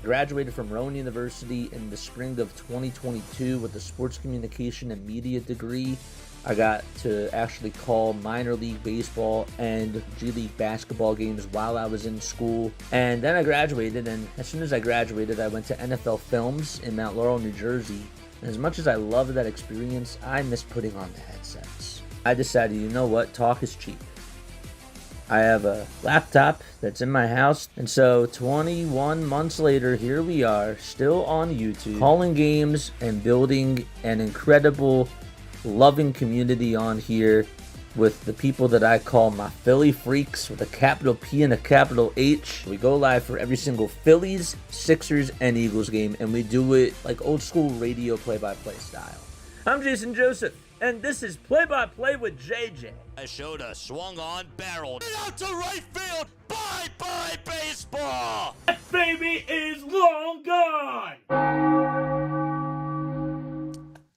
graduated from Rowan University in the spring of 2022 with a sports communication and media degree. I got to actually call minor league baseball and G League basketball games while I was in school. And then I graduated, and as soon as I graduated, I went to NFL Films in Mount Laurel, New Jersey. And as much as I loved that experience, I miss putting on the headsets. I decided, you know what, talk is cheap. I have a laptop that's in my house, and so 21 months later, here we are, still on YouTube, calling games and building an incredible, loving community on here with the people that I call my Philly freaks with a capital P and a capital H. We go live for every single Phillies, Sixers, and Eagles game, and we do it like old school radio play-by-play style. I'm Jason Joseph, and this is Play-by-Play with JJ. I showed a swung on, barreled it out to right field. Bye-bye baseball. That baby is long gone.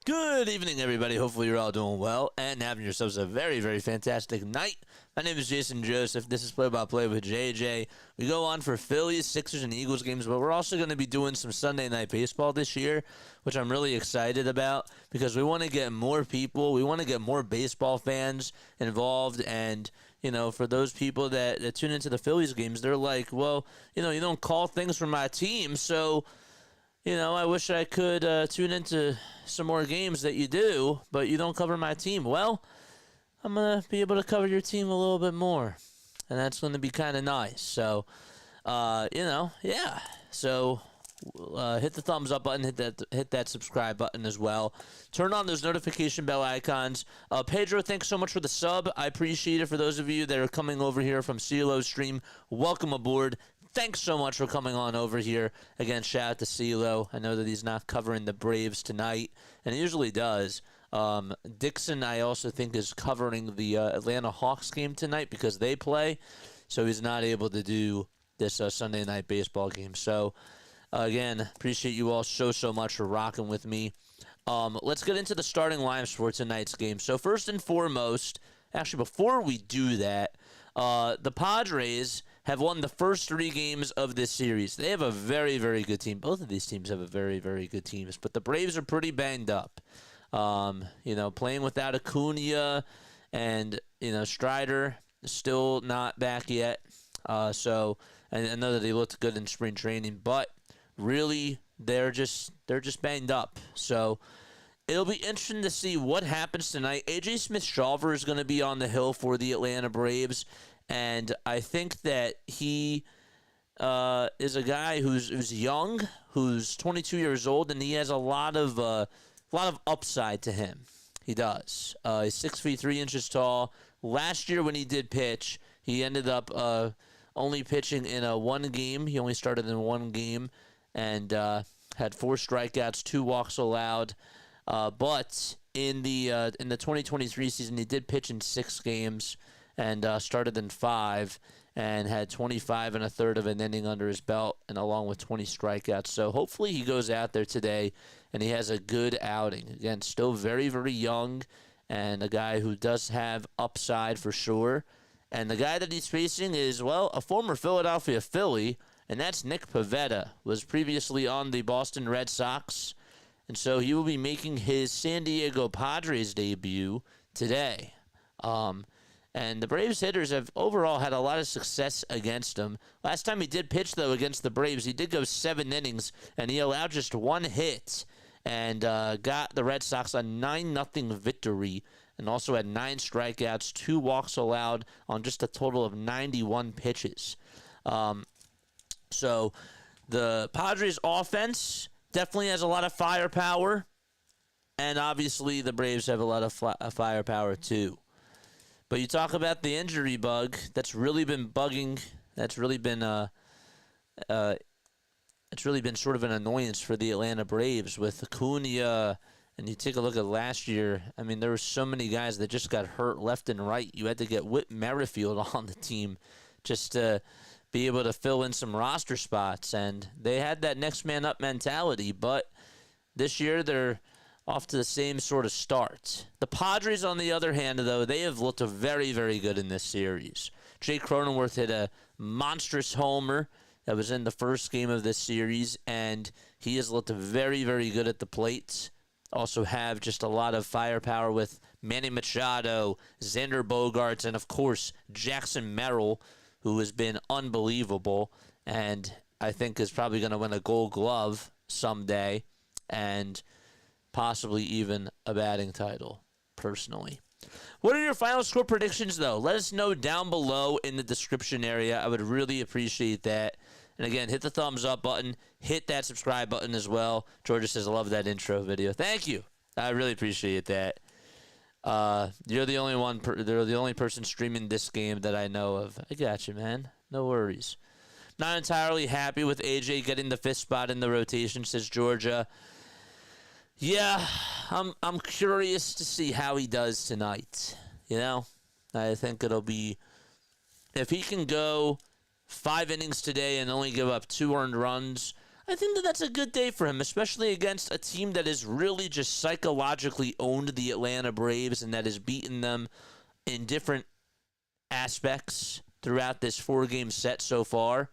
Good evening, everybody. Hopefully you're all doing well and having yourselves a very, very fantastic night. My name is Jason Joseph. This is Play-by-Play with JJ. We go on for Phillies, Sixers, and Eagles games, but we're also going to be doing some Sunday Night Baseball this year, which I'm really excited about because we want to get more people. We want to get more baseball fans involved, and you know, for those people that tune into the Phillies games, they're like, well, you know, you don't call things for my team, so you know, I wish I could tune into some more games that you do, but you don't cover my team. Well, I'm going to be able to cover your team a little bit more, and that's going to be kind of nice. So, you know, yeah. So, hit the thumbs up button, hit that subscribe button as well. Turn on those notification bell icons. Pedro, thanks so much for the sub. I appreciate it. For those of you that are coming over here from CeeLo's stream, welcome aboard. Thanks so much for coming on over here. Again, shout out to CeeLo. I know that he's not covering the Braves tonight, and he usually does. Dixon, I also think, is covering the Atlanta Hawks game tonight because they play, so he's not able to do this Sunday Night Baseball game. So, again, appreciate you all so much for rocking with me. Let's get into the starting lineups for tonight's game. So, first and foremost, actually, before we do that, the Padres have won the first 3 games of this series. They have a very, very good team. Both of these teams have a very, very good teams, but the Braves are pretty banged up. You know, playing without Acuna and, you know, Strider still not back yet. So, and I know that they looked good in spring training, but really they're just banged up. So, it'll be interesting to see what happens tonight. A.J. Smith-Shawver is going to be on the hill for the Atlanta Braves, and I think that he is a guy who's young, who's 22 years old, and he has a lot of upside to him. He does. He's 6 feet 3 inches tall. Last year when he did pitch, he ended up only pitching in one game. He only started in one game and had 4 strikeouts, 2 walks allowed. But in the 2023 season, he did pitch in 6 games and started in 5 and had 25 1/3 of an inning under his belt, and along with 20 strikeouts. So hopefully he goes out there today and he has a good outing. Again, still very, very young and a guy who does have upside for sure. And the guy that he's facing is, well, a former Philadelphia Philly, and that's Nick Pivetta, was previously on the Boston Red Sox. And so he will be making his San Diego Padres debut today. And the Braves hitters have overall had a lot of success against him. Last time he did pitch, though, against the Braves, he did go 7 innings, and he allowed just 1 hit and got the Red Sox a 9-0 victory, and also had 9 strikeouts, 2 walks allowed on just a total of 91 pitches. So the Padres offense definitely has a lot of firepower, and obviously the Braves have a lot of firepower too. But you talk about the injury bug that's really been bugging. That's really been it's really been sort of an annoyance for the Atlanta Braves with Acuna. And you take a look at last year. I mean, there were so many guys that just got hurt left and right. You had to get Whit Merrifield on the team just to be able to fill in some roster spots. And they had that next man up mentality. But this year they're off to the same sort of start. The Padres, on the other hand, though, they have looked very, very good in this series. Jake Cronenworth hit a monstrous homer that was in the first game of this series, and he has looked very, very good at the plate. Also have just a lot of firepower with Manny Machado, Xander Bogaerts, and, of course, Jackson Merrill, who has been unbelievable and I think is probably going to win a Gold Glove someday and possibly even a batting title, personally. What are your final score predictions, though? Let us know down below in the description area. I would really appreciate that. And again, hit the thumbs up button. Hit that subscribe button as well. Georgia says, I love that intro video. Thank you. I really appreciate that. You're the only they're the only person streaming this game that I know of. I got you, man. No worries. Not entirely happy with AJ getting the 5th spot in the rotation, says Georgia. Yeah, I'm curious to see how he does tonight. You know, I think it'll be, if he can go 5 innings today and only give up 2 earned runs, I think that that's a good day for him, especially against a team that has really just psychologically owned the Atlanta Braves and that has beaten them in different aspects throughout this 4-game set so far.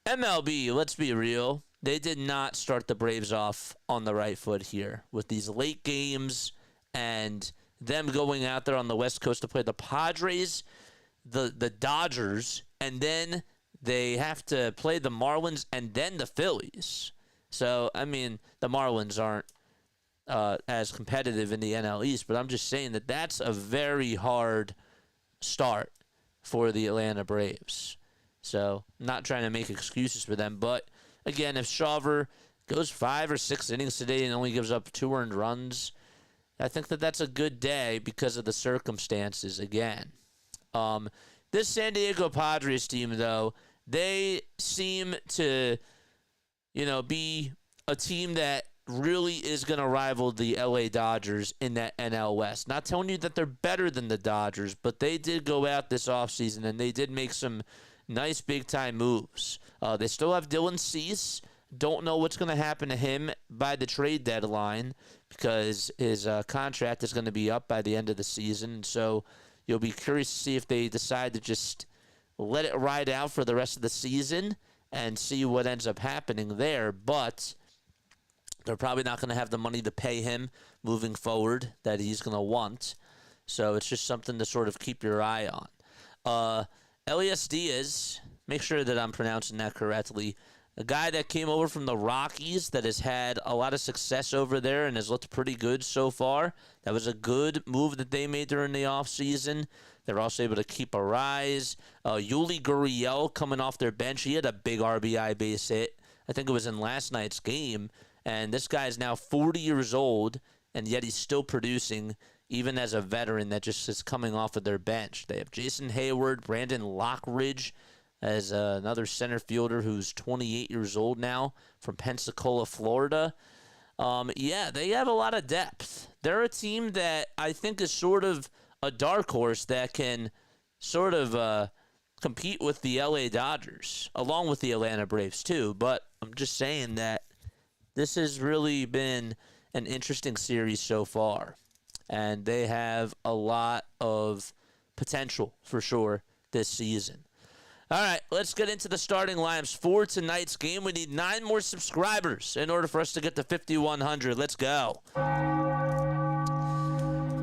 MLB, let's be real, they did not start the Braves off on the right foot here with these late games and them going out there on the West Coast to play the Padres, the Dodgers, and then they have to play the Marlins and then the Phillies. So, I mean, the Marlins aren't as competitive in the NL East, but I'm just saying that that's a very hard start for the Atlanta Braves. So, I'm not trying to make excuses for them, but again, if Shawver goes 5 or 6 innings today and only gives up 2 earned runs, I think that that's a good day because of the circumstances again. This San Diego Padres team, though, they seem to, be a team that really is going to rival the LA Dodgers in that NL West. Not telling you that they're better than the Dodgers, but they did go out this offseason and they did make some nice big-time moves. They still have Dylan Cease. Don't know what's going to happen to him by the trade deadline because his contract is going to be up by the end of the season. So you'll be curious to see if they decide to just let it ride out for the rest of the season and see what ends up happening there. But they're probably not going to have the money to pay him moving forward that he's going to want. So it's just something to sort of keep your eye on. Elias Diaz, make sure that I'm pronouncing that correctly, a guy that came over from the Rockies that has had a lot of success over there and has looked pretty good so far. That was a good move that they made during the offseason. They're also able to keep a rise. Yuli Gurriel coming off their bench. He had a big RBI base hit. I think it was in last night's game. And this guy is now 40 years old, and yet he's still producing, even as a veteran that just is coming off of their bench. They have Jason Hayward, Brandon Lockridge as another center fielder who's 28 years old now from Pensacola, Florida. They have a lot of depth. They're a team that I think is sort of a dark horse that can sort of compete with the LA Dodgers, along with the Atlanta Braves too. But I'm just saying that this has really been an interesting series so far. And they have a lot of potential for sure this season. All right, let's get into the starting lineups for tonight's game. We need 9 more subscribers in order for us to get to 5,100. Let's go.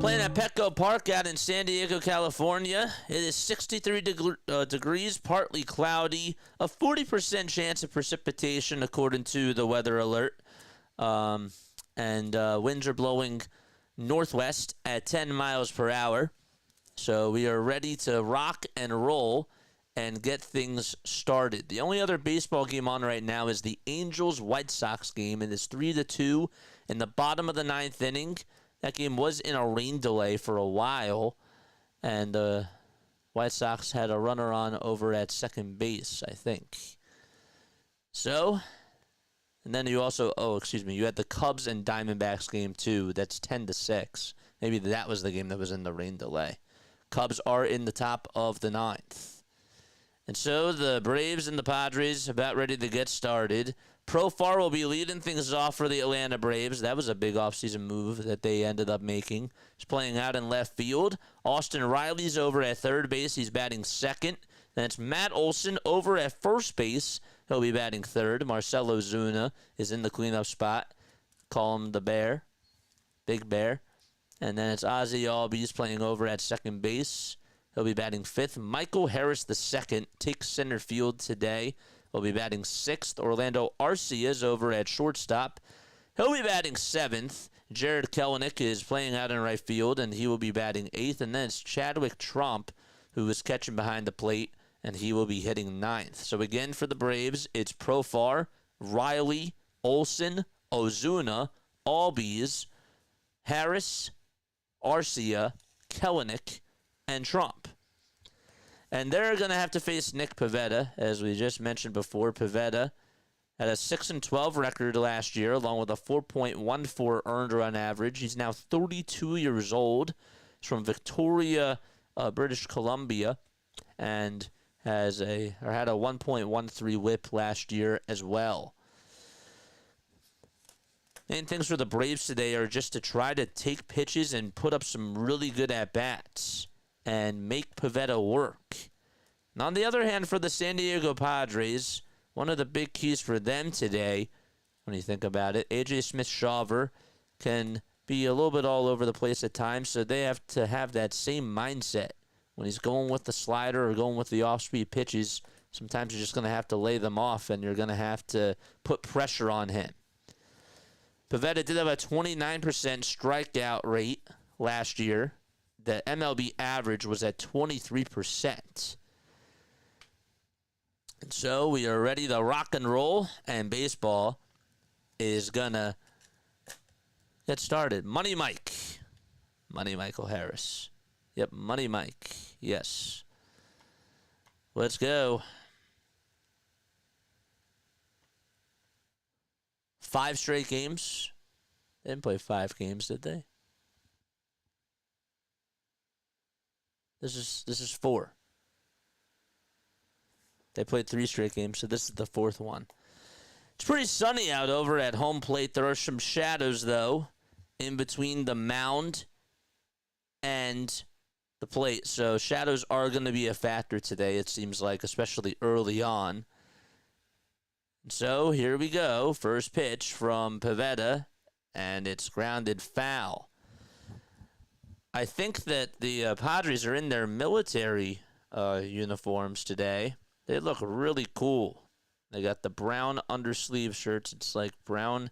Playing at Petco Park out in San Diego, California. It is 63 degrees, partly cloudy, a 40% chance of precipitation according to the weather alert. And winds are blowing northwest at 10 miles per hour. So we are ready to rock and roll and get things started. The only other baseball game on right now is the Angels-White Sox game. It is 3-2 in the bottom of the 9th inning. That game was in a rain delay for a while, and the White Sox had a runner on over at second base, I think. So, and then you also, you had the Cubs and Diamondbacks game too. That's 10-6. Maybe that was the game that was in the rain delay. Cubs are in the top of the 9th. And so the Braves and the Padres about ready to get started. Profar will be leading things off for the Atlanta Braves. That was a big offseason move that they ended up making. He's playing out in left field. Austin Riley's over at third base. He's batting second. Then it's Matt Olson over at first base. He'll be batting third. Marcell Ozuna is in the cleanup spot. Call him the Bear. Big Bear. And then it's Ozzie Albies playing over at second base. He'll be batting fifth. Michael Harris II takes center field today. He'll be batting sixth. Orlando Arcia is over at shortstop. He'll be batting seventh. Jared Kelenic is playing out in right field, and he will be batting eighth. And then it's Chadwick Tromp, who is catching behind the plate, and he will be hitting ninth. So again, for the Braves, it's Profar, Riley, Olson, Ozuna, Albies, Harris, Arcia, Kelenic, and Trump. And they're going to have to face Nick Pivetta, as we just mentioned before. Pivetta had a 6-12 record last year, along with a 4.14 earned run average. He's now 32 years old. He's from Victoria, British Columbia, and had a 1.13 WHIP last year as well. Main things for the Braves today are just to try to take pitches and put up some really good at-bats and make Pivetta work. And on the other hand, for the San Diego Padres, one of the big keys for them today, when you think about it, A.J. Smith-Shawver can be a little bit all over the place at times, so they have to have that same mindset. When he's going with the slider or going with the off-speed pitches, sometimes you're just going to have to lay them off, and you're going to have to put pressure on him. Pivetta did have a 29% strikeout rate last year. The MLB average was at 23%. And so we are ready to rock and roll, and baseball is going to get started. Money Mike. Money Michael Harris. Yep, Money Mike. Yes. Let's go. 5 straight games. They didn't play 5 games, did they? This is 4. They played 3 straight games, so this is the 4th one. It's pretty sunny out over at home plate. There are some shadows, though, in between the mound and the plate. So shadows are going to be a factor today, it seems like, especially early on. So here we go. First pitch from Pivetta, and it's grounded foul. I think that the Padres are in their military uniforms today. They look really cool. They got the brown undersleeve shirts. It's like brown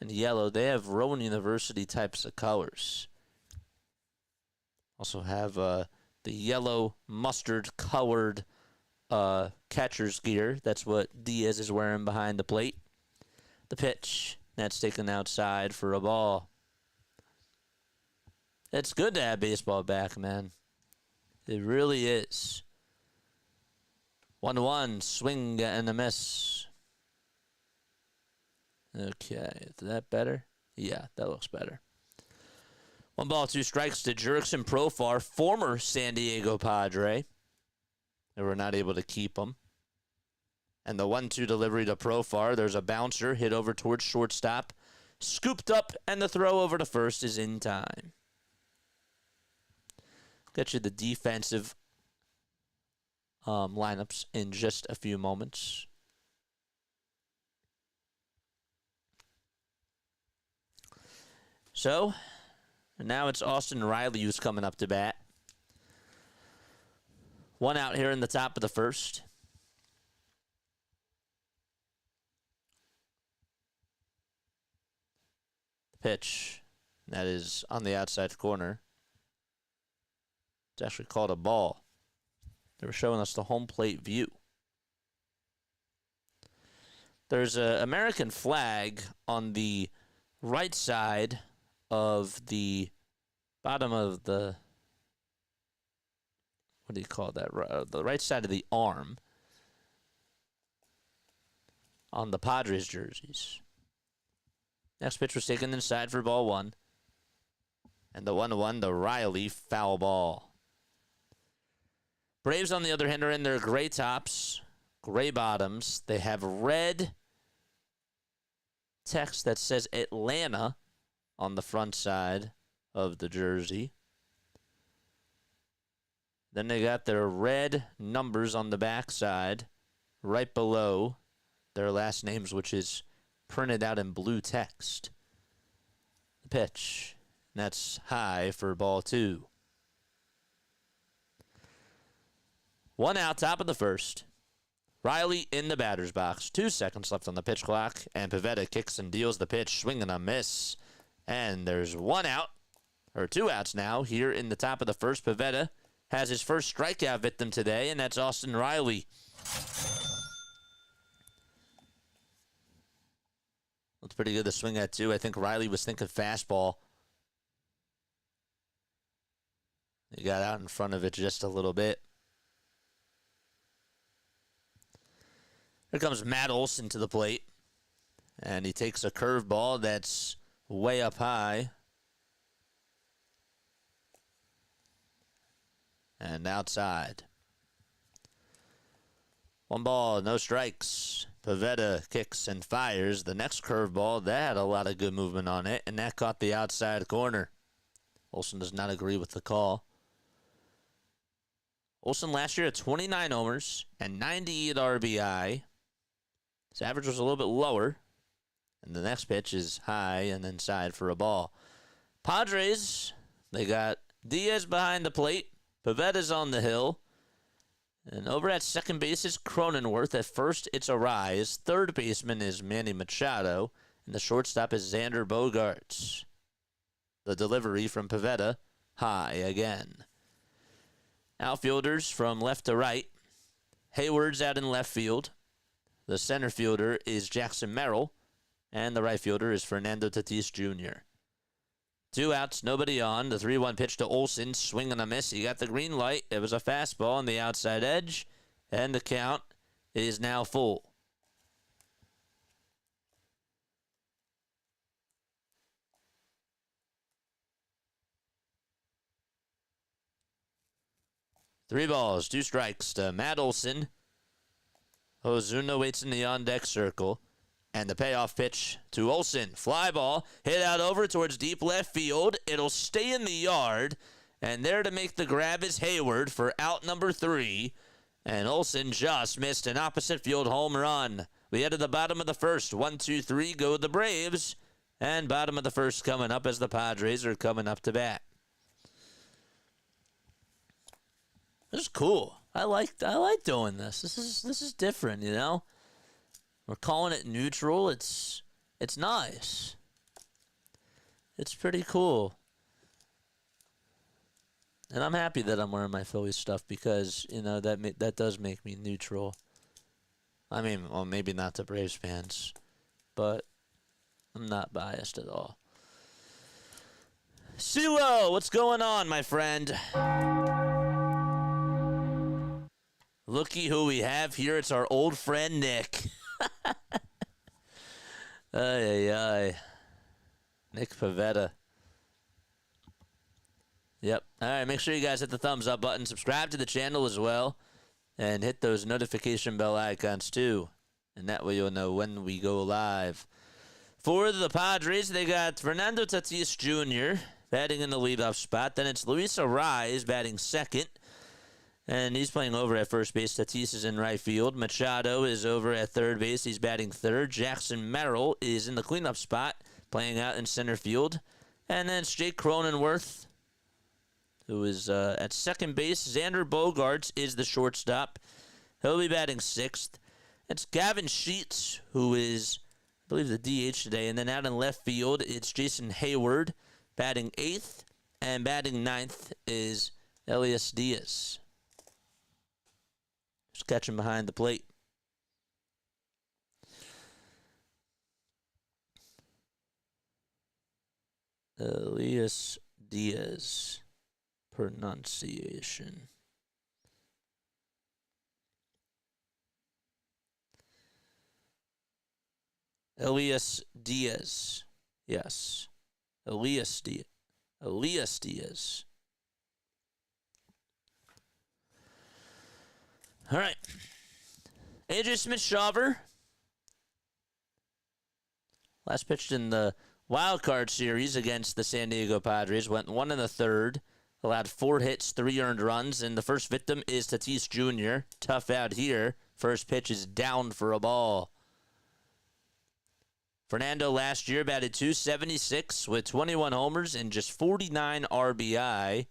and yellow. They have Rowan University types of colors. Also have the yellow mustard colored catcher's gear. That's what Diaz is wearing behind the plate. The pitch. That's taken outside for a ball. It's good to have baseball back, man. It really is. 1-1, swing and a miss. Okay, is that better? Yeah, that looks better. 1 ball, 2 strikes to Jurickson Profar, former San Diego Padre. They were not able to keep him. And the 1-2 delivery to Profar. There's a bouncer hit over towards shortstop. Scooped up, and the throw over to first is in time. Get you the defensive lineups in just a few moments. So, now it's Austin Riley who's coming up to bat. 1 out here in the top of the first. Pitch. That is on the outside corner. It's actually called a ball. They were showing us the home plate view. There's an American flag on the right side of the bottom of the, what do you call that? The right side of the arm on the Padres jerseys. Next pitch was taken inside for ball 1. And the 1-1, the Riley foul ball. Braves, on the other hand, are in their gray tops, gray bottoms. They have red text that says Atlanta on the front side of the jersey. Then they got their red numbers on the back side, right below their last names, which is printed out in blue text. The pitch. That's high for ball 2. 1 out, top of the first. Riley in the batter's box. 2 seconds left on the pitch clock. And Pivetta kicks and deals the pitch. Swing and a miss. And there's 1 out. Or 2 outs now here in the top of the first. Pivetta has his first strikeout victim today, and that's Austin Riley. Looks pretty good to swing at, too. I think Riley was thinking fastball. He got out in front of it just a little bit. Here comes Matt Olson to the plate. And he takes a curveball that's way up high. And outside. 1 ball, no strikes. Pivetta kicks and fires. The next curveball, that had a lot of good movement on it, and that caught the outside corner. Olson does not agree with the call. Olson last year had 29 homers and 98 RBI. His average was a little bit lower. And the next pitch is high and inside for a ball. Padres, they got Diaz behind the plate. Pivetta's on the hill. And over at second base is Cronenworth. At first, it's Arise. Third baseman is Manny Machado. And the shortstop is Xander Bogarts. The delivery from Pivetta, high again. Outfielders from left to right. Hayward's out in left field. The center fielder is Jackson Merrill. And the right fielder is Fernando Tatis Jr. 2 outs, nobody on. The 3-1 pitch to Olson. Swing and a miss. He got the green light. It was a fastball on the outside edge. And the count is now full. Three balls, 2 strikes to Matt Olson. Ozuna waits in the on-deck circle. And the payoff pitch to Olson. Fly ball, hit out over towards deep left field. It'll stay in the yard. And there to make the grab is Hayward for out number 3. And Olson just missed an opposite field home run. We head to the bottom of the first. 1, 2, 3, go the Braves. And bottom of the first coming up as the Padres are coming up to bat. This is cool. I like doing this. This is different, you know? We're calling it neutral. It's nice. It's pretty cool. And I'm happy that I'm wearing my Phillies stuff because, you know, that does make me neutral. I mean, well, maybe not to Braves fans, but I'm not biased at all. Sulo, what's going on, my friend? Looky who we have here. It's our old friend, Nick. Ay. Nick Pivetta. Yep. All right, make sure you guys hit the thumbs up button. Subscribe to the channel as well. And hit those notification bell icons too. And that way you'll know when we go live. For the Padres, they got Fernando Tatis Jr. batting in the leadoff spot. Then it's Luis Arise batting second. And he's playing over at first base. Tatis is in right field. Machado is over at third base. He's batting third. Jackson Merrill is in the cleanup spot, playing out in center field. And then it's Jake Cronenworth, who is at second base. Xander Bogarts is the shortstop. He'll be batting sixth. It's Gavin Sheets, who is, I believe, the DH today. And then out in left field, it's Jason Hayward, batting eighth. And batting ninth is Elias Diaz. Just catching behind the plate. Elias Diaz. Pronunciation. Elias Diaz. Yes. Elias Diaz. Elias Diaz. All right. AJ Smith Shawver. Last pitched in the wild card series against the San Diego Padres. Went 1 1/3. Allowed 4 hits, 3 earned runs. And the first victim is Tatis Jr. Tough out here. First pitch is down for a ball. Fernando last year batted .276 with 21 homers and just 49 RBI.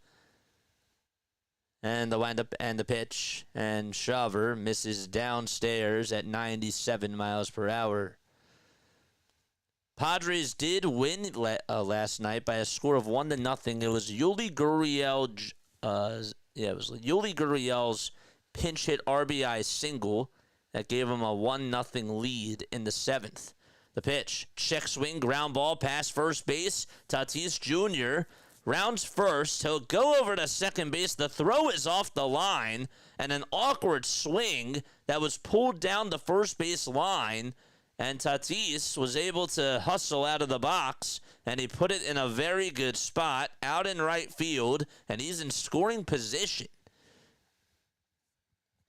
And the windup and the pitch. And Shawver misses downstairs at 97 miles per hour. Padres did win last night by a score of 1-0. It was Yuli Gurriel. Yuli Gurriel's pinch hit RBI single that gave him a 1-0 lead in the 7th. The pitch, check swing, ground ball, past first base. Tatis Jr. rounds first. He'll go over to second base. The throw is off the line, and an awkward swing that was pulled down the first base line. And Tatis was able to hustle out of the box, and he put it in a very good spot out in right field, and he's in scoring position.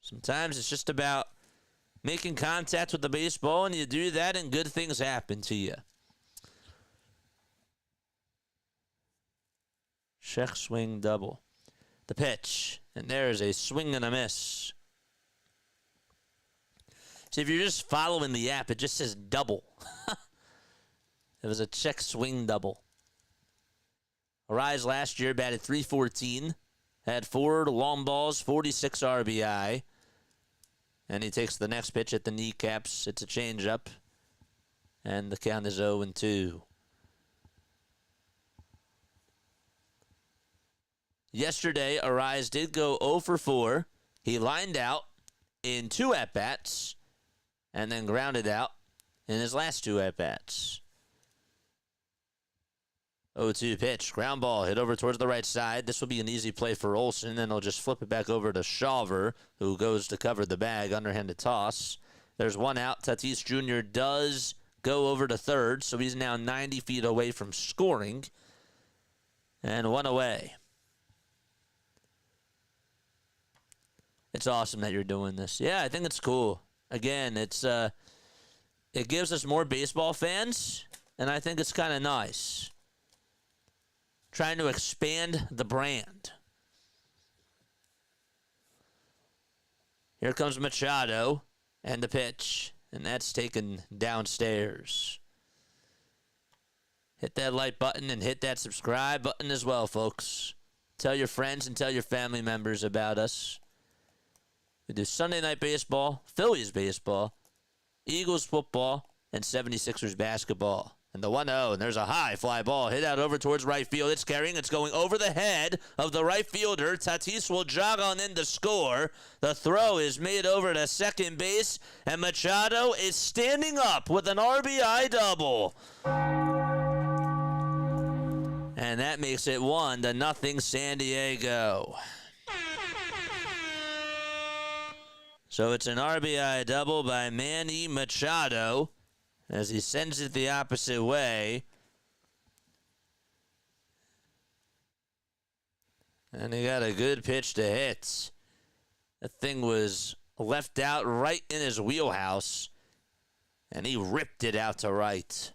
Sometimes it's just about making contact with the baseball, and you do that, and good things happen to you. Check swing double. The pitch, and there's a swing and a miss. See, if you're just following the app, it just says double. It was a check swing double. Arise last year batted .314, had 4 long balls, 46 RBI. And he takes the next pitch at the kneecaps. It's a changeup. And the count is 0-2. Yesterday, Arise did go 0 for 4. He lined out in 2 at-bats and then grounded out in his last 2 at-bats. 0-2 pitch. Ground ball hit over towards the right side. This will be an easy play for Olson. Then he'll just flip it back over to Shawver, who goes to cover the bag. Underhanded toss. There's 1 out. Tatis Jr. does go over to third, so he's now 90 feet away from scoring. And 1 away. It's awesome that you're doing this. Yeah, I think it's cool. Again, it gives us more baseball fans, and I think it's kind of nice. Trying to expand the brand. Here comes Machado and the pitch, and that's taken downstairs. Hit that like button and hit that subscribe button as well, folks. Tell your friends and tell your family members about us. We do Sunday Night Baseball, Phillies baseball, Eagles football, and 76ers basketball. And the 1-0, and there's a high fly ball hit out over towards right field. It's carrying. It's going over the head of the right fielder. Tatis will jog on in to score. The throw is made over to second base, and Machado is standing up with an RBI double. And that makes it 1-0 San Diego. So it's an RBI double by Manny Machado as he sends it the opposite way. And he got a good pitch to hit. That thing was left out right in his wheelhouse, and he ripped it out to right.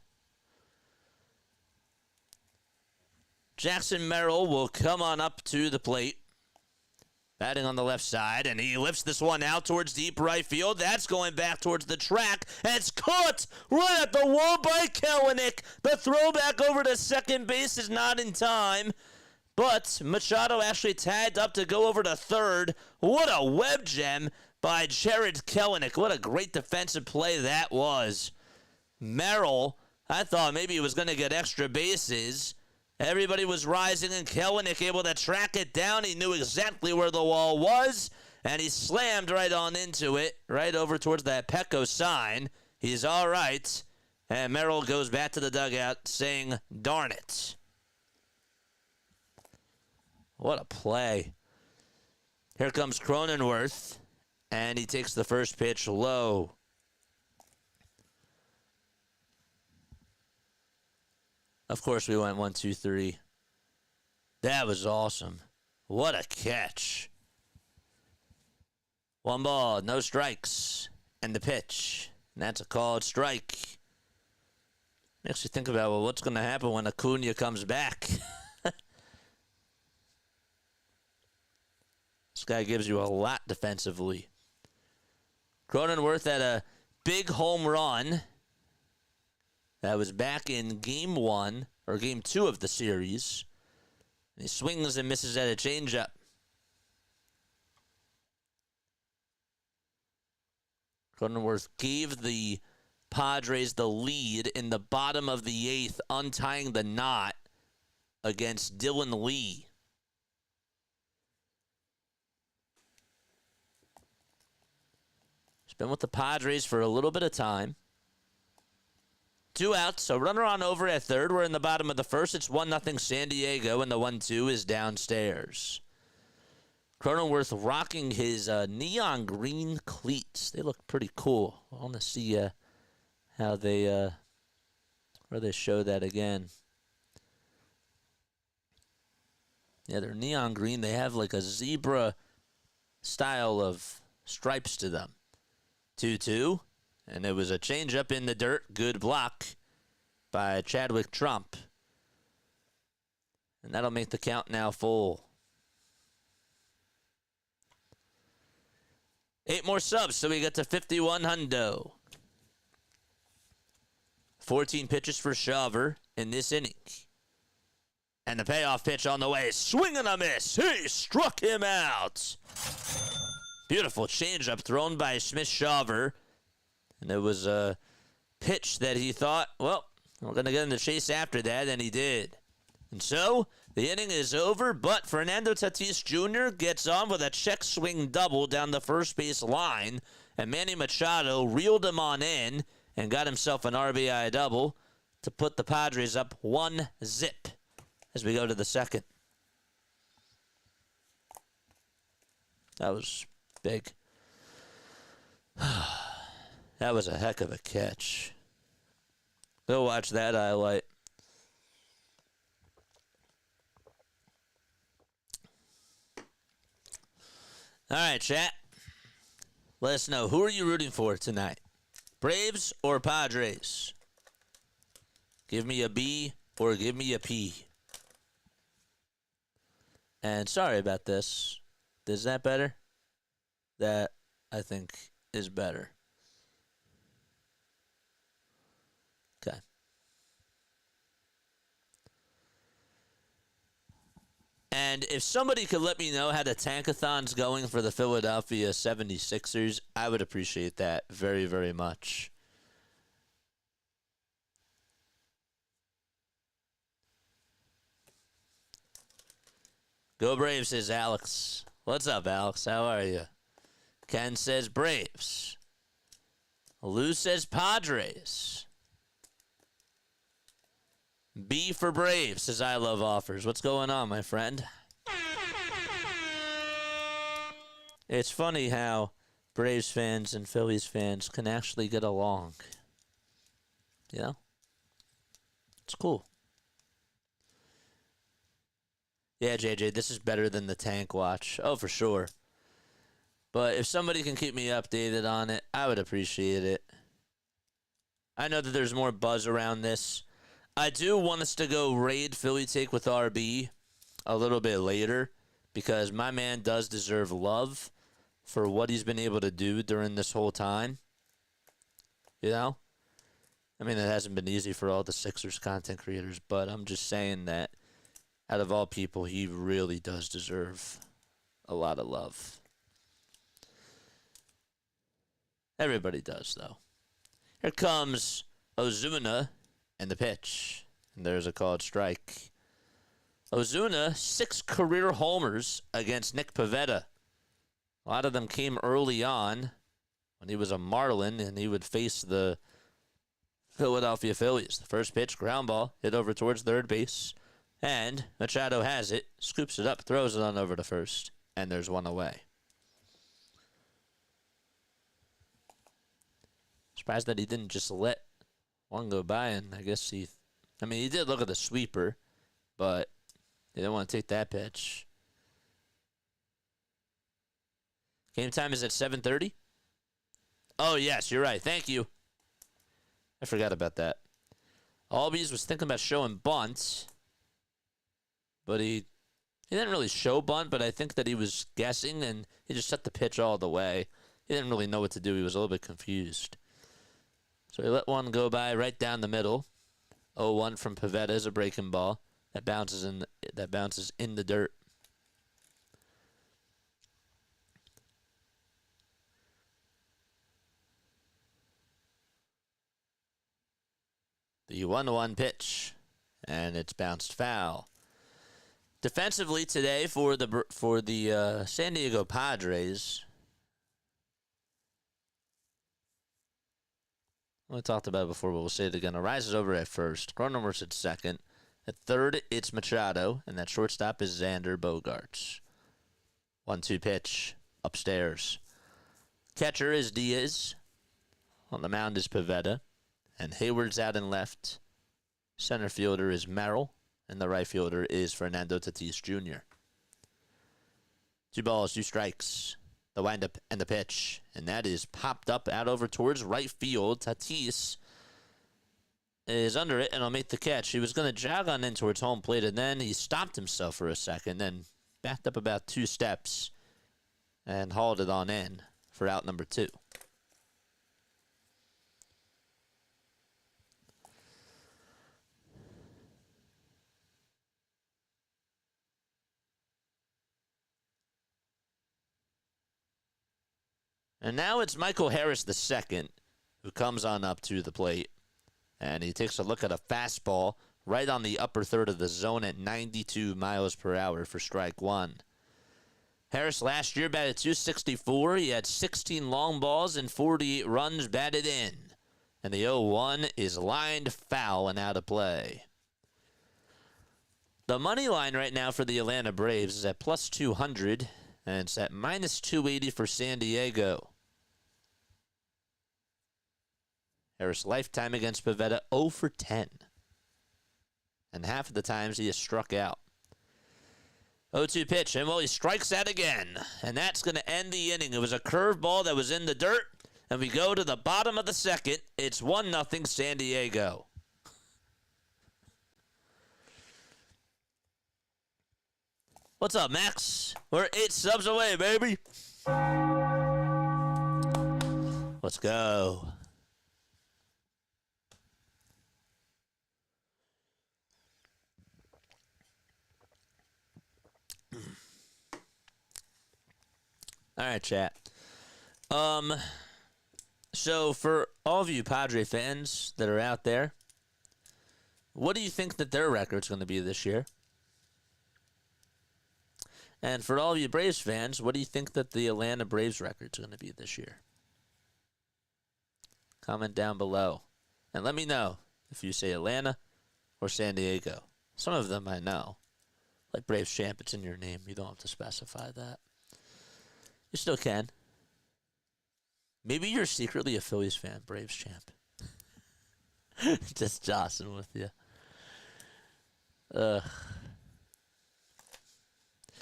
Jackson Merrill will come on up to the plate. Batting on the left side, and he lifts this one out towards deep right field. That's going back towards the track, and it's caught right at the wall by Kelenic. The throw back over to second base is not in time, but Machado actually tagged up to go over to third. What a web gem by Jared Kelenic. What a great defensive play that was. Merrill, I thought maybe he was going to get extra bases. Everybody was rising, and Kelenic able to track it down. He knew exactly where the wall was, and he slammed right on into it, right over towards that Petco sign. He's all right, and Merrill goes back to the dugout saying, darn it. What a play. Here comes Cronenworth, and he takes the first pitch low. Of course, we went 1, 2, 3. That was awesome. What a catch. 1 ball, no strikes. And the pitch. And that's a called strike. Makes you think about, well, what's going to happen when Acuna comes back? This guy gives you a lot defensively. Cronenworth had a big home run. That was back in game 1 or game 2 of the series. He swings and misses at a changeup. Cronenworth gave the Padres the lead in the bottom of the 8th, untying the knot against Dylan Lee. He's been with the Padres for a little bit of time. 2 outs, so runner on over at third. We're in the bottom of the first. It's 1-0 San Diego, and the 1-2 is downstairs. Cronenworth rocking his neon green cleats. They look pretty cool. I want to see how they where they show that again. Yeah, they're neon green. They have like a zebra style of stripes to them. 2-2, and it was a changeup in the dirt. Good block by Chadwick Trump. And that'll make the count now full. 8 more subs, so we get to 51 hundo. 14 pitches for Shawver in this inning. And the payoff pitch on the way. Swing and a miss. He struck him out. Beautiful changeup thrown by Smith-Shawver. And it was a pitch that he thought, well, we're going to get in the chase after that, and he did. And so, the inning is over, but Fernando Tatis Jr. gets on with a check swing double down the first base line, and Manny Machado reeled him on in and got himself an RBI double to put the Padres up 1-0 as we go to the second. That was big. That was a heck of a catch. Go watch that highlight. All right, chat. Let us know. Who are you rooting for tonight? Braves or Padres? Give me a B or give me a P. And sorry about this. Is that better? That, I think, is better. Okay. And if somebody could let me know how the tankathon's going for the Philadelphia 76ers, I would appreciate that very, very much. Go Braves, says Alex. What's up, Alex? How are you? Ken says Braves. Lou says Padres. B for Braves, says I love offers. What's going on, my friend? It's funny how Braves fans and Phillies fans can actually get along. You know? It's cool. Yeah, JJ, this is better than the Tank Watch. Oh, for sure. But if somebody can keep me updated on it, I would appreciate it. I know that there's more buzz around this. I do want us to go raid Philly Take with RB a little bit later because my man does deserve love for what he's been able to do during this whole time. You know? I mean, it hasn't been easy for all the Sixers content creators, but I'm just saying that out of all people, he really does deserve a lot of love. Everybody does, though. Here comes Ozuna and the pitch. And there's a called strike. Ozuna, 6 career homers against Nick Pivetta. A lot of them came early on when he was a Marlin and he would face the Philadelphia Phillies. The first pitch, ground ball, hit over towards third base. And Machado has it, scoops it up, throws it on over to first, and there's one away. Surprised that he didn't just let one go by, and I guess he did look at the sweeper, but he didn't want to take that pitch. Game time is at 7:30. Oh, yes, you're right. Thank you. I forgot about that. Albies was thinking about showing bunt, but he didn't really show bunt, but I think that he was guessing, and he just set the pitch all the way. He didn't really know what to do. He was a little bit confused. So he let one go by right down the middle. 0-1 from Pivetta is a breaking ball that bounces in the dirt. The 1-1 pitch, and it's bounced foul. Defensively today for the San Diego Padres, we talked about it before, but we'll say it again. Arises over at first. Cronenworth's at second. At third, it's Machado, and that shortstop is Xander Bogarts. 1-2 pitch upstairs. Catcher is Diaz. On the mound is Pivetta. And Hayward's out in left. Center fielder is Merrill. And the right fielder is Fernando Tatis Jr. 2 balls, 2 strikes. The windup and the pitch. And that is popped up out over towards right field. Tatis is under it and will make the catch. He was going to jog on in towards home plate, and then he stopped himself for a second, then backed up about 2 steps and hauled it on in for out number 2. And now it's Michael Harris II who comes on up to the plate. And he takes a look at a fastball right on the upper third of the zone at 92 miles per hour for strike 1. Harris last year batted .264. He had 16 long balls and 48 runs batted in. And the 0-1 is lined foul and out of play. The money line right now for the Atlanta Braves is at plus 200, and it's at minus 280 for San Diego. Harris' lifetime against Pivetta, 0 for 10. And half of the times he is struck out. 0-2 pitch, and well, he strikes out again. And that's going to end the inning. It was a curveball that was in the dirt, and we go to the bottom of the second. It's 1-0 San Diego. What's up, Max? We're 8 subs away, baby. Let's go. All right, chat. So for all of you Padre fans that are out there, what do you think that their record's going to be this year? And for all of you Braves fans, what do you think that the Atlanta Braves record's going to be this year? Comment down below. And let me know if you say Atlanta or San Diego. Some of them I know. Like Braves Champ, it's in your name. You don't have to specify that. You still can. Maybe you're secretly a Phillies fan, Braves Champ. Just jossing with you.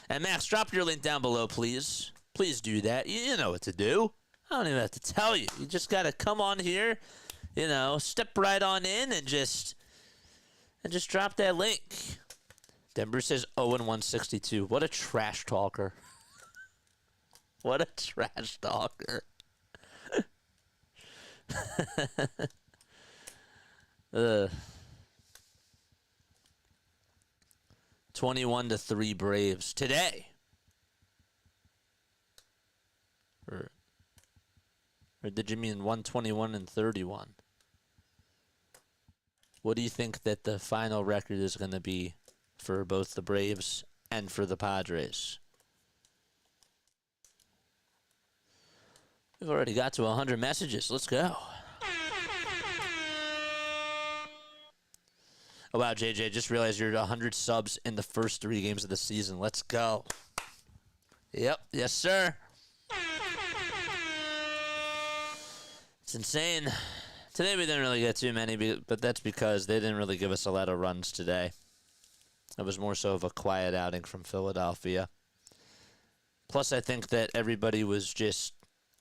And Max, drop your link down below, please. Please do that. You know what to do. I don't even have to tell you. You just got to come on here, step right on in and just drop that link. Denver says 0-162. What a trash talker. What a trash talker. 21-3 Braves today. Or did you mean 121-31? What do you think that the final record is going to be for both the Braves and for the Padres? We've already got to 100 messages. Let's go. Oh, wow, JJ, just realized you're at 100 subs in the first 3 games of the season. Let's go. Yep. Yes, sir. It's insane. Today we didn't really get too many, but that's because they didn't really give us a lot of runs today. It was more so of a quiet outing from Philadelphia. Plus, I think that everybody was just...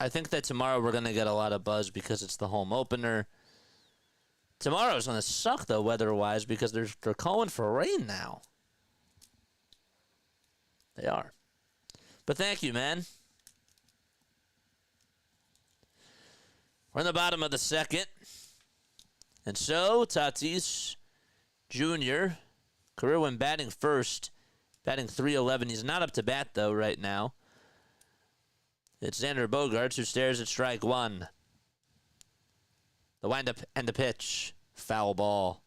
I think that tomorrow we're going to get a lot of buzz because it's the home opener. Tomorrow is going to suck, though, weather-wise, because they're calling for rain now. They are. But thank you, man. We're in the bottom of the second. And so, Tatis Jr., career when batting first, batting .311. He's not up to bat, though, right now. It's Xander Bogarts who stares at strike one. The windup and the pitch. Foul ball.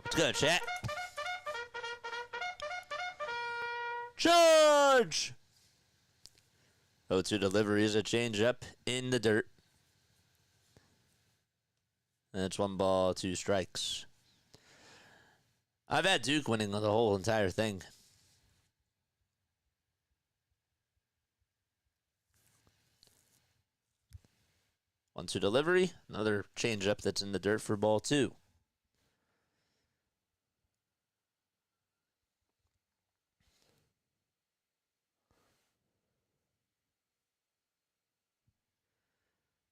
Let's go, chat. Charge! 0-2 delivery is a changeup in the dirt. And it's 1 ball, 2 strikes. I've had Duke winning the whole entire thing. One-two delivery. Another changeup that's in the dirt for ball 2.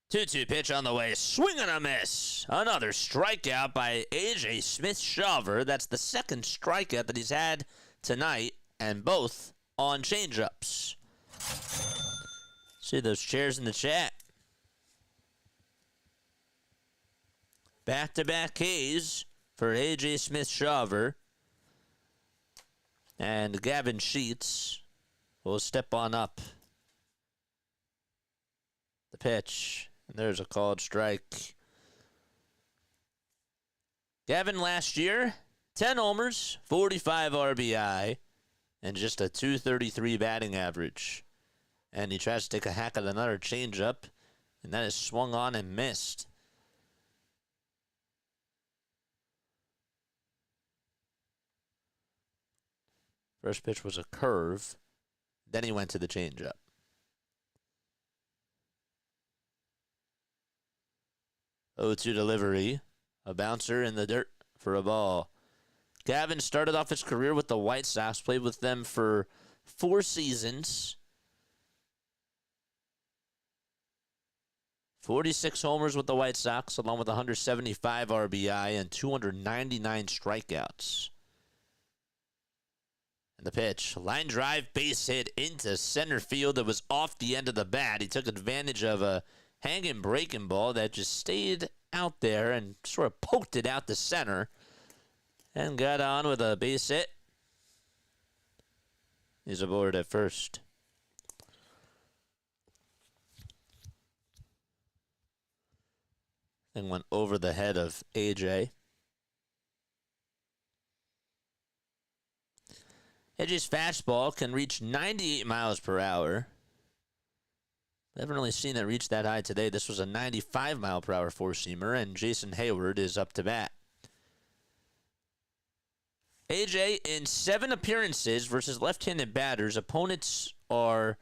Two-two pitch on the way. Swing and a miss. Another strikeout by A.J. Smith-Shawver. That's the second strikeout that he's had tonight, and both on changeups. See those chairs in the chat. Back-to-back Ks for A.J. Smith-Shawver. And Gavin Sheets will step on up. The pitch. And there's a called strike. Gavin last year, 10 homers, 45 RBI, and just a .233 batting average. And he tries to take a hack at another changeup, and that is swung on and missed. First pitch was a curve. Then he went to the changeup. 0-2 delivery. A bouncer in the dirt for a ball. Gavin started off his career with the White Sox, played with them for 4 seasons. 46 homers with the White Sox, along with 175 RBI and 299 strikeouts. And the pitch. Line drive, base hit into center field. It was off the end of the bat. He took advantage of a hanging breaking ball that just stayed out there and sort of poked it out to center and got on with a base hit. He's aboard at first. Thing went over the head of AJ. AJ's fastball can reach 98 miles per hour. I haven't really seen it reach that high today. This was a 95-mile-per-hour four-seamer, and Jason Hayward is up to bat. AJ, in 7 appearances versus left-handed batters, opponents are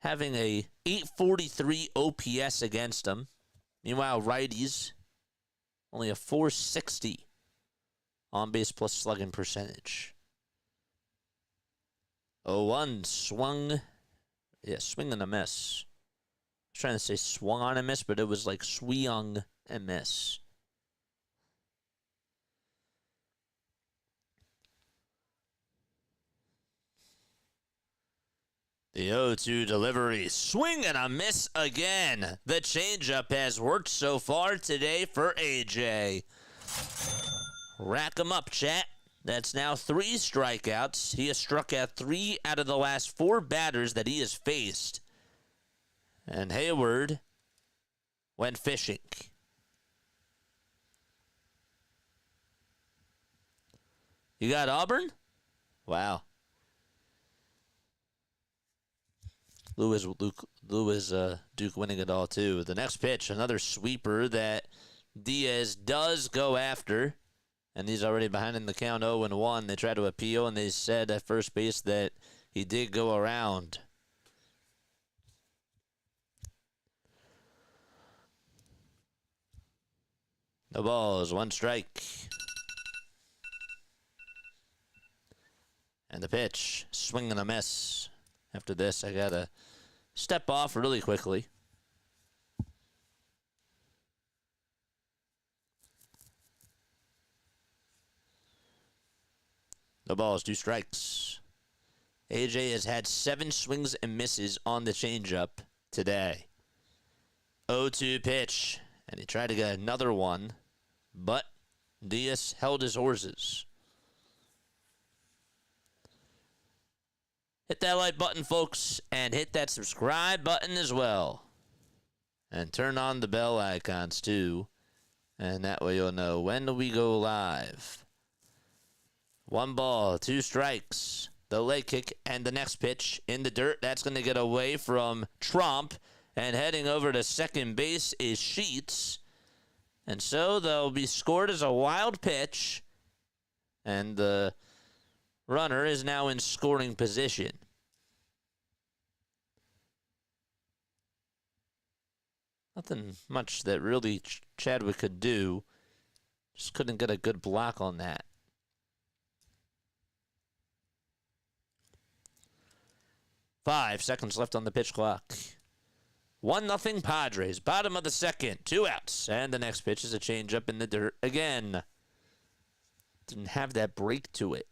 having a .843 OPS against him. Meanwhile, righties, only a .460 on-base plus slugging percentage. 0-1, swung. Yeah, swing and a miss. I was trying to say swung on and miss, but it was like swung and miss. The 0-2 delivery. Swing and a miss again. The changeup has worked so far today for AJ. Rack 'em up, chat. That's now 3 strikeouts. He has struck out 3 out of the last 4 batters that he has faced. And Hayward went fishing. You got Auburn? Wow. Duke winning it all, too. The next pitch, another sweeper that Diaz does go after. And he's already behind in the count 0-1. They tried to appeal, and they said at first base that he did go around. No balls, 1 strike. And the pitch, swing and a miss. After this, I got to step off really quickly. No balls, 2 strikes. AJ has had 7 swings and misses on the changeup today. 0-2 pitch. And he tried to get another one, but Diaz held his horses. Hit that like button, folks, and hit that subscribe button as well. And turn on the bell icons, too. And that way you'll know when we go live. 1 ball, 2 strikes. The leg kick and the next pitch in the dirt. That's going to get away from Trump. And heading over to second base is Sheets. And so they'll be scored as a wild pitch. And the runner is now in scoring position. Nothing much that really Chadwick could do. Just couldn't get a good block on that. Five seconds left on the pitch clock. 1-0 Padres. Bottom of the second. 2 outs. And the next pitch is a changeup in the dirt again. Didn't have that break to it.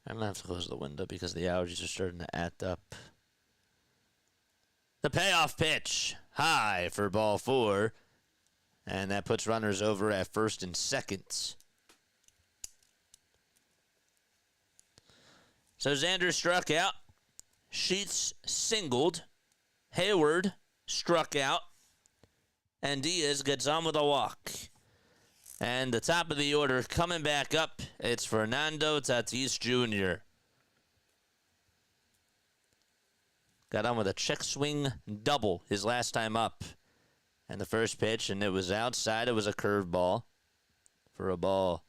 I'm going to have to close the window because the allergies are starting to act up. The payoff pitch. High for ball 4. And that puts runners over at first and second. So Xander struck out. Sheets singled. Hayward struck out. And Diaz gets on with a walk. And the top of the order coming back up, it's Fernando Tatis Jr. Got on with a check swing double his last time up. And the first pitch, and it was outside. It was a curveball for a ball.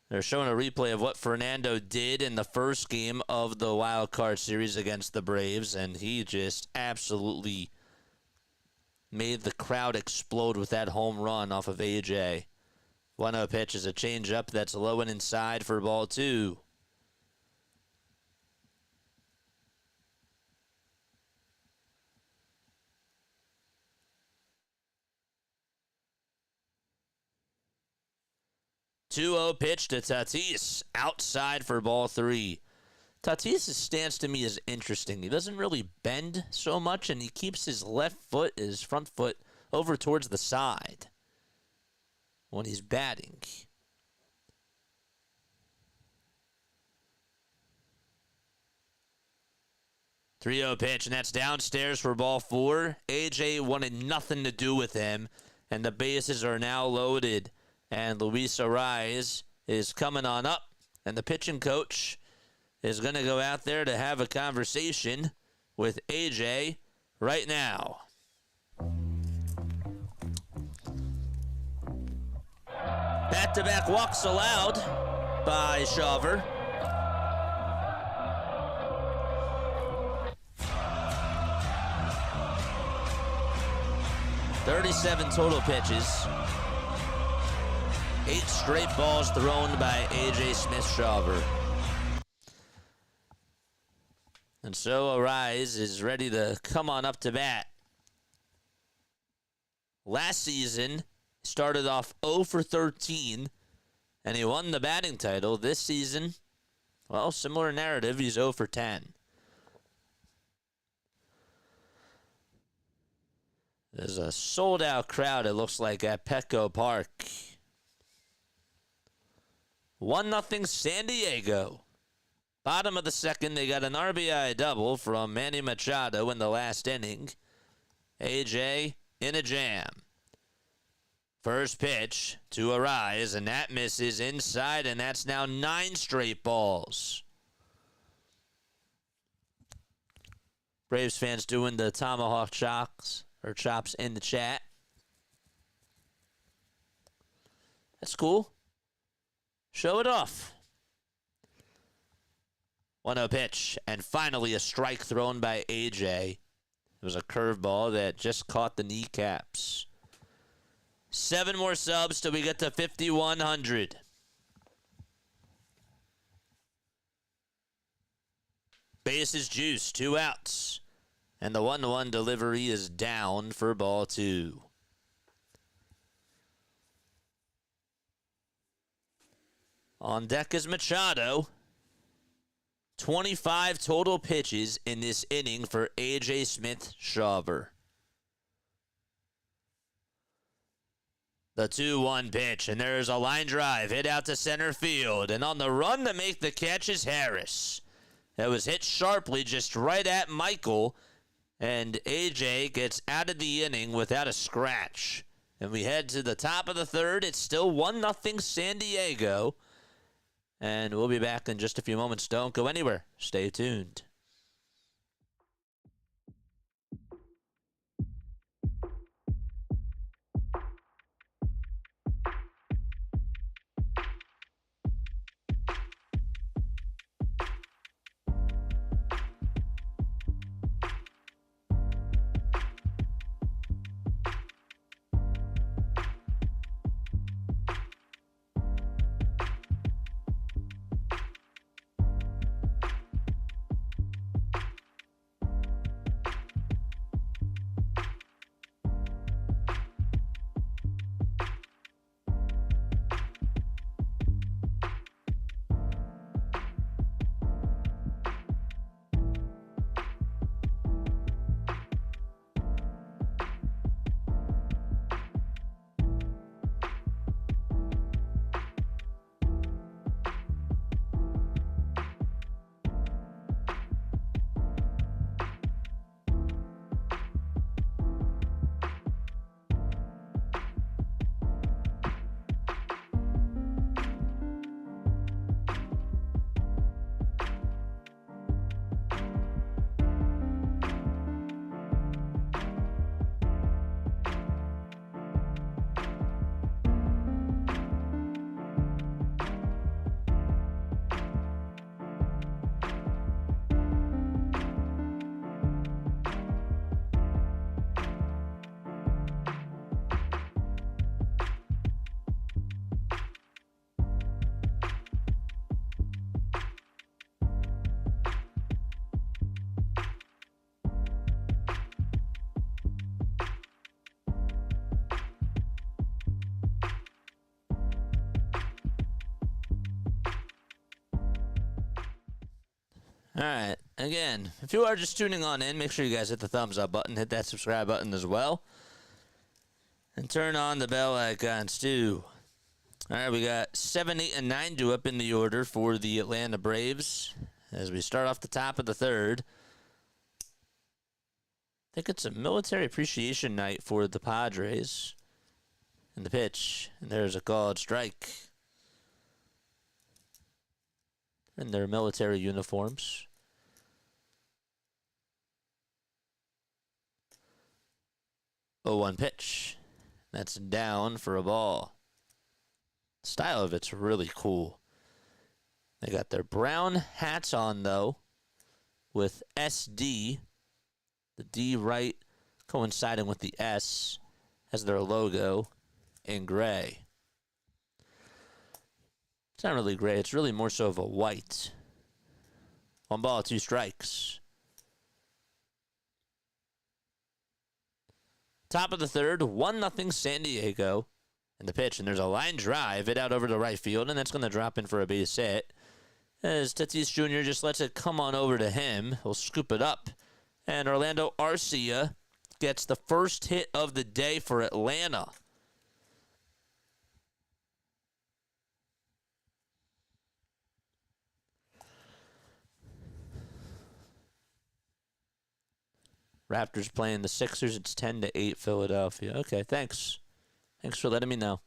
They're showing a replay of what Fernando did in the first game of the wild card series against the Braves, and he just absolutely made the crowd explode with that home run off of AJ. 1-0 pitch is a changeup that's low and inside for ball 2. Two-0 pitch to Tatis, outside for ball 3. Tatis' stance to me is interesting. He doesn't really bend so much, and he keeps his left foot, his front foot, over towards the side when he's batting. Three-0 pitch, and that's downstairs for ball 4. AJ wanted nothing to do with him, and the bases are now loaded. And Luis Arraez is coming on up, and the pitching coach is going to go out there to have a conversation with AJ right now. Back-to-back walks allowed by Shawver. .37 total pitches. 8 straight balls thrown by A.J. Smith-Shawver. And so Arraez is ready to come on up to bat. Last season, started off 0 for 13, and he won the batting title. This season, well, similar narrative, he's 0 for 10. There's a sold-out crowd, it looks like, at Petco Park. 1-0 San Diego. Bottom of the second, they got an RBI double from Manny Machado in the last inning. AJ in a jam. First pitch to Arraez, and that misses inside, and that's now 9 straight balls. Braves fans doing the tomahawk chops in the chat. That's cool. Show it off. 1-0 pitch, and finally a strike thrown by AJ. It was a curveball that just caught the kneecaps. 7 more subs till we get to 5,100. Base is juiced, 2 outs. And the 1-1 delivery is down for ball 2. On deck is Machado. 25 total pitches in this inning for A.J. Smith shawver. The 2-1 pitch, and there's a line drive hit out to center field. And on the run to make the catch is Harris. That was hit sharply just right at Michael. And A.J. gets out of the inning without a scratch. And we head to the top of the third. It's still 1-0 San Diego. And we'll be back in just a few moments. Don't go anywhere. Stay tuned. All right. Again, if you are just tuning on in, make sure you guys hit the thumbs up button, hit that subscribe button as well, and turn on the bell icons too. All right, we got 7, 8, and 9 due up in the order for the Atlanta Braves as we start off the top of the third. I think it's a military appreciation night for the Padres. And the pitch, and there's a called strike. In their military uniforms. 0-1 pitch. That's down for a ball. The style of it's really cool. They got their brown hats on, though, with SD, the D right coinciding with the S as their logo in gray. It's not really gray. It's really more so of a white. 1 ball, 2 strikes. Top of the third, 1-0 San Diego. And the pitch, and there's a line drive hit out over to right field, and that's going to drop in for a base hit. As Tatis Jr. just lets it come on over to him. He'll scoop it up. And Orlando Arcia gets the first hit of the day for Atlanta. Raptors playing the Sixers. It's 10-8 Philadelphia. Okay, thanks. Thanks for letting me know.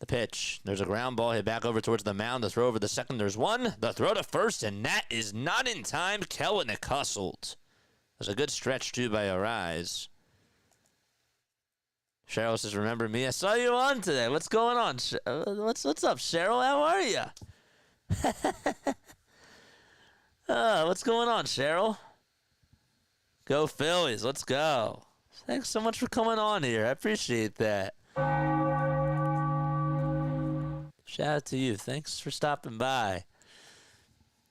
The pitch. There's a ground ball hit back over towards the mound. The throw over the second. There's one. The throw to first, and that is not in time. Kelenic hustled. There's a good stretch, too, by Arise. Cheryl says, remember me? I saw you on today. What's going on? What's up, Cheryl? How are you? What's going on, Cheryl? Go Phillies. Let's go. Thanks so much for coming on here. I appreciate that. Shout out to you. Thanks for stopping by.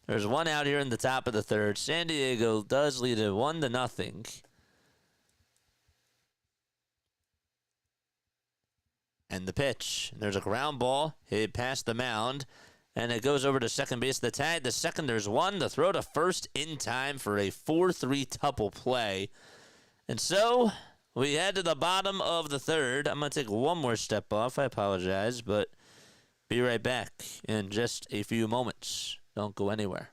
There's one out here in the top of the third. San Diego does lead it 1-0. And the pitch. There's a ground ball hit past the mound, and it goes over to second base. The tag, the second, there's one. The throw to first in time for a 4-3 tuple play. And so we head to the bottom of the third. I'm going to take one more step off. I apologize, but be right back in just a few moments. Don't go anywhere.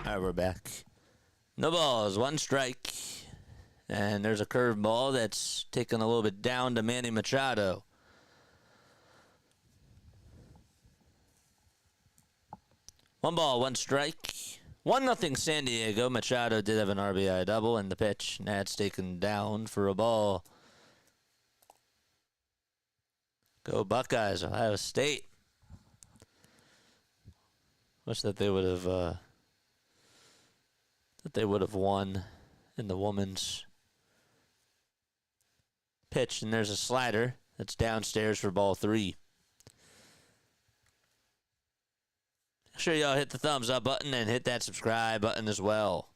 All right, we're back. No balls, one strike. And there's a curveball that's taken a little bit down to Manny Machado. One ball, one strike. 1-0 San Diego. Machado did have an RBI double, and the pitch. That's taken down for a ball. Go Buckeyes, Ohio State. Wish that they would have won in the women's pitch. And there's a slider that's downstairs for ball 3. Make sure y'all hit the thumbs up button and hit that subscribe button as well.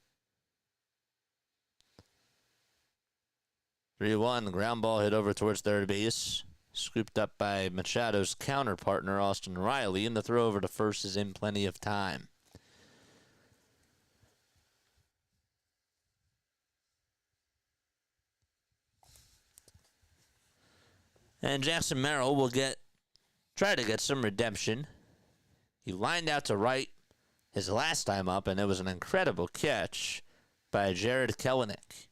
3-1, ground ball hit over towards third base. Scooped up by Machado's counter partner, Austin Riley, and the throw over to first is in plenty of time. And Jackson Merrill will try to get some redemption. He lined out to right his last time up, and it was an incredible catch by Jared Kelenic.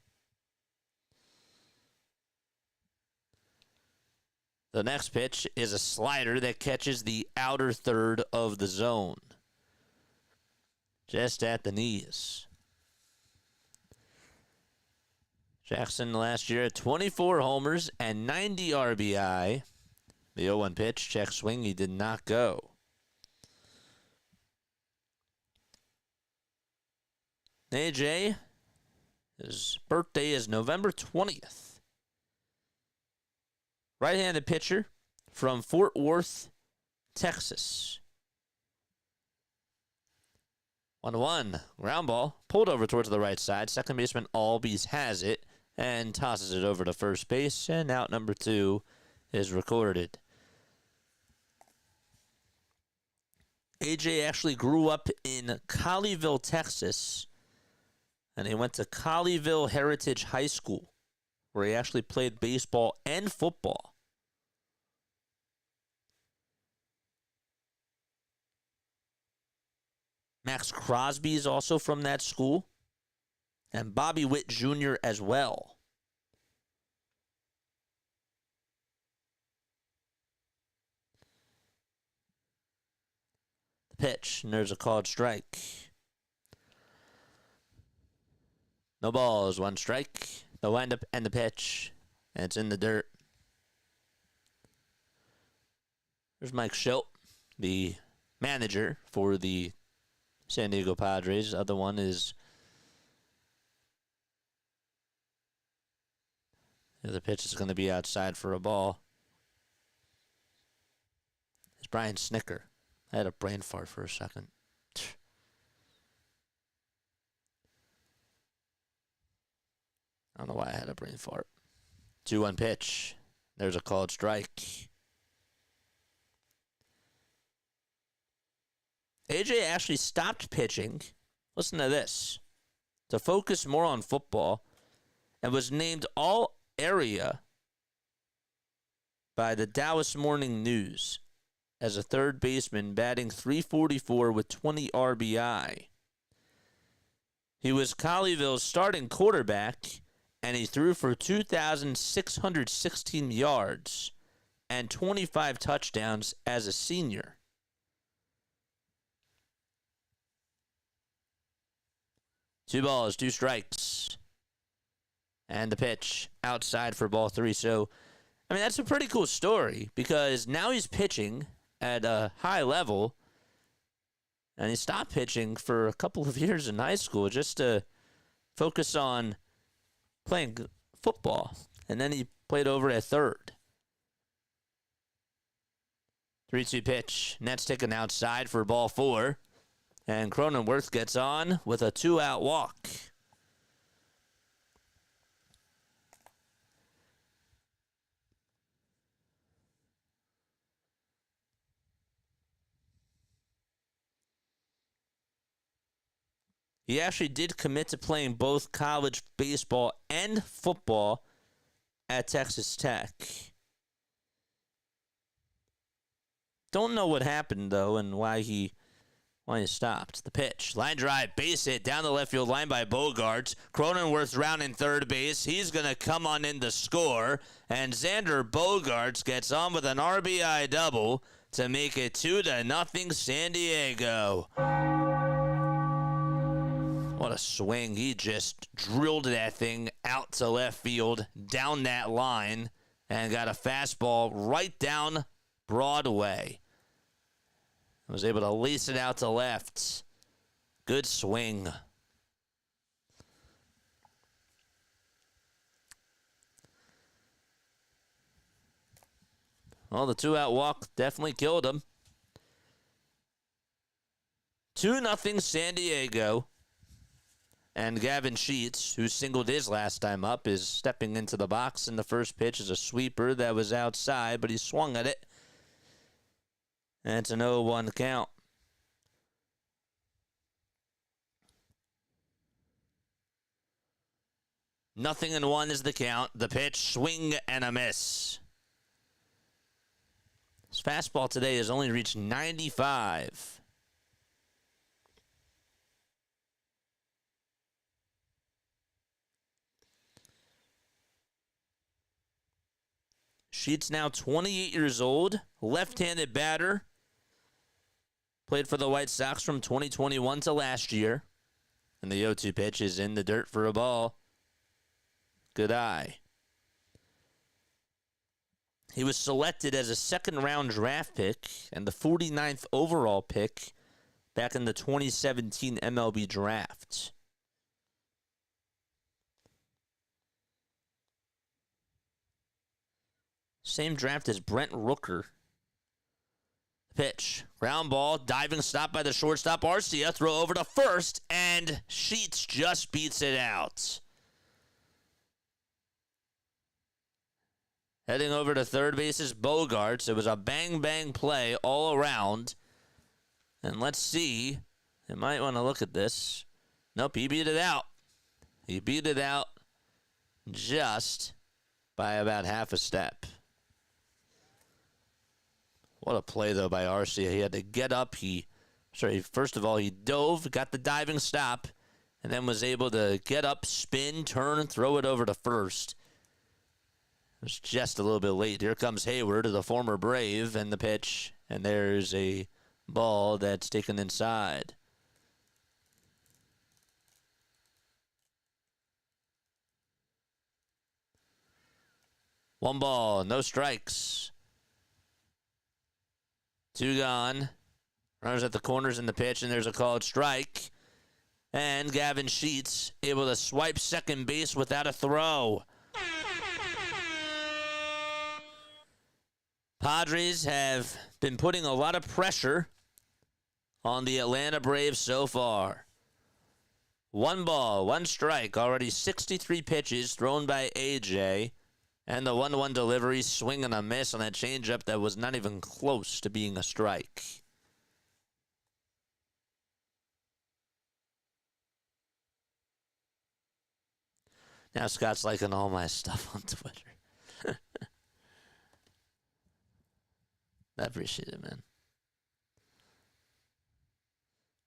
The next pitch is a slider that catches the outer third of the zone, just at the knees. Jackson last year had 24 homers and 90 RBI. The 0-1 pitch, check swing, he did not go. AJ, his birthday is November 20th. Right-handed pitcher from Fort Worth, Texas. 1-1. Ground ball. Pulled over towards the right side. Second baseman Albies has it and tosses it over to first base. And out number 2 is recorded. AJ actually grew up in Colleyville, Texas. And he went to Colleyville Heritage High School, where he actually played baseball and football. Max Crosby is also from that school, and Bobby Witt Jr. as well. The pitch, and there's a called strike. No balls, 1 strike. The windup and the pitch, and it's in the dirt. There's Mike Schilt, the manager for the San Diego Padres. The other one is the pitch is going to be outside for a ball. It's Brian Snicker. I had a brain fart for a second. I don't know why I had a brain fart. 2-1 pitch. There's a called strike. AJ actually stopped pitching, listen to this, to focus more on football, and was named All-Area by the Dallas Morning News as a third baseman, batting .344 with 20 RBI. He was Colleyville's starting quarterback, and he threw for 2,616 yards and 25 touchdowns as a senior. Two balls, 2 strikes. And the pitch outside for ball 3. So, I mean, that's a pretty cool story because now he's pitching at a high level. And he stopped pitching for a couple of years in high school just to focus on playing football. And then he played over at third. 3-2 pitch. Nets taken outside for ball 4. And Cronenworth gets on with a 2-out walk. He actually did commit to playing both college baseball and football at Texas Tech. Don't know what happened, though, and why he stopped. The pitch. Line drive. Base hit down the left field line by Bogarts. Cronenworth's rounding third base. He's going to come on in to score. And Xander Bogarts gets on with an RBI double to make it 2-0 San Diego. What a swing. He just drilled that thing out to left field, down that line, and got a fastball right down Broadway. Was able to lace it out to left. Good swing. Well, the 2-out walk definitely killed him. 2-0 San Diego. And Gavin Sheets, who singled his last time up, is stepping into the box. And the first pitch is a sweeper that was outside, but he swung at it. And it's an 0-1 count. Nothing in 1 is the count. The pitch, swing and a miss. His fastball today has only reached 95. Sheets now 28 years old, left-handed batter. Played for the White Sox from 2021 to last year. And the 0-2 pitch is in the dirt for a ball. Good eye. He was selected as a second-round draft pick and the 49th overall pick back in the 2017 MLB draft. Same draft as Brent Rooker. Pitch. Ground ball. Diving stop by the shortstop. Arcia. Throw over to first. And Sheets just beats it out. Heading over to third base is Bogarts. It was a bang-bang play all around. And let's see. You might want to look at this. Nope, he beat it out. He beat it out just by about half a step. What a play, though, by Arcia. He had to get up. First of all, he dove, got the diving stop, and then was able to get up, spin, turn, throw it over to first. It was just a little bit late. Here comes Hayward, the former Brave, and the pitch. And there's a ball that's taken inside. One ball, no strikes. Two gone. Runners at the corners in the pitch, and there's a called strike. And Gavin Sheets able to swipe second base without a throw. Padres have been putting a lot of pressure on the Atlanta Braves so far. One ball, one strike, already 63 pitches thrown by AJ. And the 1-1 delivery, swing and a miss on that changeup that was not even close to being a strike. Now Scott's liking all my stuff on Twitter. I appreciate it, man.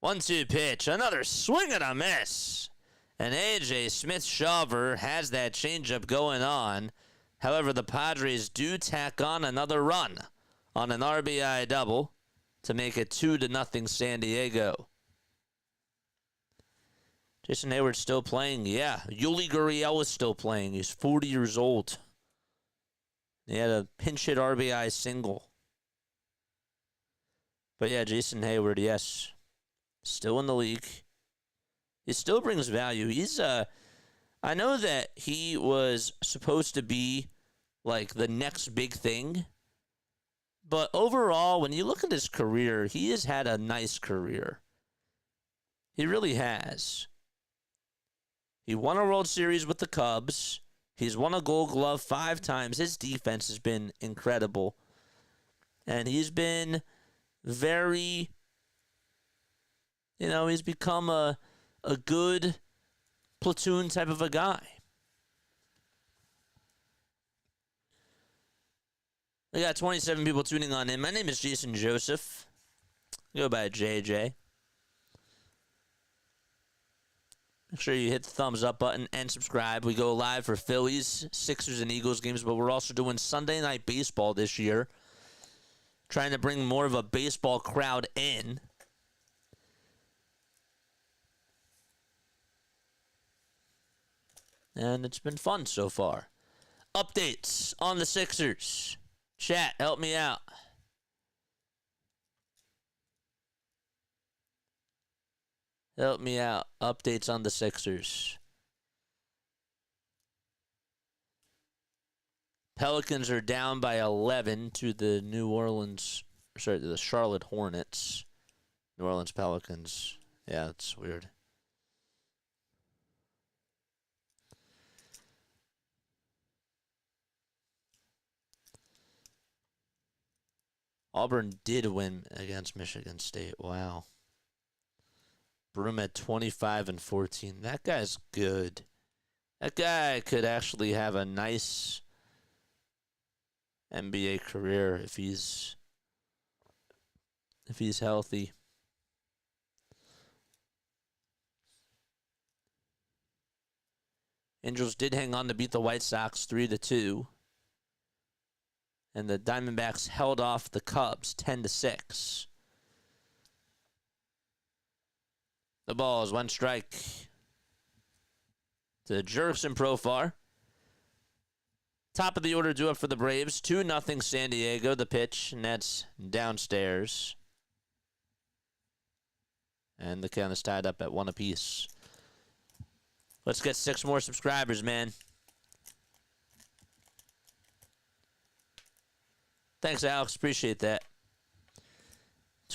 1-2 pitch. Another swing and a miss. And AJ Smith-Shawver has that changeup going on. However, the Padres do tack on another run on an RBI double to make it 2-0 San Diego. Jason Hayward's still playing. Yeah, Yuli Gurriel is still playing. He's 40 years old. He had a pinch hit RBI single. But yeah, Jason Hayward, yes, still in the league. He still brings value. I know that he was supposed to be like the next big thing. But overall, when you look at his career, he has had a nice career. He really has. He won a World Series with the Cubs. He's won a Gold Glove 5 times. His defense has been incredible. And he's been very, he's become a good platoon type of a guy. We got 27 people tuning on in. My name is Jason Joseph. I go by JJ. Make sure you hit the thumbs up button and subscribe. We go live for Phillies, Sixers, and Eagles games, but we're also doing Sunday Night Baseball this year. Trying to bring more of a baseball crowd in. And it's been fun so far. Updates on the Sixers. Chat, help me out. Help me out. Updates on the Sixers. Pelicans are down by 11 to the the Charlotte Hornets. New Orleans Pelicans. Yeah, that's weird. Auburn did win against Michigan State. Wow. Broom at 25-14. That guy's good. That guy could actually have a nice NBA career if he's healthy. Angels did hang on to beat the White Sox 3-2. And the Diamondbacks held off the Cubs 10-6. The ball is one strike to Jerkson Profar. Top of the order due up for the Braves. 2-0 San Diego. The pitch, and that's downstairs. And the count is tied up at 1 apiece. Let's get 6 more subscribers, man. Thanks, Alex. Appreciate that.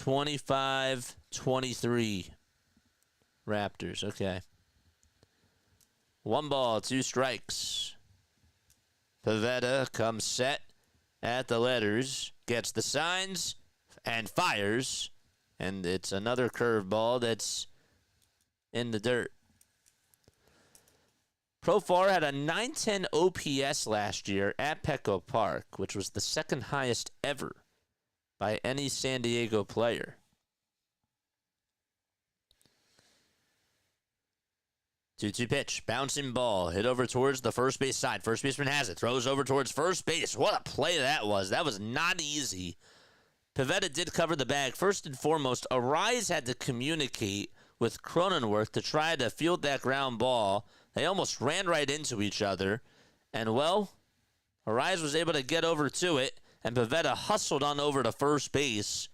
25-23 Raptors. Okay. 1 ball, 2 strikes. Pivetta comes set at the letters, gets the signs, and fires. And it's another curveball that's in the dirt. Profar had a 910 OPS last year at Petco Park, which was the second highest ever by any San Diego player. Two-two pitch, bouncing ball, hit over towards the first base side. First baseman has it, throws over towards first base. What a play that was. That was not easy. Pivetta did cover the bag. First and foremost, Arise had to communicate with Cronenworth to try to field that ground ball. They almost ran right into each other. And, well, Arise was able to get over to it, and Pivetta hustled on over to first base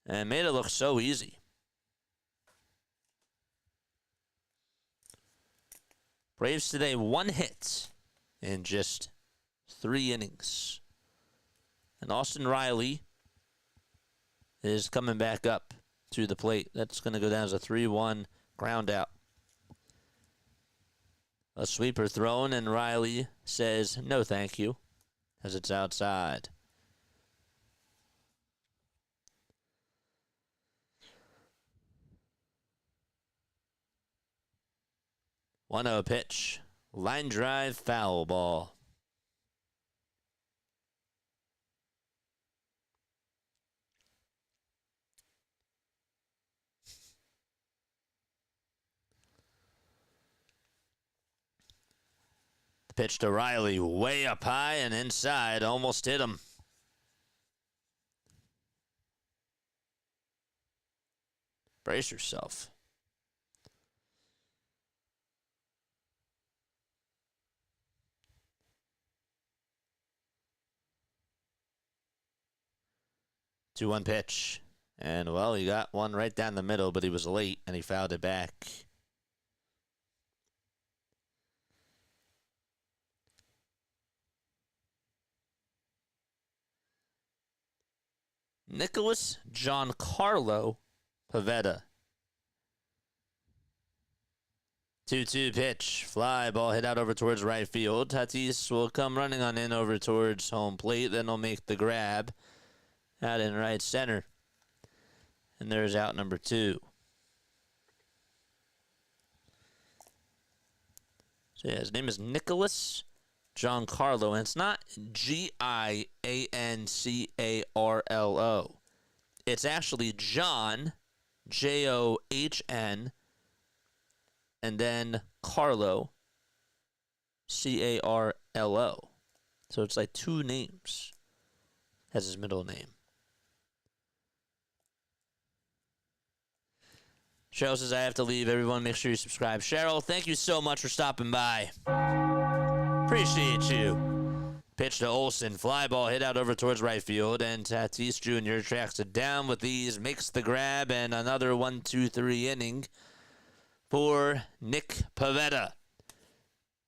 and made it look so easy. Braves today 1 hit in just 3 innings. And Austin Riley is coming back up to the plate. That's going to go down as a 3-1 ground out. A sweeper thrown, and Riley says, no thank you, as it's outside. One 0 pitch. Line drive, foul ball. Pitch to Riley, way up high and inside, almost hit him. Brace yourself. Two-one pitch. And, well, he got one right down the middle, but he was late, and he fouled it back. Nicholas Giancarlo Pivetta. 2-2 pitch. Fly ball hit out over towards right field. Tatis will come running on in over towards home plate. Then he'll make the grab out in right center. And there's out number 2. So yeah, his name is Nicholas Giancarlo, and it's not Giancarlo. It's actually John, John, and then Carlo, Carlo. So it's like 2 names as his middle name. Cheryl says, I have to leave. Everyone, make sure you subscribe. Cheryl, thank you so much for stopping by. Appreciate you. Pitch to Olson. Fly ball hit out over towards right field. And Tatis Jr. tracks it down with these. Makes the grab. And another 1-2-3 inning for Nick Pivetta.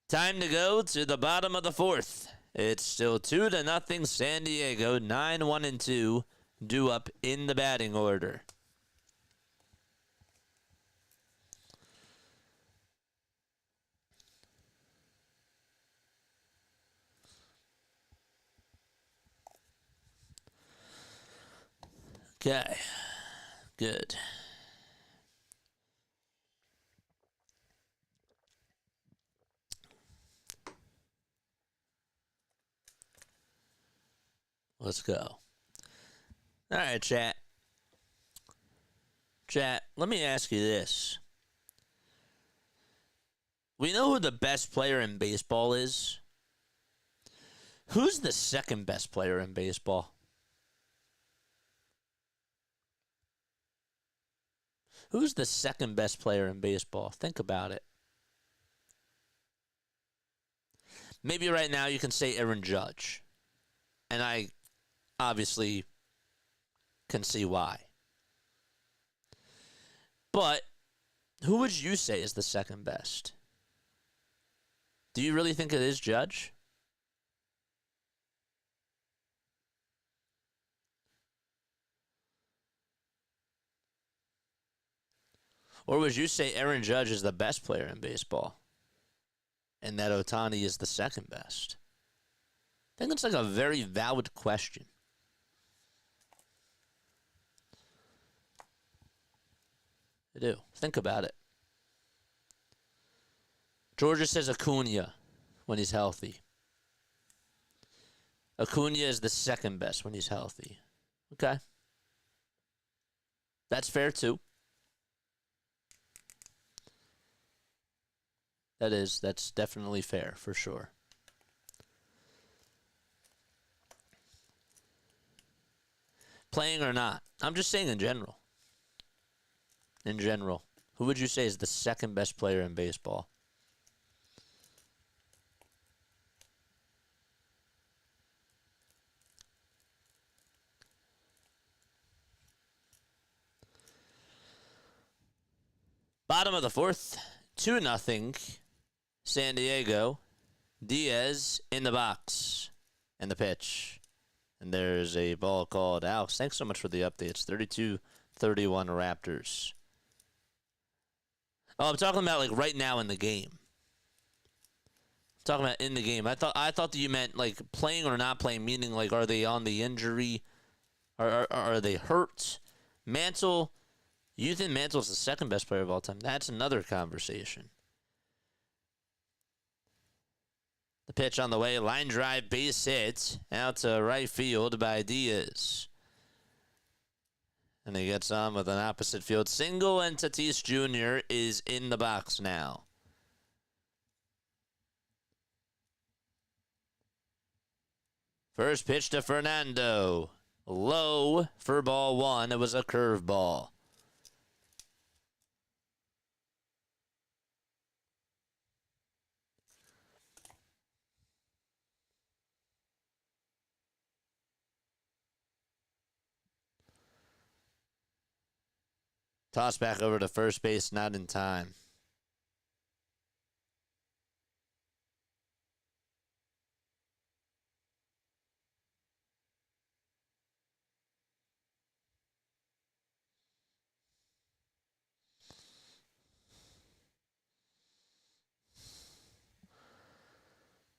Time to go to the bottom of the 4th. It's still 2-0 San Diego. 9-1-2 due up in the batting order. Okay, good. Let's go. All right, chat. Chat, let me ask you this. We know who the best player in baseball is. Who's the second best player in baseball? Who's the second best player in baseball? Think about it. Maybe right now you can say Aaron Judge. And I obviously can see why. But who would you say is the second best? Do you really think it is Judge? Or would you say Aaron Judge is the best player in baseball and that Ohtani is the second best? I think it's like a very valid question. I do. Think about it. Georgia says Acuna when he's healthy. Acuna is the second best when he's healthy. Okay. That's fair, too. That's definitely fair, for sure. Playing or not. I'm just saying in general. In general. Who would you say is the second best player in baseball? Bottom of the fourth, 2-0, San Diego. Diaz in the box. And the pitch. And there's a ball called Alex. Thanks so much for the updates. 32-31 Raptors. Oh, I'm talking about like right now in the game. I'm talking about in the game. I thought that you meant like playing or not playing, meaning like are they on the injury? Are they hurt? Mantle, you think Mantle's the second best player of all time? That's another conversation. The pitch on the way, line drive, base hit, out to right field by Diaz. And he gets on with an opposite field single, and Tatis Jr. is in the box now. First pitch to Fernando. Low for ball one. It was a curveball. Toss back over to first base, not in time.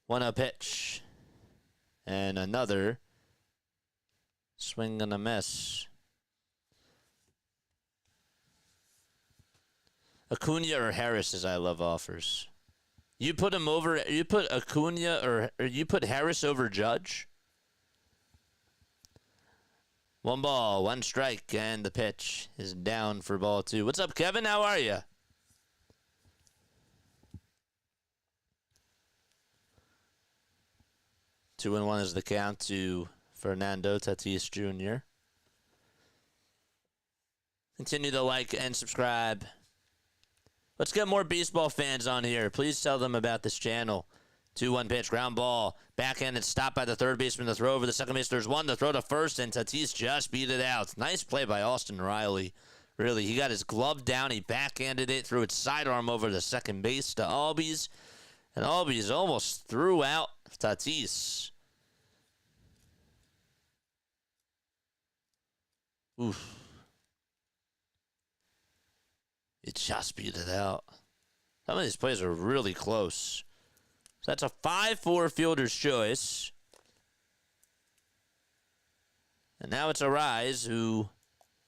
One a pitch. And another swing and a miss. Acuna or Harris, as I love offers. You put him over. You put Acuna or you put Harris over Judge. One ball, one strike, and the pitch is down for ball two. What's up, Kevin? How are you? Two and one is the count to Fernando Tatis Jr. Continue to like and subscribe. Let's get more baseball fans on here. Please tell them about this channel. 2-1 pitch, ground ball. Backhand and stopped by the third baseman. The throw over the second base. There's one to throw to first, and Tatis just beat it out. Nice play by Austin Riley. Really, he got his glove down. He backhanded it, threw its sidearm over the second base to Albies. And Albies almost threw out Tatis. Oof. It just beat it out. Some of these plays are really close. So that's a 5-4 fielder's choice. And now it's Arise who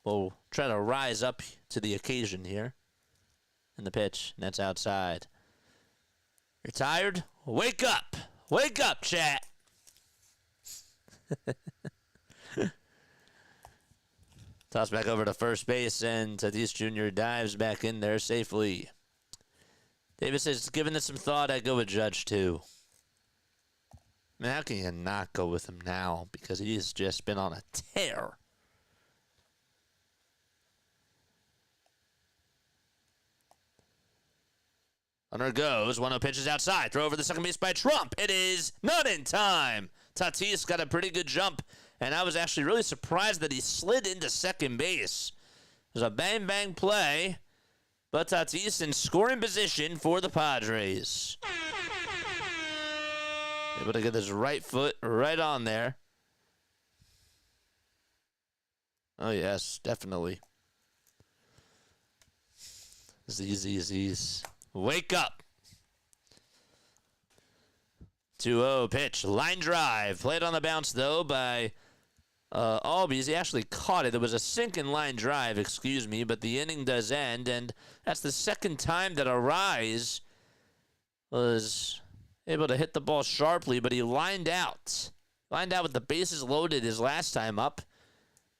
will try to rise up to the occasion here. And the pitch, and that's outside. You're tired? Wake up! Wake up, chat! Toss back over to first base, and Tatis Jr. dives back in there safely. David says, given this some thought, I'd go with Judge, too. Man, how can you not go with him now? Because he's just been on a tear. Runner goes. 1-0 pitches outside. Throw over the second base by Trump. It is not in time. Tatis got a pretty good jump. And I was actually really surprised that he slid into second base. It was a bang-bang play. But Tatis in scoring position for the Padres. Able to get his right foot right on there. Oh, yes, definitely. Z's. Wake up. 2-0 pitch. Line drive. Played on the bounce, though, by Albies. He actually caught it. It was a sinking line drive, excuse me, but the inning does end, and that's the second time that Arise was able to hit the ball sharply, but he lined out. Lined out with the bases loaded his last time up,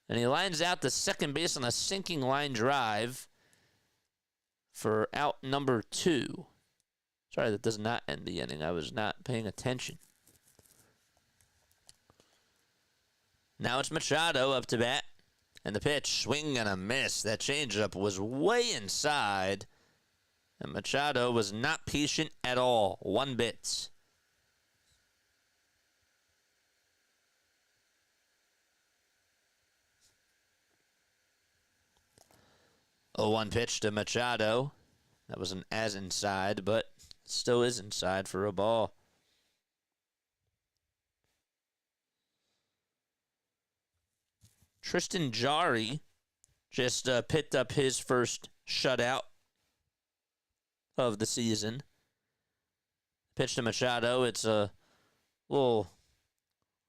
and he lines out to second base on a sinking line drive for out number 2. Sorry, that does not end the inning. I was not paying attention. Now it's Machado up to bat. And the pitch, swing and a miss. That changeup was way inside. And Machado was not patient at all. 1 bit. A 1 pitch to Machado. That wasn't as inside, but still is inside for a ball. Tristan Jari just picked up his first shutout of the season. Pitch to Machado. It's a little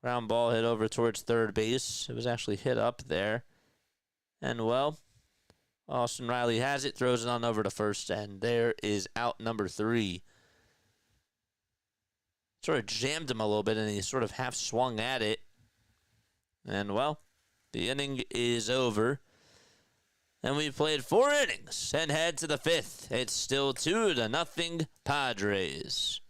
ground ball hit over towards third base. It was actually hit up there. And, well, Austin Riley has it, throws it on over to first, and there is out number 3. Sort of jammed him a little bit, and he sort of half swung at it. And, well, the inning is over. And we played 4 innings and head to the 5th. It's still 2-0 Padres.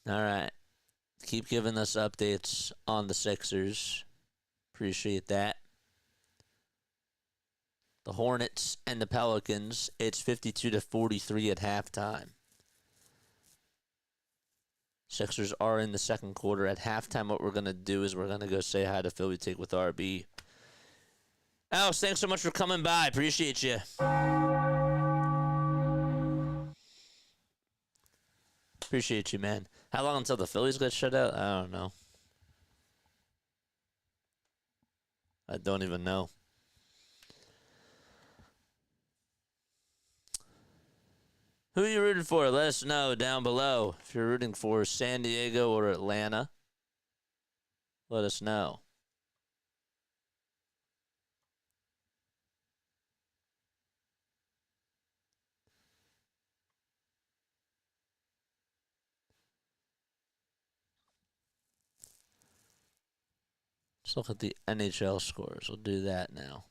All right. Keep giving us updates on the Sixers. Appreciate that. The Hornets and the Pelicans, it's 52-43 at halftime. Sixers are in the second quarter. At halftime, what we're going to do is we're going to go say hi to Philly Take with RB. Alex, thanks so much for coming by. Appreciate you. Appreciate you, man. How long until the Phillies get shut out? I don't know. I don't even know. Who are you rooting for? Let us know down below. If you're rooting for San Diego or Atlanta, let us know. Let's look at the NHL scores. We'll do that now.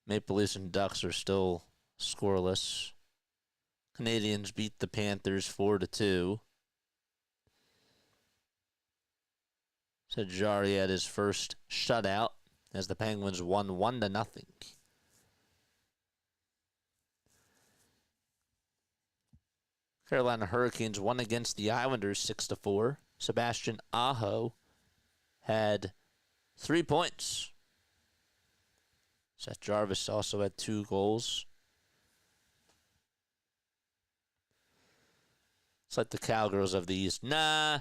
Maple Leafs and Ducks are still scoreless. Canadians beat the Panthers 4-2. So Jari had his first shutout as the Penguins won 1-0. Carolina Hurricanes won against the Islanders 6-4. Sebastian Aho had 3 points. Seth Jarvis also had 2 goals. It's like the Cowgirls of the East. Nah,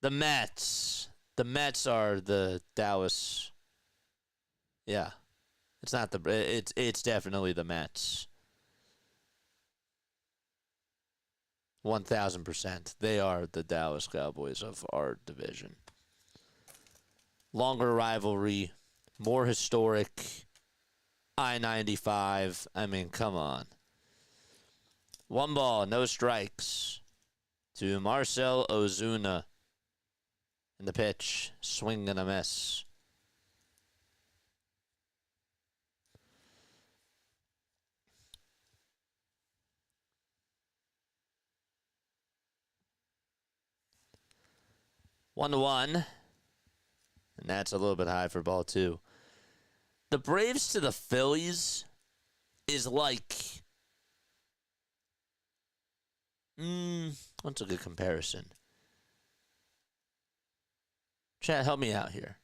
the Mets. The Mets are the Dallas. Yeah, it's not the. It's definitely the Mets. 1,000%. They are the Dallas Cowboys of our division. Longer rivalry, more historic. I-95. I mean, come on. 1 ball, no strikes to Marcell Ozuna. And the pitch, swing and a miss. One to 1. And that's a little bit high for ball 2. The Braves to the Phillies is like, what's a good comparison? Chat, help me out here.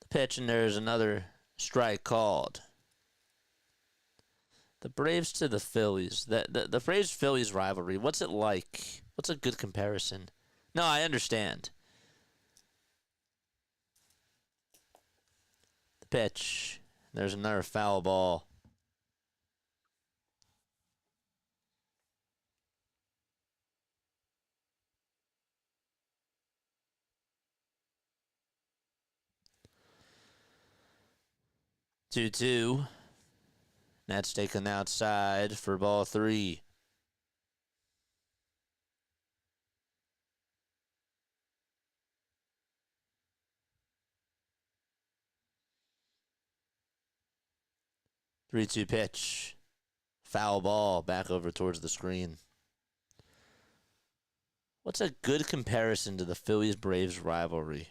The pitch, and there's another strike called. The Braves to the Phillies. The Braves-Phillies rivalry. What's it like? What's a good comparison? No, I understand. The pitch. There's another foul ball. Two. That's taken outside for ball 3. Three-two pitch. Foul ball back over towards the screen. What's a good comparison to the Phillies-Braves rivalry?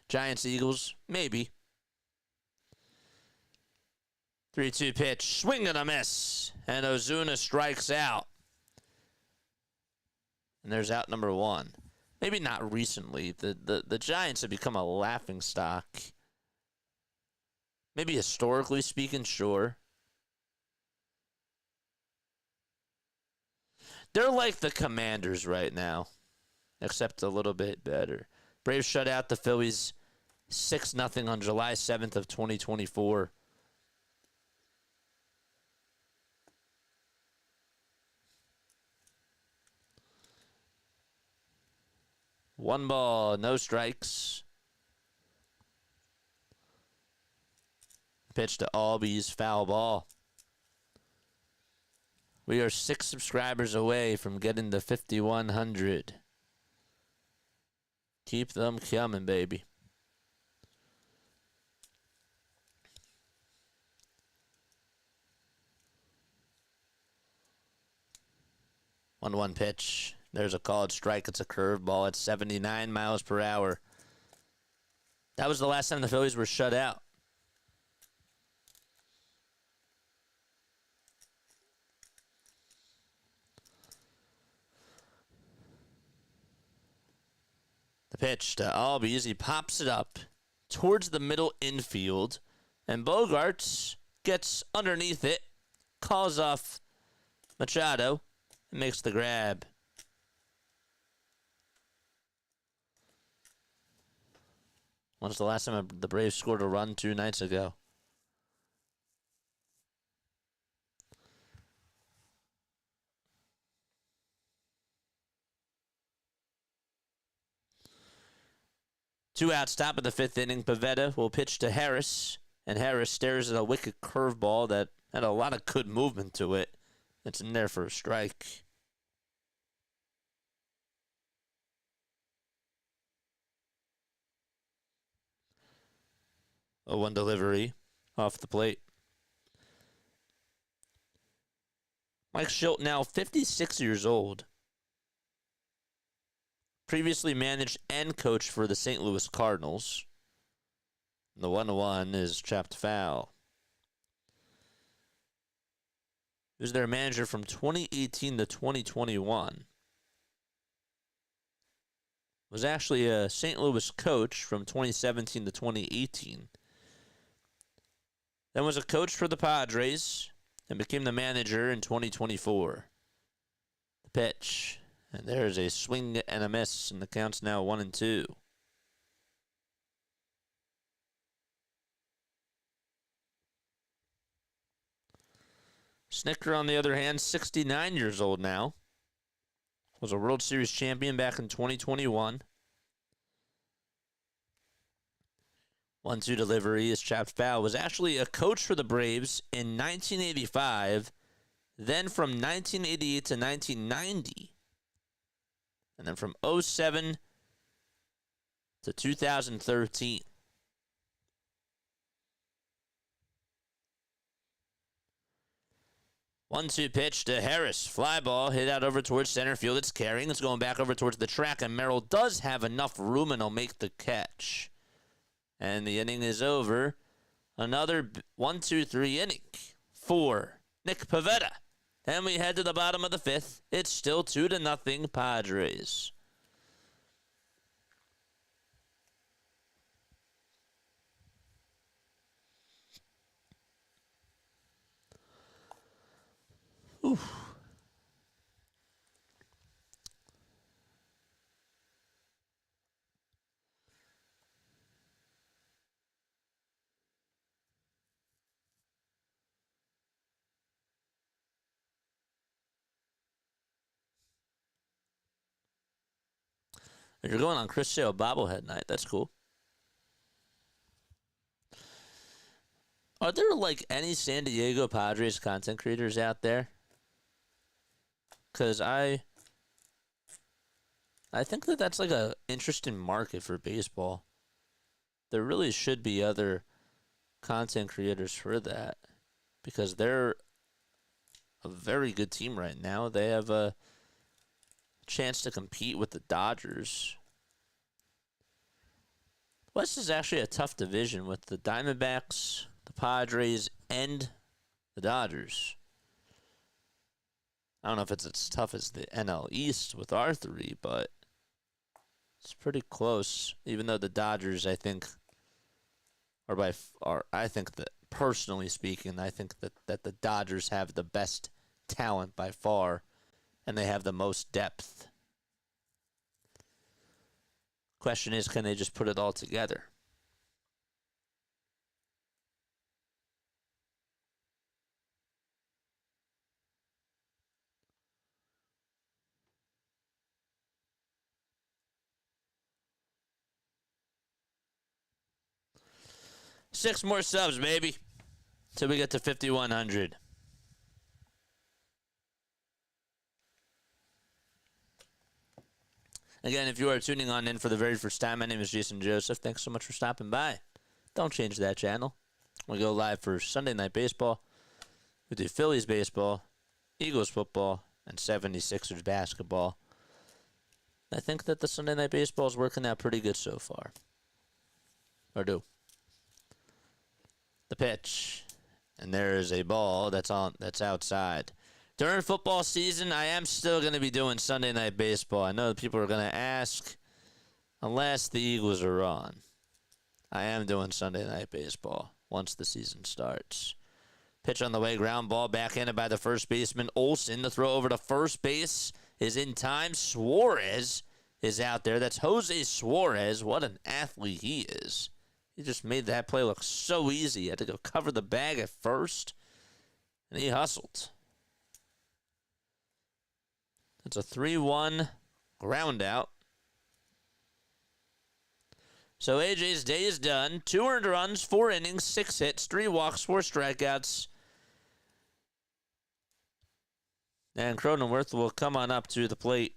Giants-Eagles? Maybe. 3-2 pitch. Swing and a miss. And Ozuna strikes out. And there's out number 1. Maybe not recently. The Giants have become a laughingstock. Maybe historically speaking, sure. They're like the Commanders right now, except a little bit better. Braves shut out the Phillies 6-0 on July 7th of 2024. One ball, no strikes. Pitch to Albies, foul ball. We are 6 subscribers away from getting the 5,100. Keep them coming, baby. One pitch. There's a called strike. It's a curveball at 79 miles per hour. That was the last time the Phillies were shut out. The pitch to Albies. He pops it up towards the middle infield. And Bogarets gets underneath it. Calls off Machado. And makes the grab. When's the last time the Braves scored a run 2 nights ago? Two outs, top of the 5th inning. Pivetta will pitch to Harris, and Harris stares at a wicked curveball that had a lot of good movement to it. It's in there for a strike. A 1 delivery off the plate. Mike Schilt, now 56 years old. Previously managed and coached for the St. Louis Cardinals. The 1-1 is chopped foul. He was their manager from 2018 to 2021. Was actually a St. Louis coach from 2017 to 2018. Then was a coach for the Padres and became the manager in 2024. The pitch. And there's a swing and a miss, and the count's now 1-2. Snitker, on the other hand, 69 years old now. Was a World Series champion back in 2021. 1-2 delivery is chopped foul. Was actually a coach for the Braves in 1985. Then from 1988 to 1990. And then from 2007 to 2013. One-two pitch to Harris. Fly ball hit out over towards center field. It's carrying. It's going back over towards the track, and Merrill does have enough room, and he'll make the catch. And the inning is over. Another 1-2-3 inning for Nick Pivetta. And we head to the bottom of the 5th. It's still 2-0 Padres. Oof. You're going on Chris Sale bobblehead night. That's cool. Are there like any San Diego Padres content creators out there? Because I think that that's like a interesting market for baseball. There really should be other content creators for that because they're a very good team right now. They have a chance to compete with the Dodgers. West is actually a tough division with the Diamondbacks, the Padres, and the Dodgers. I don't know if it's as tough as the NL East with our three, but it's pretty close. Even though the Dodgers, I think, I think that personally speaking, I think that the Dodgers have the best talent by far, and they have the most depth. Question is, can they just put it all together? Six more subs, baby, till we get to 5,100. Again, if you are tuning on in for the very first time, my name is Jason Joseph. Thanks so much for stopping by. Don't change that channel. We go live for Sunday Night Baseball. We do Phillies baseball, Eagles football, and 76ers basketball. I think that the Sunday Night Baseball is working out pretty good so far. Or do. The pitch. And there is a ball that's outside. During football season, I am still going to be doing Sunday Night Baseball. I know that people are going to ask, unless the Eagles are on. I am doing Sunday Night Baseball once the season starts. Pitch on the way, ground ball, backhanded by the first baseman, Olson. The throw over to first base is in time. Suarez is out there. That's Jose Suarez. What an athlete he is. He just made that play look so easy. He had to go cover the bag at first, and he hustled. It's a 3-1 ground out. So AJ's day is done. 2 earned runs, 4 innings, 6 hits, 3 walks, 4 strikeouts. And Cronenworth will come on up to the plate.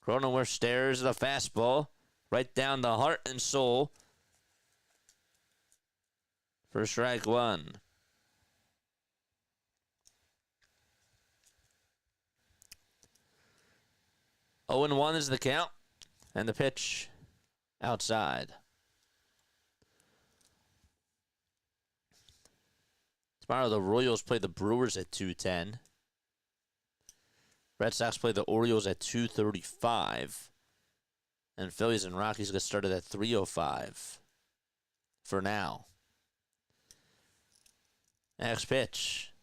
Cronenworth stares at a fastball right down the heart and soul for strike 1. Oh and 1 is the count. And the pitch outside. Tomorrow the Royals play the Brewers at 2:10. Red Sox play the Orioles at 2:35. And Phillies and Rockies get started at 3:05 for now. Next pitch.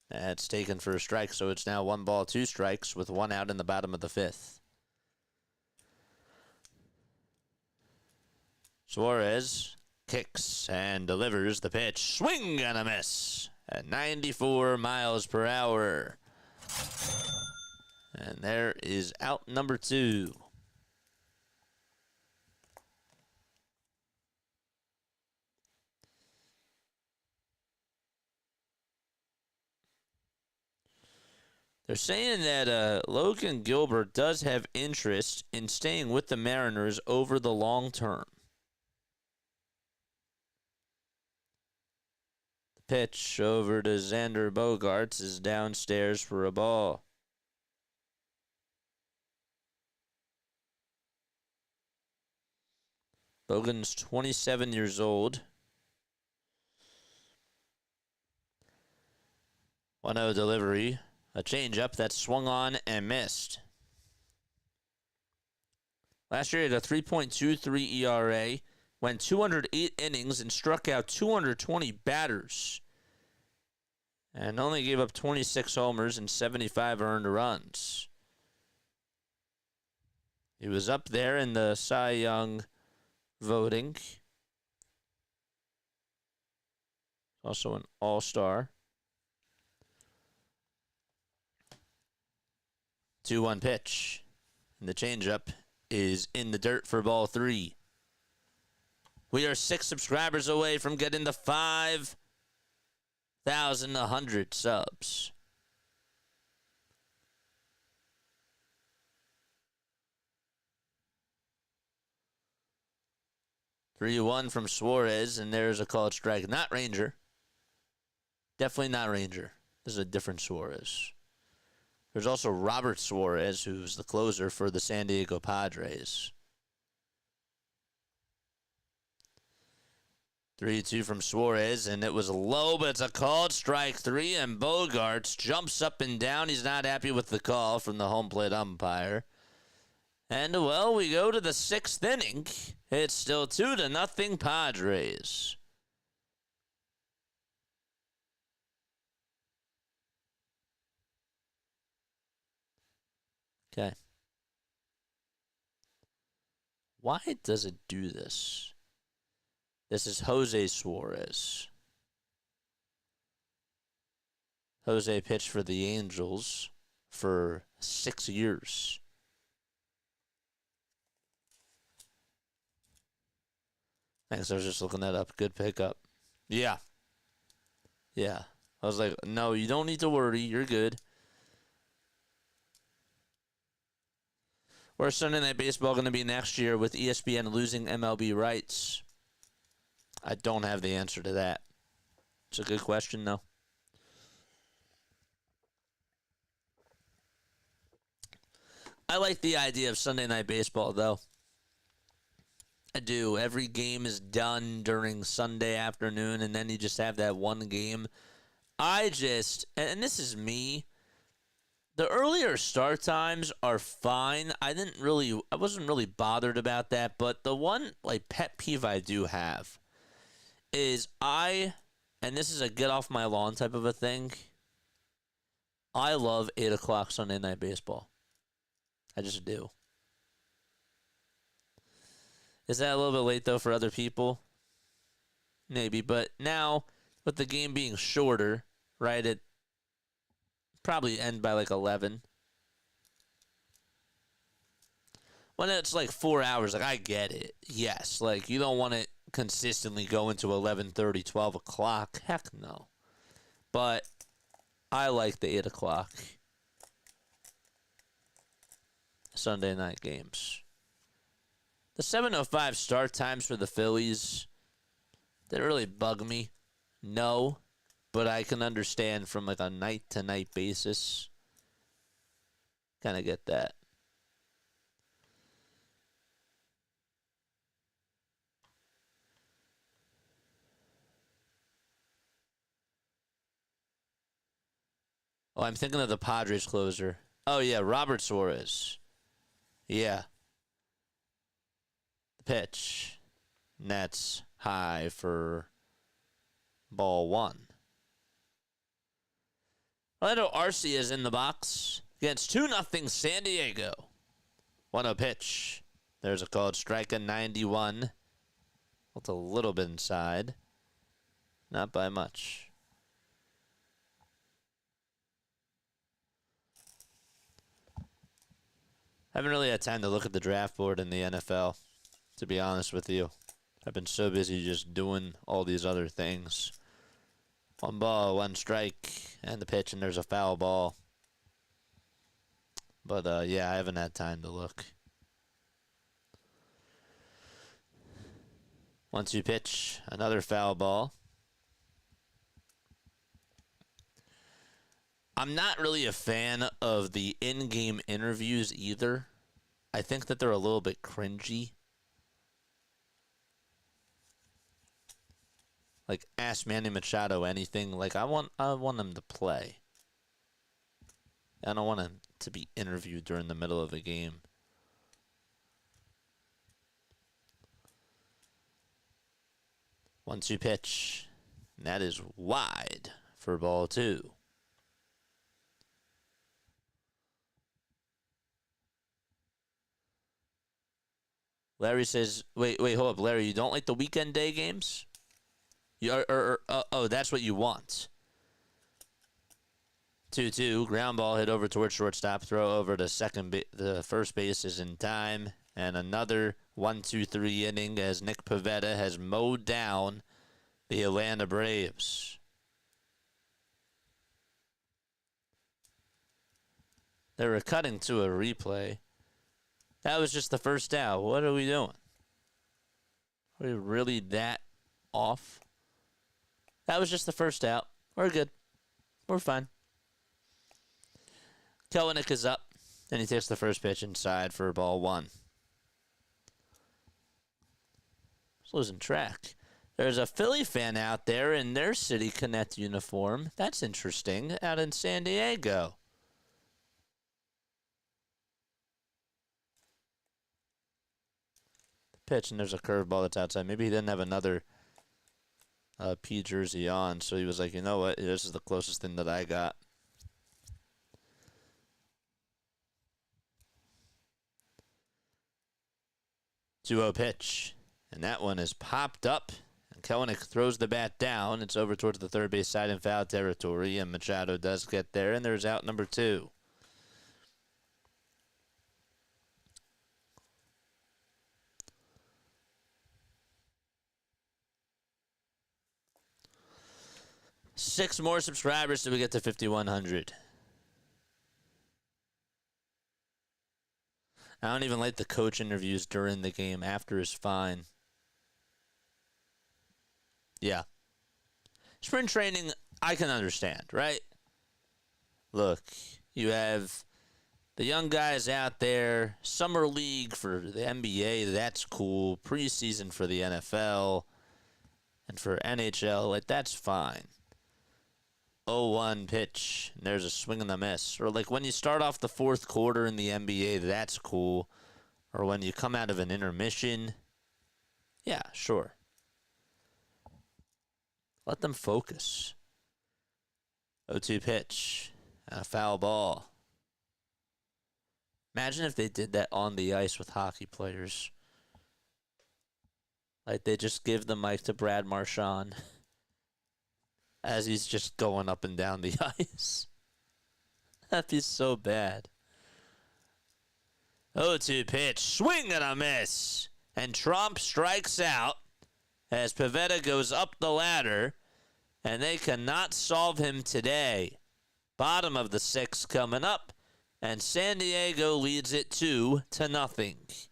That's taken for a strike, so it's now 1 ball, 2 strikes with 1 out in the bottom of the 5th. Suarez kicks and delivers the pitch. Swing and a miss at 94 miles per hour. And there is out number 2. They're saying that Logan Gilbert does have interest in staying with the Mariners over the long term. Pitch over to Xander Bogarts is downstairs for a ball. Bogan's 27 years old. 1-0 delivery. A changeup that swung on and missed. Last year he had a 3.23 ERA. Went 208 innings and struck out 220 batters. and only gave up 26 homers and 75 earned runs. He was up there in the Cy Young voting. Also an all-star. 2-1 pitch. And the changeup is in the dirt for ball 3. We are 6 subscribers away from getting the 5,100 subs. Three-one from Suarez, and there's a called strike. Not Ranger. Definitely not Ranger. This is a different Suarez. There's also Robert Suarez, who's the closer for the San Diego Padres. 3-2 from Suarez, and it was low, but it's a called strike 3, and Bogarets jumps up and down. He's not happy with the call from the home plate umpire. And, well, we go to the 6th inning. It's still 2-0 Padres. Okay. Why does it do this? This is Jose Suarez. Jose pitched for the Angels for 6 years. Thanks, I was just looking that up. Good pickup. Yeah. I was like, no, you don't need to worry. You're good. Where's Sunday Night Baseball going to be next year with ESPN losing MLB rights? I don't have the answer to that. It's a good question, though. I like the idea of Sunday Night Baseball, though. I do. Every game is done during Sunday afternoon, and then you just have that one game. And this is me, the earlier start times are fine. I wasn't really bothered about that, but the one, pet peeve I do have is and this is a get off my lawn type of a thing, I love 8 o'clock Sunday Night Baseball. I just do. Is that a little bit late, though, for other people? Maybe, but now, with the game being shorter, right, it probably end by 11. When it's 4 hours, I get it. Yes, you don't want it consistently go into 11:30, 12 o'clock. Heck no. But I like the 8 o'clock Sunday night games. The 7:05 start times for the Phillies, they really bug me. No, but I can understand from a night-to-night basis. Kind of get that. Oh, I'm thinking of the Padres closer. Oh, yeah, Robert Suarez. Yeah. The pitch. And that's high for ball 1. Orlando Arcia is in the box against 2-0 San Diego. 1-0 pitch. There's a called strike at 91. It's a little bit inside. Not by much. Haven't really had time to look at the draft board in the NFL, to be honest with you. I've been so busy just doing all these other things. 1 ball, 1 strike, and the pitch, and there's a foul ball. But, yeah, I haven't had time to look. 1-2 pitch, another foul ball. I'm not really a fan of the in-game interviews either. I think that they're a little bit cringy. Ask Manny Machado anything. I want him to play. I don't want him to be interviewed during the middle of a game. 1-2 pitch. And that is wide for ball 2. Larry says, wait, hold up, Larry, you don't like the weekend day games? Oh, that's what you want. 2-2, ground ball hit over towards shortstop, throw over to the first base is in time, and another 1-2-3 inning as Nick Pivetta has mowed down the Atlanta Braves. They were cutting to a replay. That was just the first out. What are we doing? Are we really that off? That was just the first out. We're good. We're fine. Kelenic is up, and he takes the first pitch inside for ball 1. Just losing track. There's a Philly fan out there in their City Connect uniform. That's interesting. Out in San Diego. Pitch, and there's a curveball that's outside. Maybe he didn't have another P jersey on, so he was like, you know what, this is the closest thing that I got. Two-0 pitch, and that one is popped up, and Kelenic throws the bat down. It's over towards the third base side in foul territory, and Machado does get there, and there's out number 2. Six more subscribers till we get to 5,100. I don't even like the coach interviews during the game. After is fine. Yeah. Spring training, I can understand, right? Look, you have the young guys out there. Summer league for the NBA, that's cool. Preseason for the NFL and for NHL, like, that's fine. 0-1 pitch, and there's a swing and a miss. Or like when you start off the fourth quarter in the NBA, that's cool. Or when you come out of an intermission, yeah, sure. Let them focus. 0-2 pitch, and a foul ball. Imagine if they did that on the ice with hockey players. Like they just give the mic to Brad Marchand as he's just going up and down the ice. That'd be so bad. 0-2 pitch, swing and a miss. And Trump strikes out as Pivetta goes up the ladder, and they cannot solve him today. Bottom of the 6th coming up, and San Diego leads it 2-0.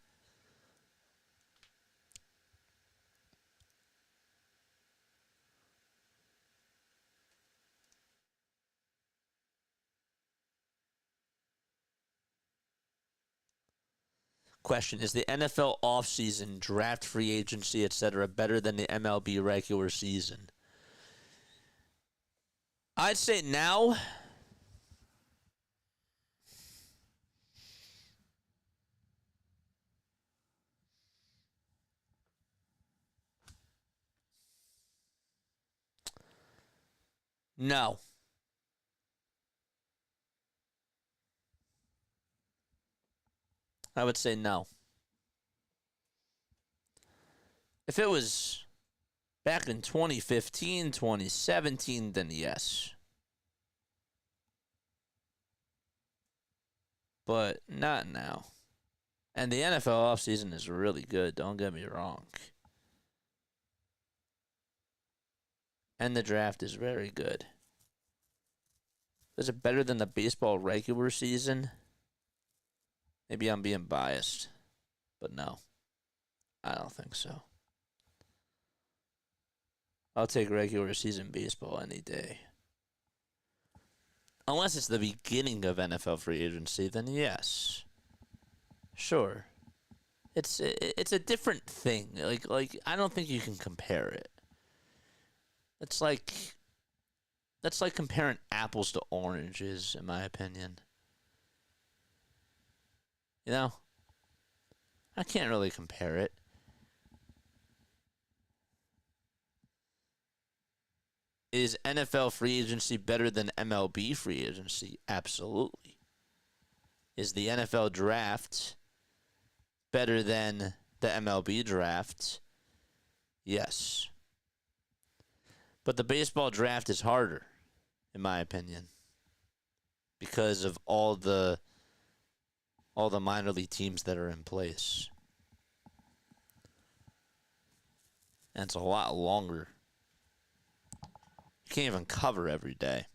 Question, is the NFL offseason, draft free agency, etc., better than the MLB regular season? I'd say now. No. I would say no. If it was back in 2015, 2017, then yes. But not now. And the NFL offseason is really good, don't get me wrong. And the draft is very good. Is it better than the baseball regular season? Maybe I'm being biased, but no, I don't think so. I'll take regular season baseball any day. Unless it's the beginning of NFL free agency, then yes. Sure. It's a different thing. Like I don't think you can compare it. That's like comparing apples to oranges, in my opinion. You know, I can't really compare it. Is NFL free agency better than MLB free agency? Absolutely. Is the NFL draft better than the MLB draft? Yes. But the baseball draft is harder, in my opinion, because of all the minor league teams that are in place. And it's a lot longer. You can't even cover every day.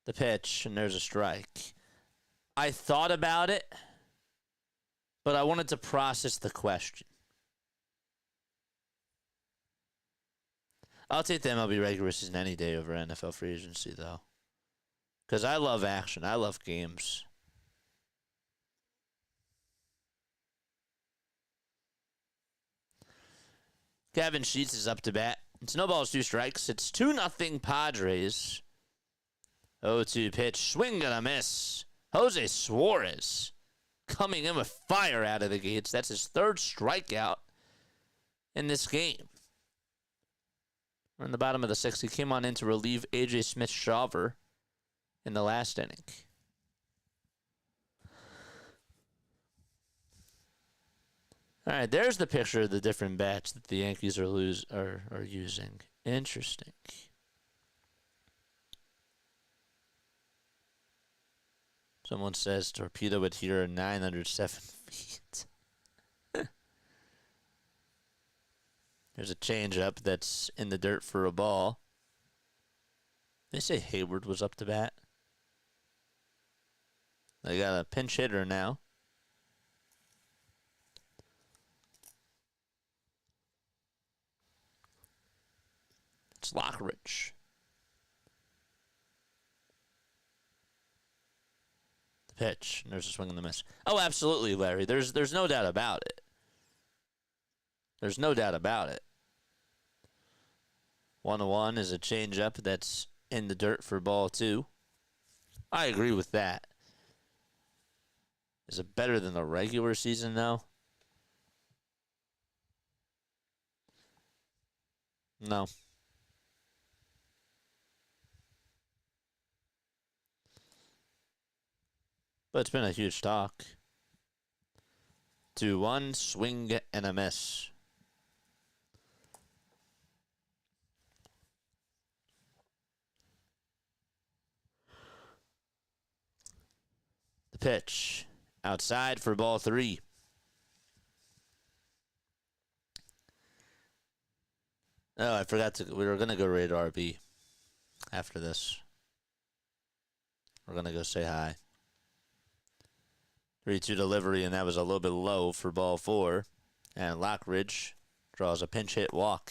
The pitch, and there's a strike. I thought about it, but I wanted to process the question. I'll take the MLB regular season any day over NFL free agency, though. Because I love action. I love games. Kevin Sheets is up to bat. It's no balls, 2 strikes. It's 2-0 Padres. 0-2 pitch. Swing and a miss. Jose Suarez coming in with fire out of the gates. That's his 3rd strikeout in this game. We're in the bottom of the 6th. He came on in to relieve A.J. Smith's shawver in the last inning. All right, there's the picture of the different bats that the Yankees are using. Interesting. Someone says torpedo would here 907 feet. There's a changeup that's in the dirt for a ball. They say Hayward was up to bat. They got a pinch hitter now. It's Lockridge. The pitch. And there's a swing and the miss. Oh, absolutely, Larry. There's no doubt about it. There's no doubt about it. 1-1 is a changeup that's in the dirt for ball 2. I agree with that. Is it better than the regular season, though? No. But it's been a huge talk. 2-1, swing and a miss. The pitch. Outside for ball 3. Oh, I forgot to. We were going to go raid RB after this. We're going to go say hi. 3-2 delivery, and that was a little bit low for ball 4. And Lockridge draws a pinch hit walk.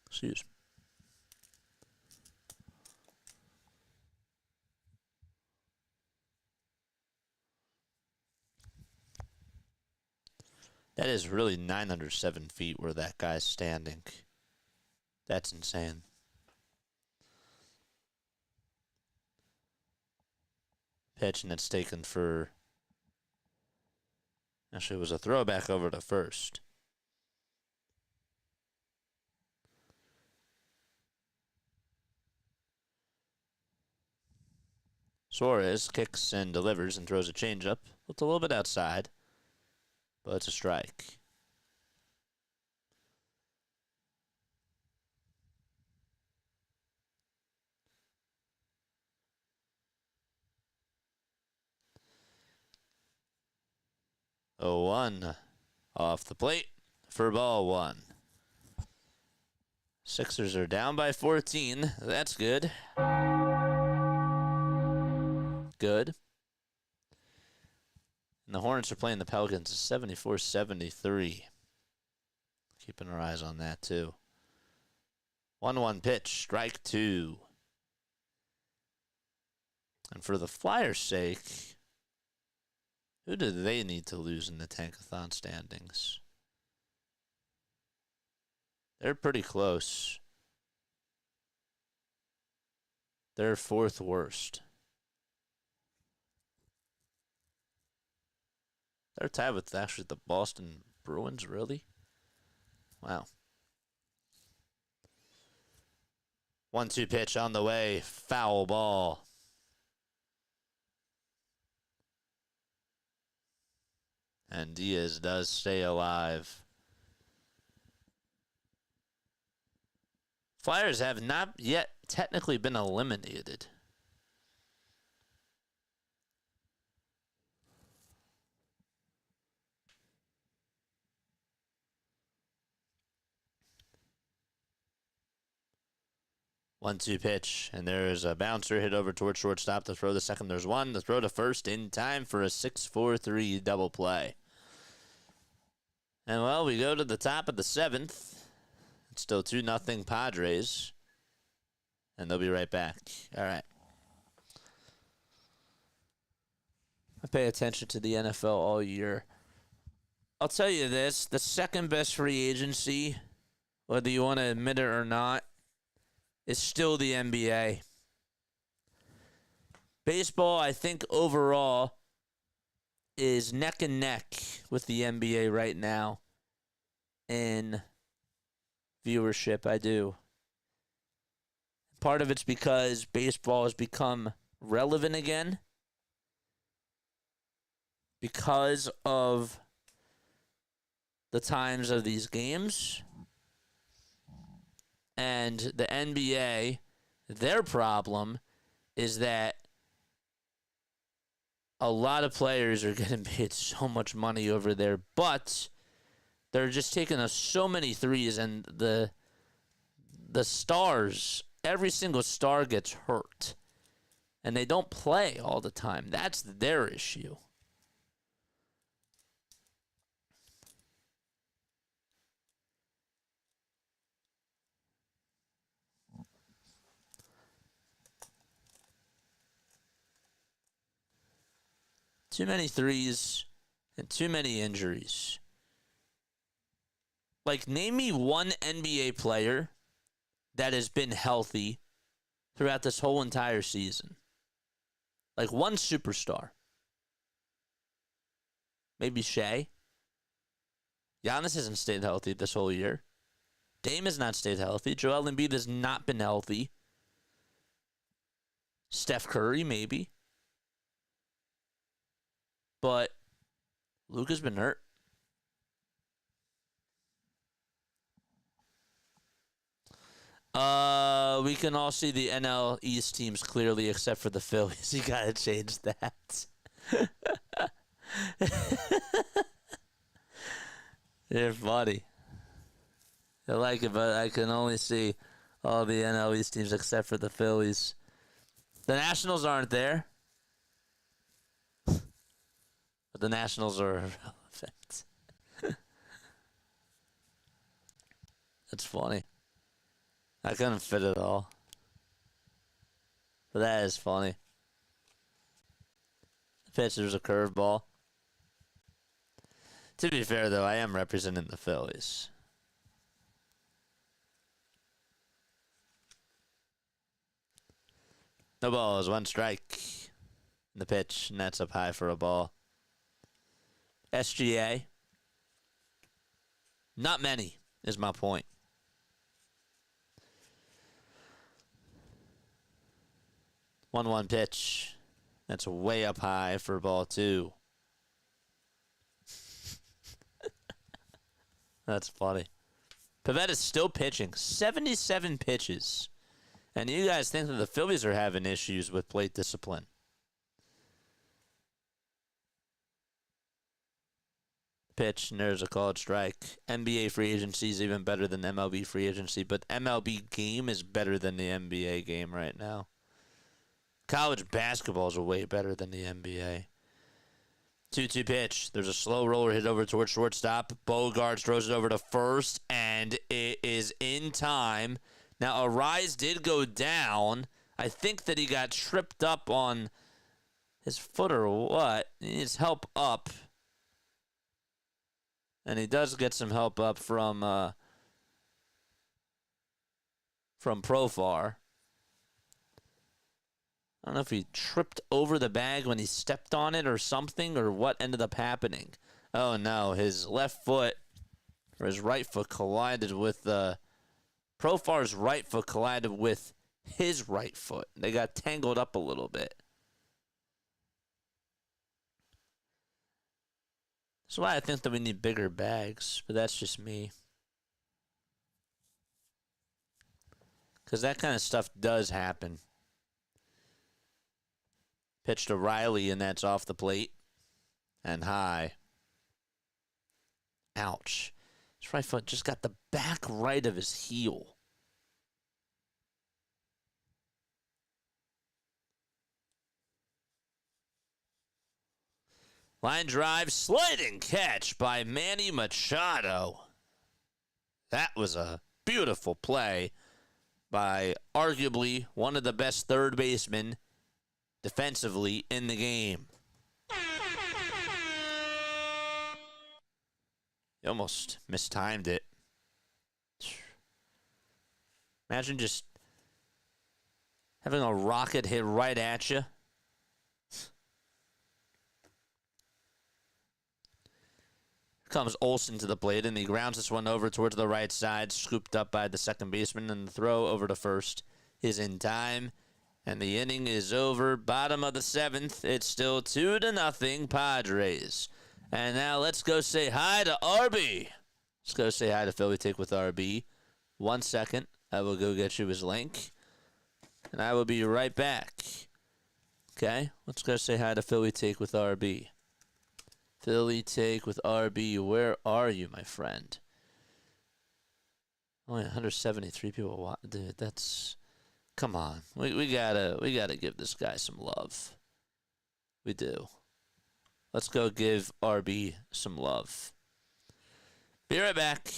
Excuse me. That is really 907 feet where that guy's standing. That's insane. Pitch, and it's taken for... Actually, it was a throwback over to first. Suarez kicks and delivers and throws a changeup. It's a little bit outside, but it's a strike. Oh, 1 off the plate for ball 1. Sixers are down by 14. That's good. Good. And the Hornets are playing the Pelicans 74-73. Keeping our eyes on that, too. 1-1 pitch, strike 2. And for the Flyers' sake, who do they need to lose in the Tankathon standings? They're pretty close. They're fourth worst. They're tied with actually the Boston Bruins, really? Wow. 1-2 pitch on the way. Foul ball. And Diaz does stay alive. Flyers have not yet technically been eliminated. One-two pitch, and there's a bouncer hit over towards shortstop. The throw to second, there's one. The throw to first in time for a 6-4-3 double play. And, well, we go to the top of the seventh. It's still 2-0 Padres. And they'll be right back. All right. I pay attention to the NFL all year. I'll tell you this. The second best free agency, whether you want to admit it or not, is still the NBA. Baseball, I think, overall, is neck and neck with the NBA right now in viewership. I do. Part of it's because baseball has become relevant again because of the times of these games. And the NBA, their problem is that a lot of players are getting paid so much money over there, but they're just taking us so many threes, and the stars, every single star gets hurt, and they don't play all the time. That's their issue. Too many threes and too many injuries. Like, name me one NBA player that has been healthy throughout this whole entire season. Like, one superstar. Maybe Shea. Giannis hasn't stayed healthy this whole year. Dame has not stayed healthy. Joel Embiid has not been healthy. Steph Curry, maybe. But Luka's been hurt. We can all see the NL East teams clearly, except for the Phillies. You gotta change that. You're funny. I like it, but I can only see all the NL East teams except for the Phillies. The Nationals aren't there. But the Nationals are irrelevant. That's funny. I couldn't fit it all. But that is funny. The pitch, there's a curveball. To be fair, though, I am representing the Phillies. No balls, one strike. The pitch, and that's up high for a ball. SGA. Not many, is my point. One pitch. That's way up high for ball two. That's funny. Pivetta's still pitching. 77 pitches. And you guys think that the Phillies are having issues with plate discipline. Pitch, and there's a called strike. NBA free agency is even better than MLB free agency, but MLB game is better than the NBA game right now. College basketball is way better than the NBA. 2-2 pitch. There's a slow roller hit over towards shortstop. Bogarets throws it over to first, and it is in time. Now, Arise did go down. I think that he got tripped up on his foot or what. He needs help up. And he does get some help up from from Profar. I don't know if he tripped over the bag when he stepped on it or something, or what ended up happening. Oh no, his left foot, or his right foot collided with Profar's right foot collided with his right foot. They got tangled up a little bit. That's why I think that we need bigger bags, but that's just me. Because that kind of stuff does happen. Pitch to Riley, and that's off the plate. And high. Ouch. His right foot just got the back right of his heel. Line drive, sliding catch by Manny Machado. That was a beautiful play by arguably one of the best third basemen defensively in the game. He almost mistimed it. Imagine just having a rocket hit right at you. Comes Olson to the plate, and he grounds this one over towards the right side, scooped up by the second baseman, and the throw over to first is in time, and the inning is over. Bottom of the seventh, it's still 2-0 Padres. And now let's go say hi to RB. Let's go say hi to Philly Take with RB. 1 second, I will go get you his link, and I will be right back. Okay, let's go say hi to Philly Take with RB. Philly Take with RB, where are you, my friend? Only 173 people watch. Dude, that's... Come on. We gotta give this guy some love. We do. Let's go give RB some love. Be right back.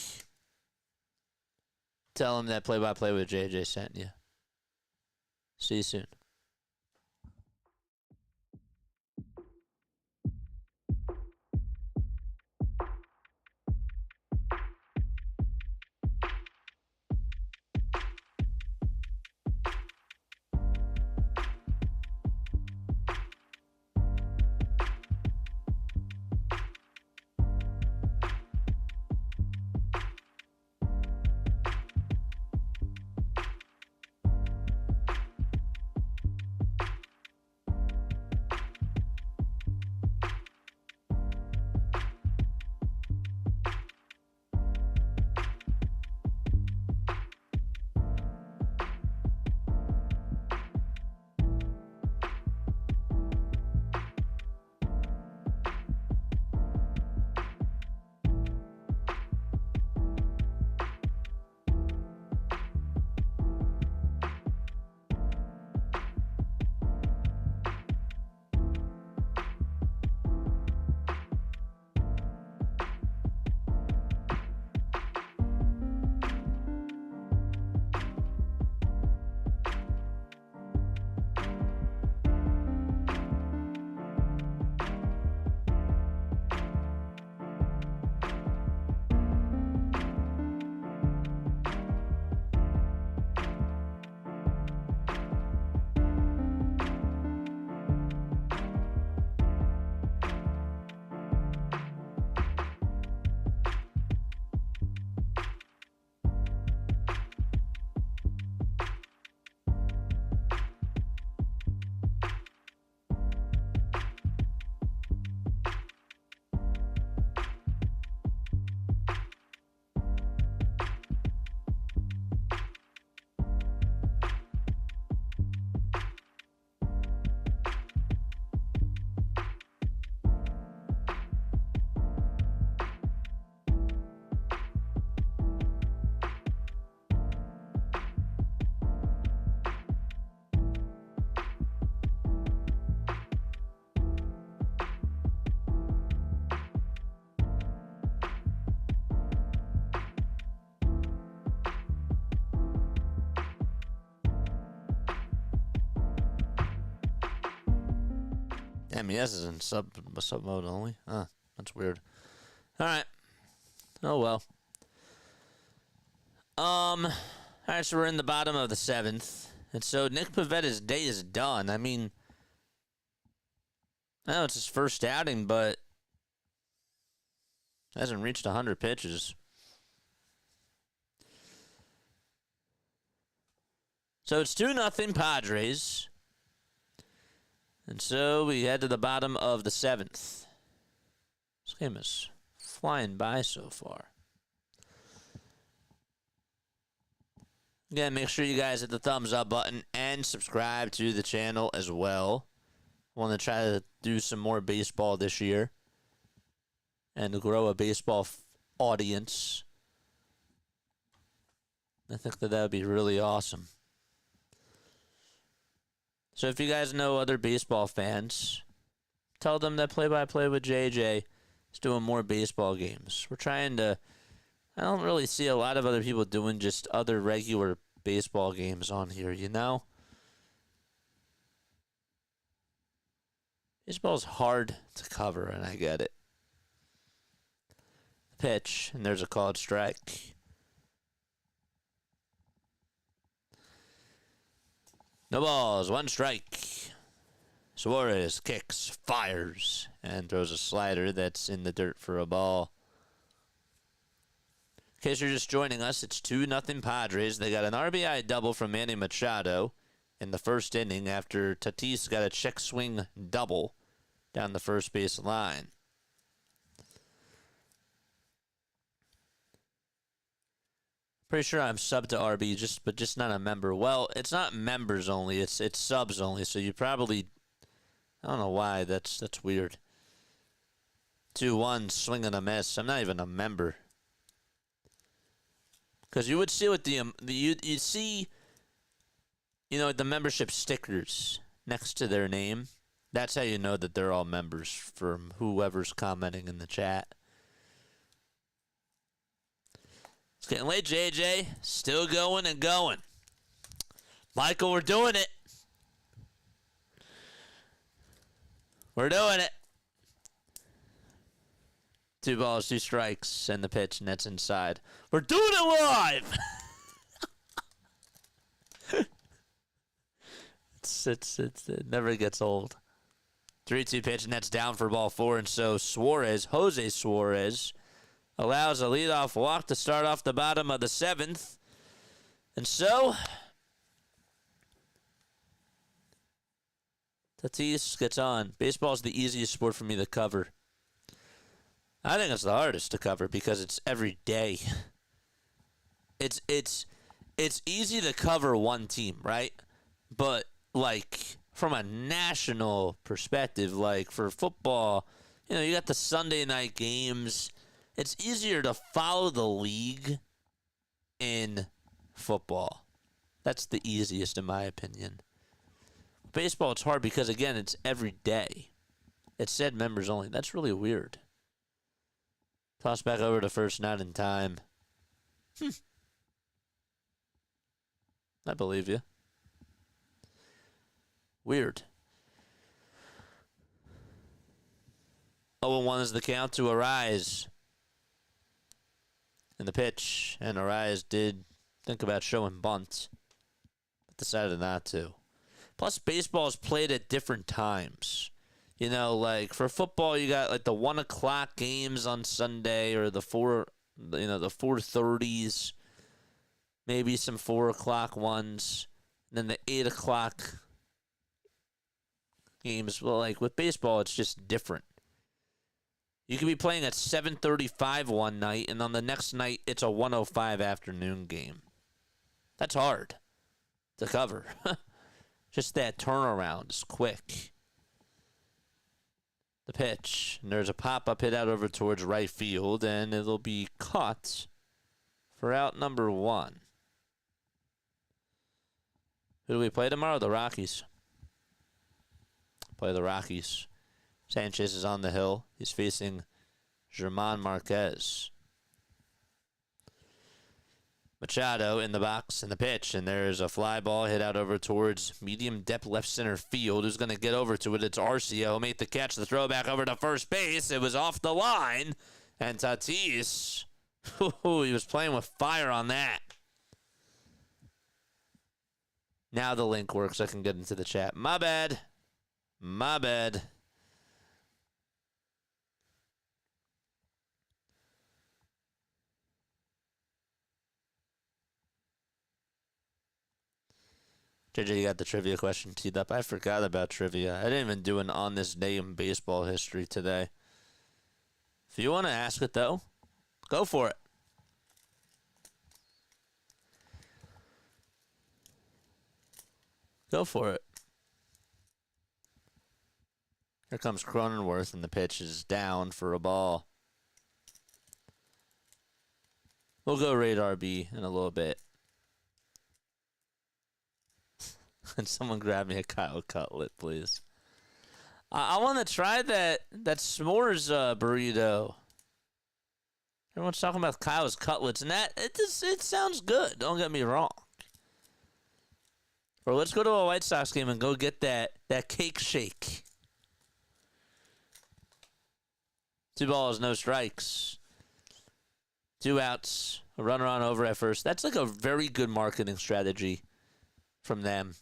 Tell him that play-by-play with JJ sent you. See you soon. MES is in sub mode only. That's weird. All right. Oh well. All right, so we're in the bottom of the 7th. And so Nick Pivetta's day is done. I mean, I know it's his first outing, but hasn't reached 100 pitches. So it's 2-0 Padres. And so we head to the bottom of the 7th. This game is flying by so far. Again, make sure you guys hit the thumbs up button and subscribe to the channel as well. I want to try to do some more baseball this year and to grow a baseball audience. I think that would be really awesome. So if you guys know other baseball fans, tell them that Play-by-Play with JJ is doing more baseball games. We're trying to... I don't really see a lot of other people doing just other regular baseball games on here, you know? Baseball's hard to cover, and I get it. Pitch, and there's a called strike. No balls, 1 strike. Suarez kicks, fires, and throws a slider that's in the dirt for a ball. In case you're just joining us, it's 2-0 Padres. They got an RBI double from Manny Machado in the first inning after Tatis got a check swing double down the first base line. Pretty sure I'm sub to RB, but just not a member. Well, it's not members only, it's subs only, so you probably... I don't know why, that's weird. 2-1, swing and a miss. I'm not even a member. Because you would see what you'd see, you know, the membership stickers next to their name. That's how you know that they're all members from whoever's commenting in the chat. It's getting late, JJ. Still going and going. Michael, we're doing it. We're doing it. 2 balls, 2 strikes, and the pitch, and that's inside. We're doing it live! It never gets old. 3-2 pitch, and that's down for ball 4, and so Jose Suarez, allows a leadoff walk to start off the bottom of the 7th. And so, Tatis gets on. Baseball's the easiest sport for me to cover. I think it's the hardest to cover because it's every day. It's easy to cover one team, right? But like from a national perspective, like for football, you know, you got the Sunday night games. It's easier to follow the league in football. That's the easiest in my opinion. Baseball, it's hard because again, it's every day. It said members only. That's really weird. Toss back over to first, not in time. I believe you. Weird. 0-1 is the count to Arise. In the pitch, and Arise did think about showing bunt, but decided not to. Plus, baseball is played at different times. You know, like for football, you got like the 1 o'clock games on Sunday, or the 4:30s, maybe some 4 o'clock ones, and then the 8 o'clock games. Well, like with baseball, it's just different. You could be playing at 7:35 one night, and on the next night, it's a 1:05 afternoon game. That's hard to cover. Just that turnaround is quick. The pitch, and there's a pop-up hit out over towards right field, and it'll be caught for out number 1. Who do we play tomorrow? The Rockies. Play the Rockies. Sanchez is on the hill. He's facing German Marquez. Machado in the box and the pitch, and there's a fly ball hit out over towards medium depth left center field. Who's going to get over to it? It's Arcio. Made the catch, the throw back over to first base. It was off the line, and Tatis, he was playing with fire on that. Now the link works. I can get into the chat. My bad. My bad. JJ, you got the trivia question teed up. I forgot about trivia. I didn't even do an on this day in baseball history today. If you want to ask it, though, go for it. Go for it. Here comes Cronenworth, and the pitch is down for a ball. We'll go radar B in a little bit. And someone grab me a Kyle Cutlet, please. I want to try that s'mores burrito. Everyone's talking about Kyle's cutlets, and it sounds good. Don't get me wrong. Or let's go to a White Sox game and go get that cake shake. 2 balls, no strikes. 2 outs, a runner on over at first. That's like a very good marketing strategy from them.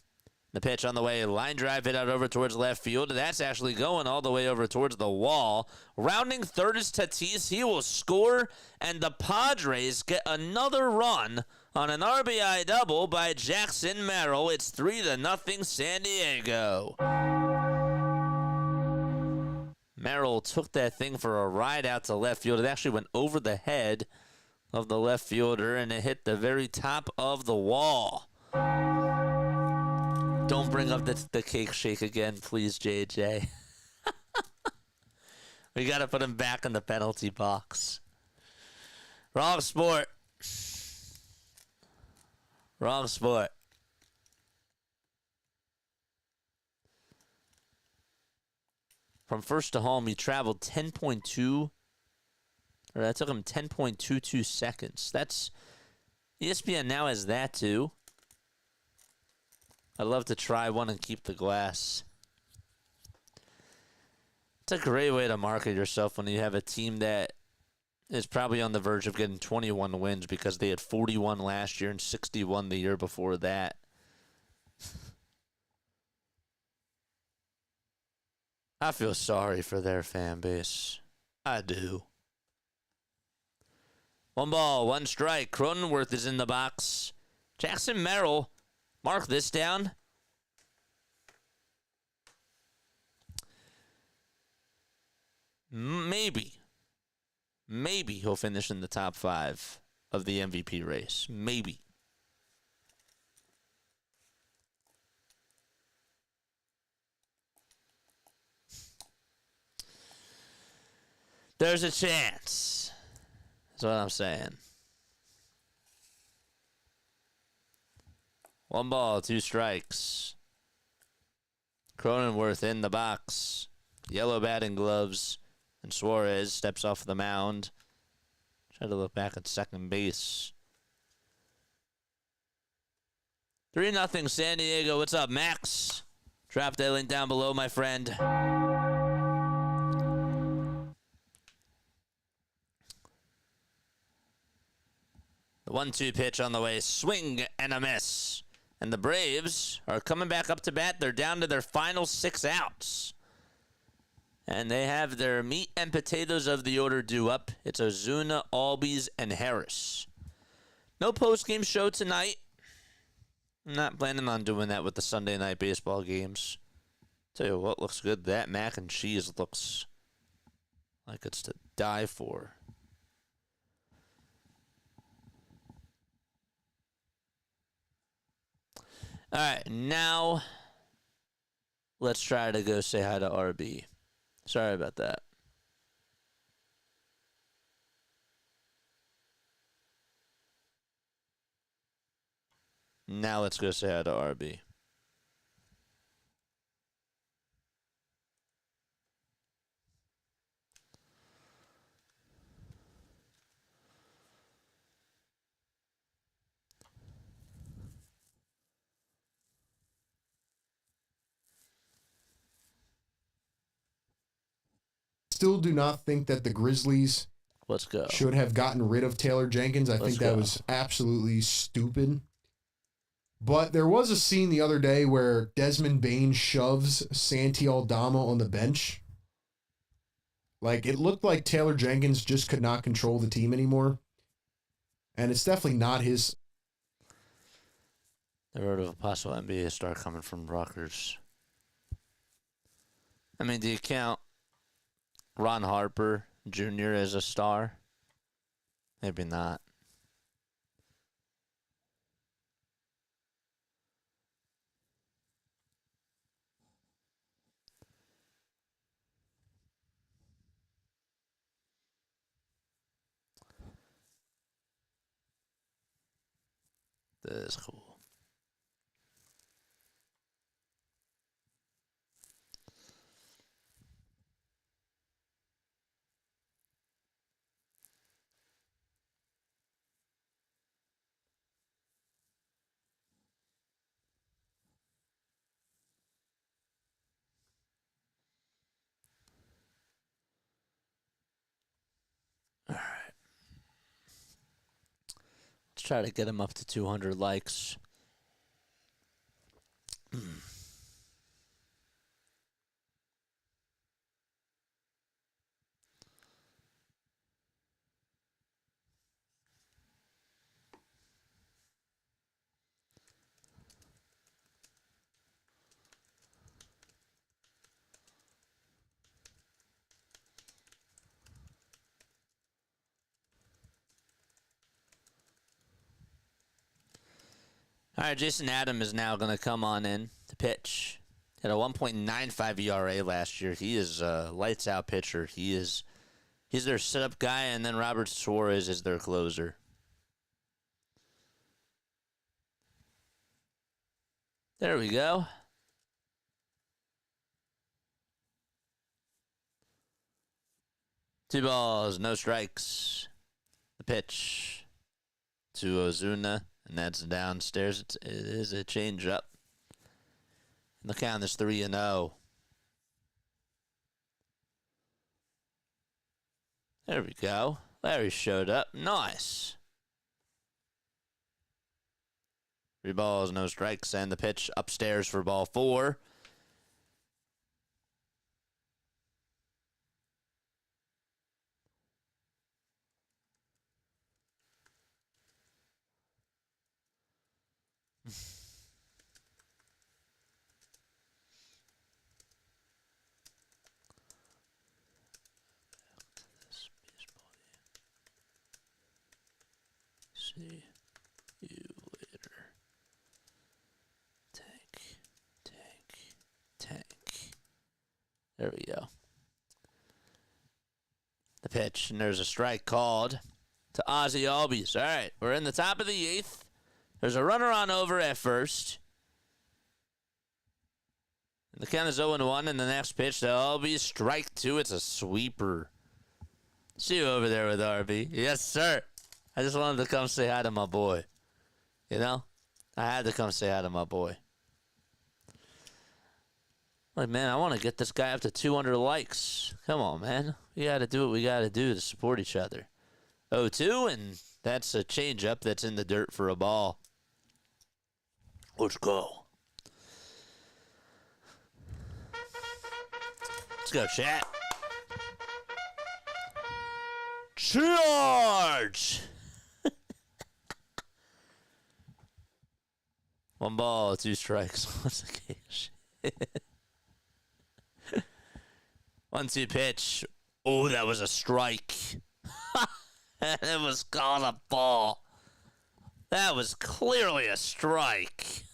The pitch on the way, line drive hit out over towards left field. That's actually going all the way over towards the wall. Rounding third is Tatis. He will score, and the Padres get another run on an RBI double by Jackson Merrill. It's 3-0 San Diego. Merrill took that thing for a ride out to left field. It actually went over the head of the left fielder, and it hit the very top of the wall. Don't bring up the cake shake again, please, JJ. We got to put him back in the penalty box. Wrong sport. Wrong sport. From first to home, he traveled 10.2, or that took him 10.22 seconds. That's, ESPN now has that too. I'd love to try one and keep the glass. It's a great way to market yourself when you have a team that is probably on the verge of getting 21 wins because they had 41 last year and 61 the year before that. I feel sorry for their fan base. I do. 1 ball, 1 strike. Cronenworth is in the box. Jackson Merrill. Mark this down. Maybe he'll finish in the top 5 of the MVP race. Maybe. There's a chance. That's what I'm saying. 1 ball, 2 strikes. Cronenworth in the box. Yellow batting gloves. And Suarez steps off the mound. Try to look back at second base. 3-0 San Diego. What's up, Max? Drop that link down below, my friend. The 1-2 pitch on the way. Swing and a miss. And the Braves are coming back up to bat. They're down to their final 6 outs. And they have their meat and potatoes of the order due up. It's Ozuna, Albies, and Harris. No post-game show tonight. I'm not planning on doing that with the Sunday night baseball games. Tell you what looks good. That mac and cheese looks like it's to die for. All right, now let's try to go say hi to RB. Sorry about that. Now let's go say hi to RB. Still do not think that the Grizzlies Let's go. should have gotten rid of Taylor Jenkins. I think that was absolutely stupid. But there was a scene the other day where Desmond Bain shoves Santi Aldama on the bench. Like, it looked like Taylor Jenkins just could not control the team anymore. And it's definitely not his. I heard of a possible NBA star coming from Rutgers. I mean, do you count Ron Harper Jr. as a star? Maybe not. That is cool. All right. Let's try to get him up to 200 likes. All right, Jason Adam is now going to come on in to pitch. Had a 1.95 ERA last year. He is a lights out pitcher. He's their setup guy, and then Robert Suarez is their closer. There we go. Two balls, no strikes. The pitch to Ozuna, and that's downstairs. It is a changeup. And the count is 3-0. There we go. Larry showed up. Nice. 3 balls, no strikes, and the pitch upstairs for ball 4. See you later. Tank. There we go. The pitch, and there's a strike called to Ozzy Albies. All right, we're in the top of the 8th. There's a runner on over at first. And the count is 0-1, and the next pitch to Albies, strike 2. It's a sweeper. See you over there with RB. Yes, sir. I just wanted to come say hi to my boy. You know? I had to come say hi to my boy. Like, man, I want to get this guy up to 200 likes. Come on, man. We got to do what we got to do to support each other. 0-2, and that's a changeup that's in the dirt for a ball. Let's go. Let's go, chat. Charge! 1 ball, 2 strikes. What's the case? 1-2 pitch. Oh, that was a strike. And it was called a ball. That was clearly a strike.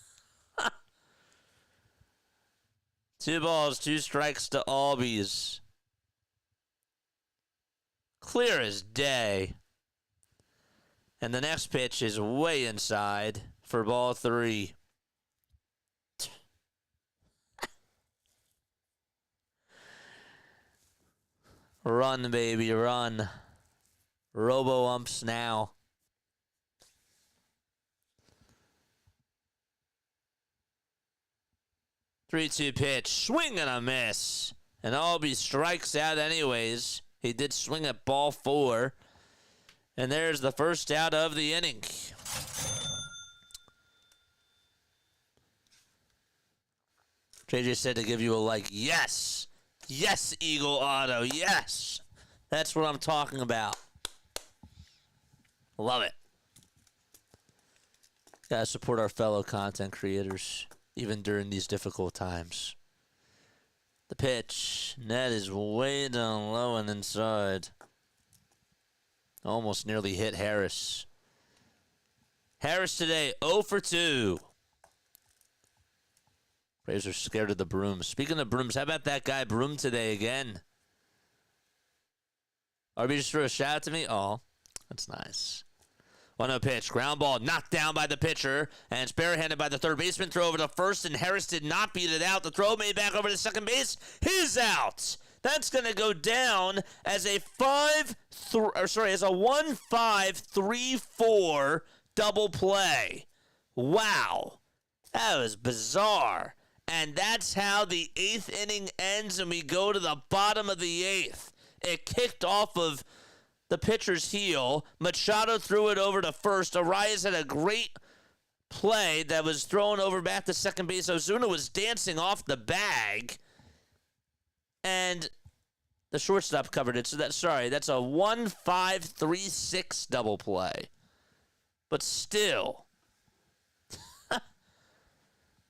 2 balls, 2 strikes to Albies. Clear as day. And the next pitch is way inside for ball 3. Run, baby, run. Robo-umps now. 3-2 pitch. Swing and a miss. And Albie strikes out anyways. He did swing at ball 4. And there's the first out of the inning. JJ said to give you a like. Yes. Yes, Eagle Auto. Yes. That's what I'm talking about. Love it. Gotta support our fellow content creators, even during these difficult times. The pitch. That is way down low and inside. Almost nearly hit Harris. Harris today, 0 for 2. Braves are scared of the brooms. Speaking of brooms, how about that guy Broom today again? RB just threw a shout out to me? Oh, that's nice. 1-0 pitch. Ground ball knocked down by the pitcher. And it's barehanded by the third baseman. Throw over to first, and Harris did not beat it out. The throw made back over to second base. He's out. That's going to go down as a 1-5-3-4 double play. Wow. That was bizarre. And that's how the 8th inning ends, and we go to the bottom of the 8th. It kicked off of the pitcher's heel. Machado threw it over to first. Arias had a great play that was thrown over back to second base. Ozuna was dancing off the bag. And the shortstop covered it. So that's a 1-5-3-6 double play. But still,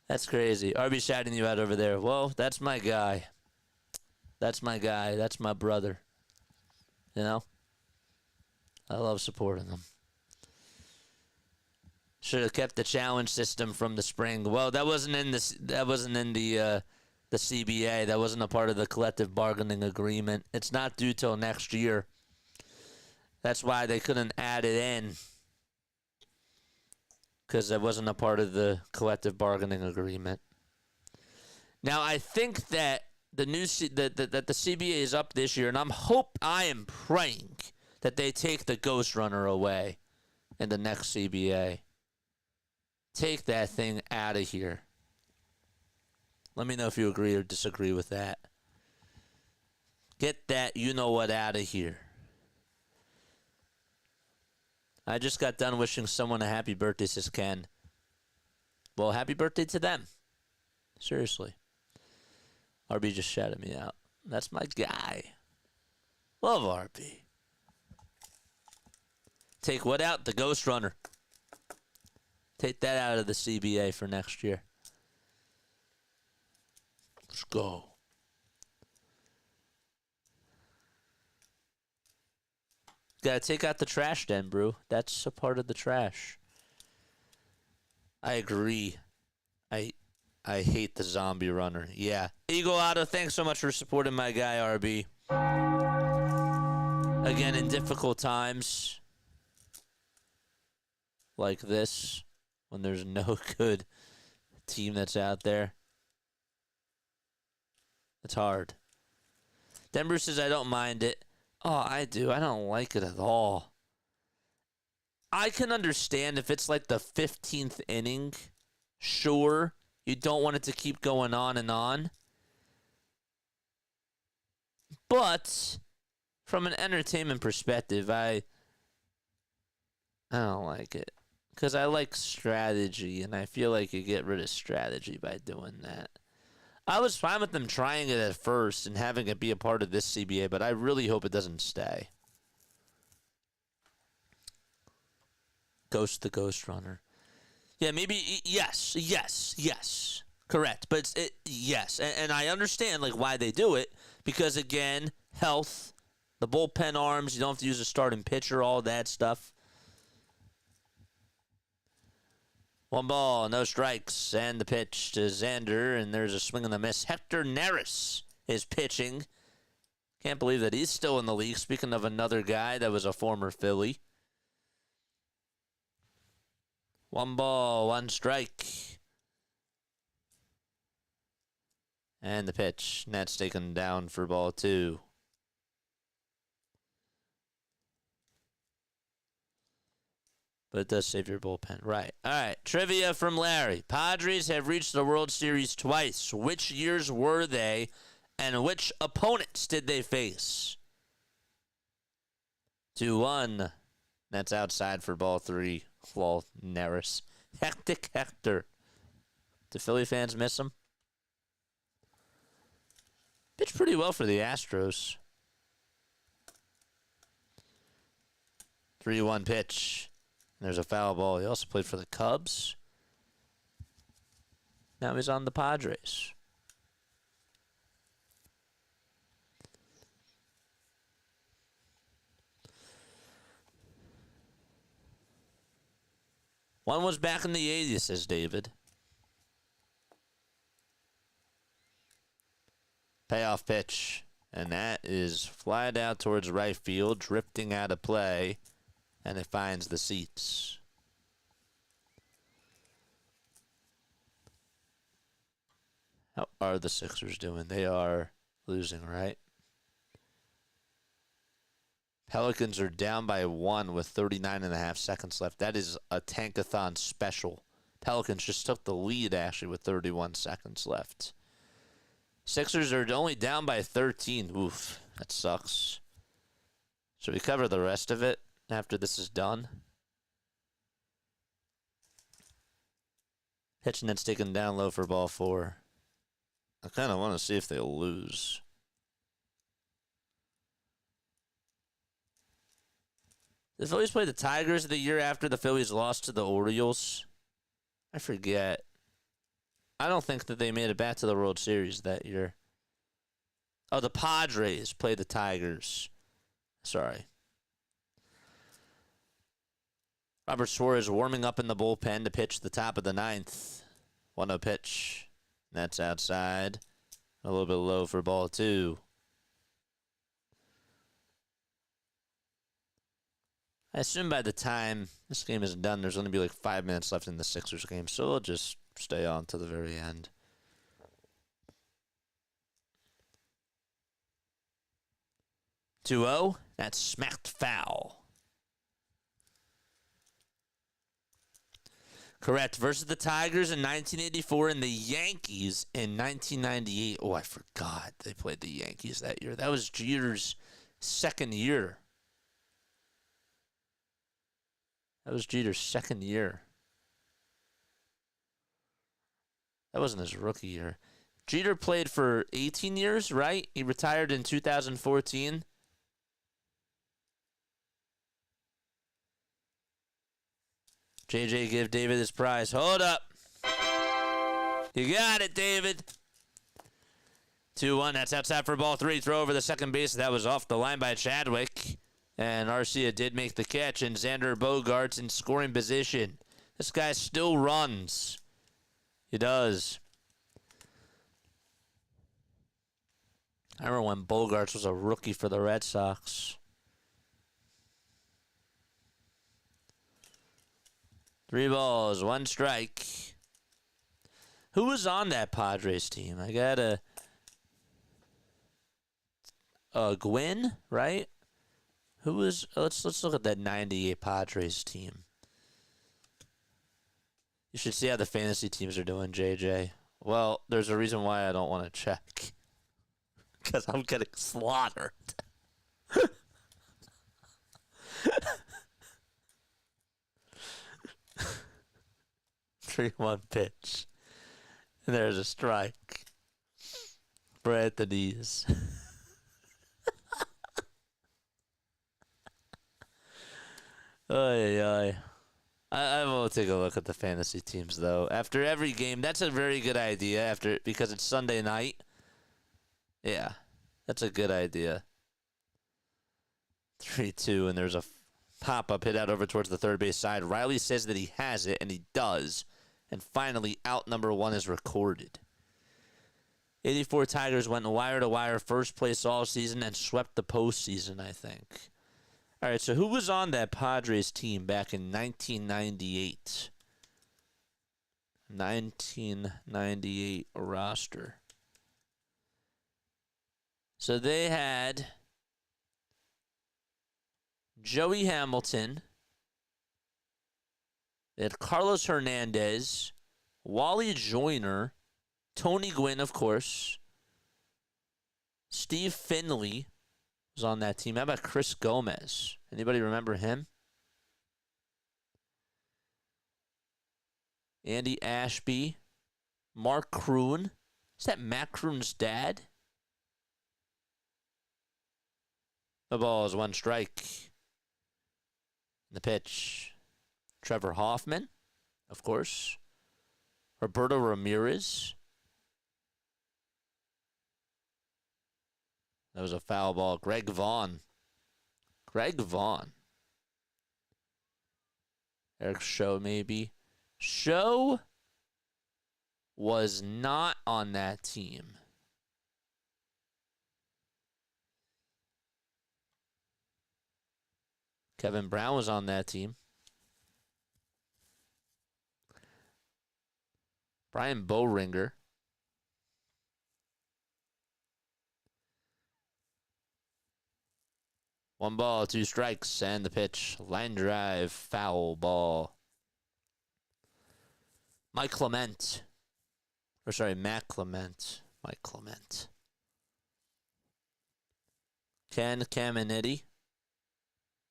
that's crazy. RB shouting you out over there. Well, that's my guy. That's my guy. That's my brother. You know? I love supporting them. Should have kept the challenge system from the spring. Well, that wasn't in this. That wasn't in the CBA. That wasn't a part of the collective bargaining agreement. It's not due till next year. That's why they couldn't add it in, because that wasn't a part of the collective bargaining agreement. Now, I think that the new that the CBA is up this year, and I am praying that they take the ghost runner away in the next CBA. Take that thing out of here. Let me know if you agree or disagree with that. Get that you-know-what out of here. I just got done wishing someone a happy birthday, says Ken. Well, happy birthday to them. Seriously. RB just shouted me out. That's my guy. Love RB. Take what out? The ghost runner. Take that out of the CBA for next year. Let's go. Gotta take out the trash then, bro. That's a part of the trash. I agree. I hate the zombie runner. Yeah. Eagle Auto, thanks so much for supporting my guy, RB. Again, in difficult times like this, when there's no good team that's out there, it's hard. Denver says, I don't mind it. Oh, I do. I don't like it at all. I can understand if it's like the 15th inning. Sure, you don't want it to keep going on and on. But from an entertainment perspective, I don't like it. Because I like strategy, and I feel like you get rid of strategy by doing that. I was fine with them trying it at first and having it be a part of this CBA, but I really hope it doesn't stay. Ghost the Ghost Runner. Yeah, maybe, yes. Correct. But yes, and I understand like why they do it, because again, health, the bullpen arms, you don't have to use a starting pitcher, all that stuff. 1 ball, no strikes, and the pitch to Xander, and there's a swing and a miss. Hector Neris is pitching. Can't believe that he's still in the league. Speaking of another guy that was a former Philly. 1 ball, 1 strike. And the pitch. And that's taken down for ball 2. But it does save your bullpen. Right. All right. Trivia from Larry. Padres have reached the World Series twice. Which years were they, and which opponents did they face? 2-1. That's outside for ball 3. Lol, Neris. Hectic Hector. Do Philly fans miss him? Pitched pretty well for the Astros. 3-1 pitch. There's a foul ball. He also played for the Cubs. Now he's on the Padres. One was back in the 80s, says David. Payoff pitch. And that is flied out towards right field, drifting out of play, and it finds the seats. How are the Sixers doing? They are losing, right? Pelicans are down by 1 with 39.5 seconds left. That is a tankathon special. Pelicans just took the lead, actually, with 31 seconds left. Sixers are only down by 13. Oof, that sucks. Should we cover the rest of it after this is done? Pitching that's taken down low for ball 4. I kind of want to see if they'll lose. The Phillies played the Tigers the year after the Phillies lost to the Orioles. I forget. I don't think that they made it back to the World Series that year. Oh, the Padres played the Tigers. Sorry. Robert Suarez warming up in the bullpen to pitch the top of the 9th. 1-0 pitch. That's outside. A little bit low for ball 2. I assume by the time this game is done, there's going to be like 5 minutes left in the Sixers game, so we'll just stay on to the very end. (2-0). That's smacked foul. Correct. Versus the Tigers in 1984 and the Yankees in 1998. Oh, I forgot they played the Yankees that year. That was Jeter's second year. That was Jeter's second year. That wasn't his rookie year. Jeter played for 18 years, right? He retired in 2014. JJ, give David his prize. Hold up. You got it, David. 2-1. That's outside for ball 3. Throw over the second base. That was off the line by Chadwick. And Arcia did make the catch, and Xander Bogarts in scoring position. This guy still runs. He does. I remember when Bogarts was a rookie for the Red Sox. 3 balls, 1 strike. Who was on that Padres team? I got Gwynn, right? Who was? Let's look at that 98 Padres team. You should see how the fantasy teams are doing, JJ. Well, there's a reason why I don't want to check. Because I'm getting slaughtered. 3-1 pitch. And there's a strike for Anthony's. Oy, oy. I will take a look at the fantasy teams, though. After every game, that's a very good idea. Because it's Sunday night. Yeah, that's a good idea. 3-2, and there's a pop-up hit out over towards the third base side. Riley says that he has it, and he does. And finally, out number 1 is recorded. 84 Tigers went wire to wire, first place all season, and swept the postseason, I think. All right, so who was on that Padres team back in 1998? 1998 roster. So they had Joey Hamilton. They had Carlos Hernandez, Wally Joyner, Tony Gwynn, of course. Steve Finley was on that team. How about Chris Gomez? Anybody remember him? Andy Ashby, Mark Kroon. Is that Matt Kroon's dad? The ball is 1 strike. The pitch. Trevor Hoffman, of course. Roberto Ramirez. That was a foul ball. Greg Vaughn. Eric Show, maybe. Show was not on that team. Kevin Brown was on that team. Brian Bowringer. One ball, 2 strikes, and the pitch. Line drive, foul ball. Matt Clement. Mike Clement. Ken Caminiti.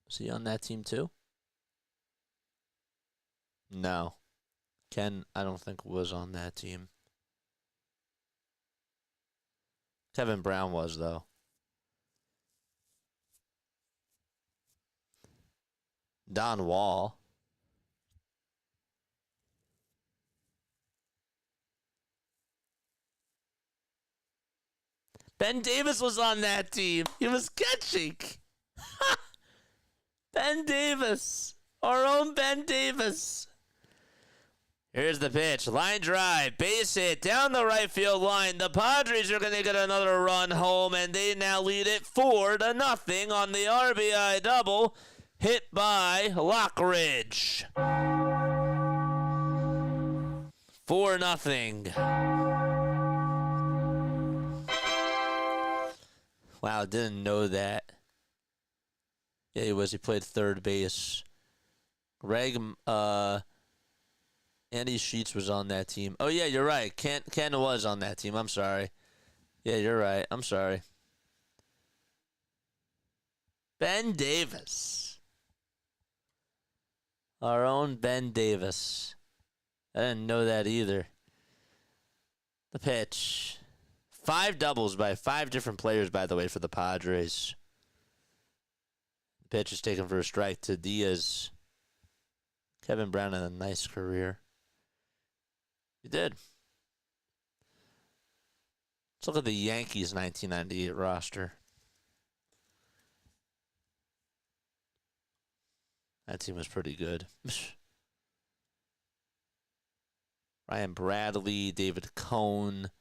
Was he on that team too? No. Ken, I don't think, was on that team. Kevin Brown was, though. Don Wall. Ben Davis was on that team. He was catching. Ben Davis. Our own Ben Davis. Here's the pitch. Line drive. Base hit down the right field line. The Padres are going to get another run home, and they now lead it 4-0 on the RBI double hit by Lockridge. 4-0. Wow, didn't know that. Yeah, he was. He played third base. Greg, Andy Sheets was on that team. Oh, yeah, you're right. Ken was on that team. I'm sorry. Yeah, you're right. I'm sorry. Ben Davis. Our own Ben Davis. I didn't know that either. The pitch. 5 doubles by 5 different players, by the way, for the Padres. The pitch is taken for a strike to Diaz. Kevin Brown had a nice career. He did. Let's look at the Yankees 1998 roster. That team was pretty good. Ryan Bradley, David Cone,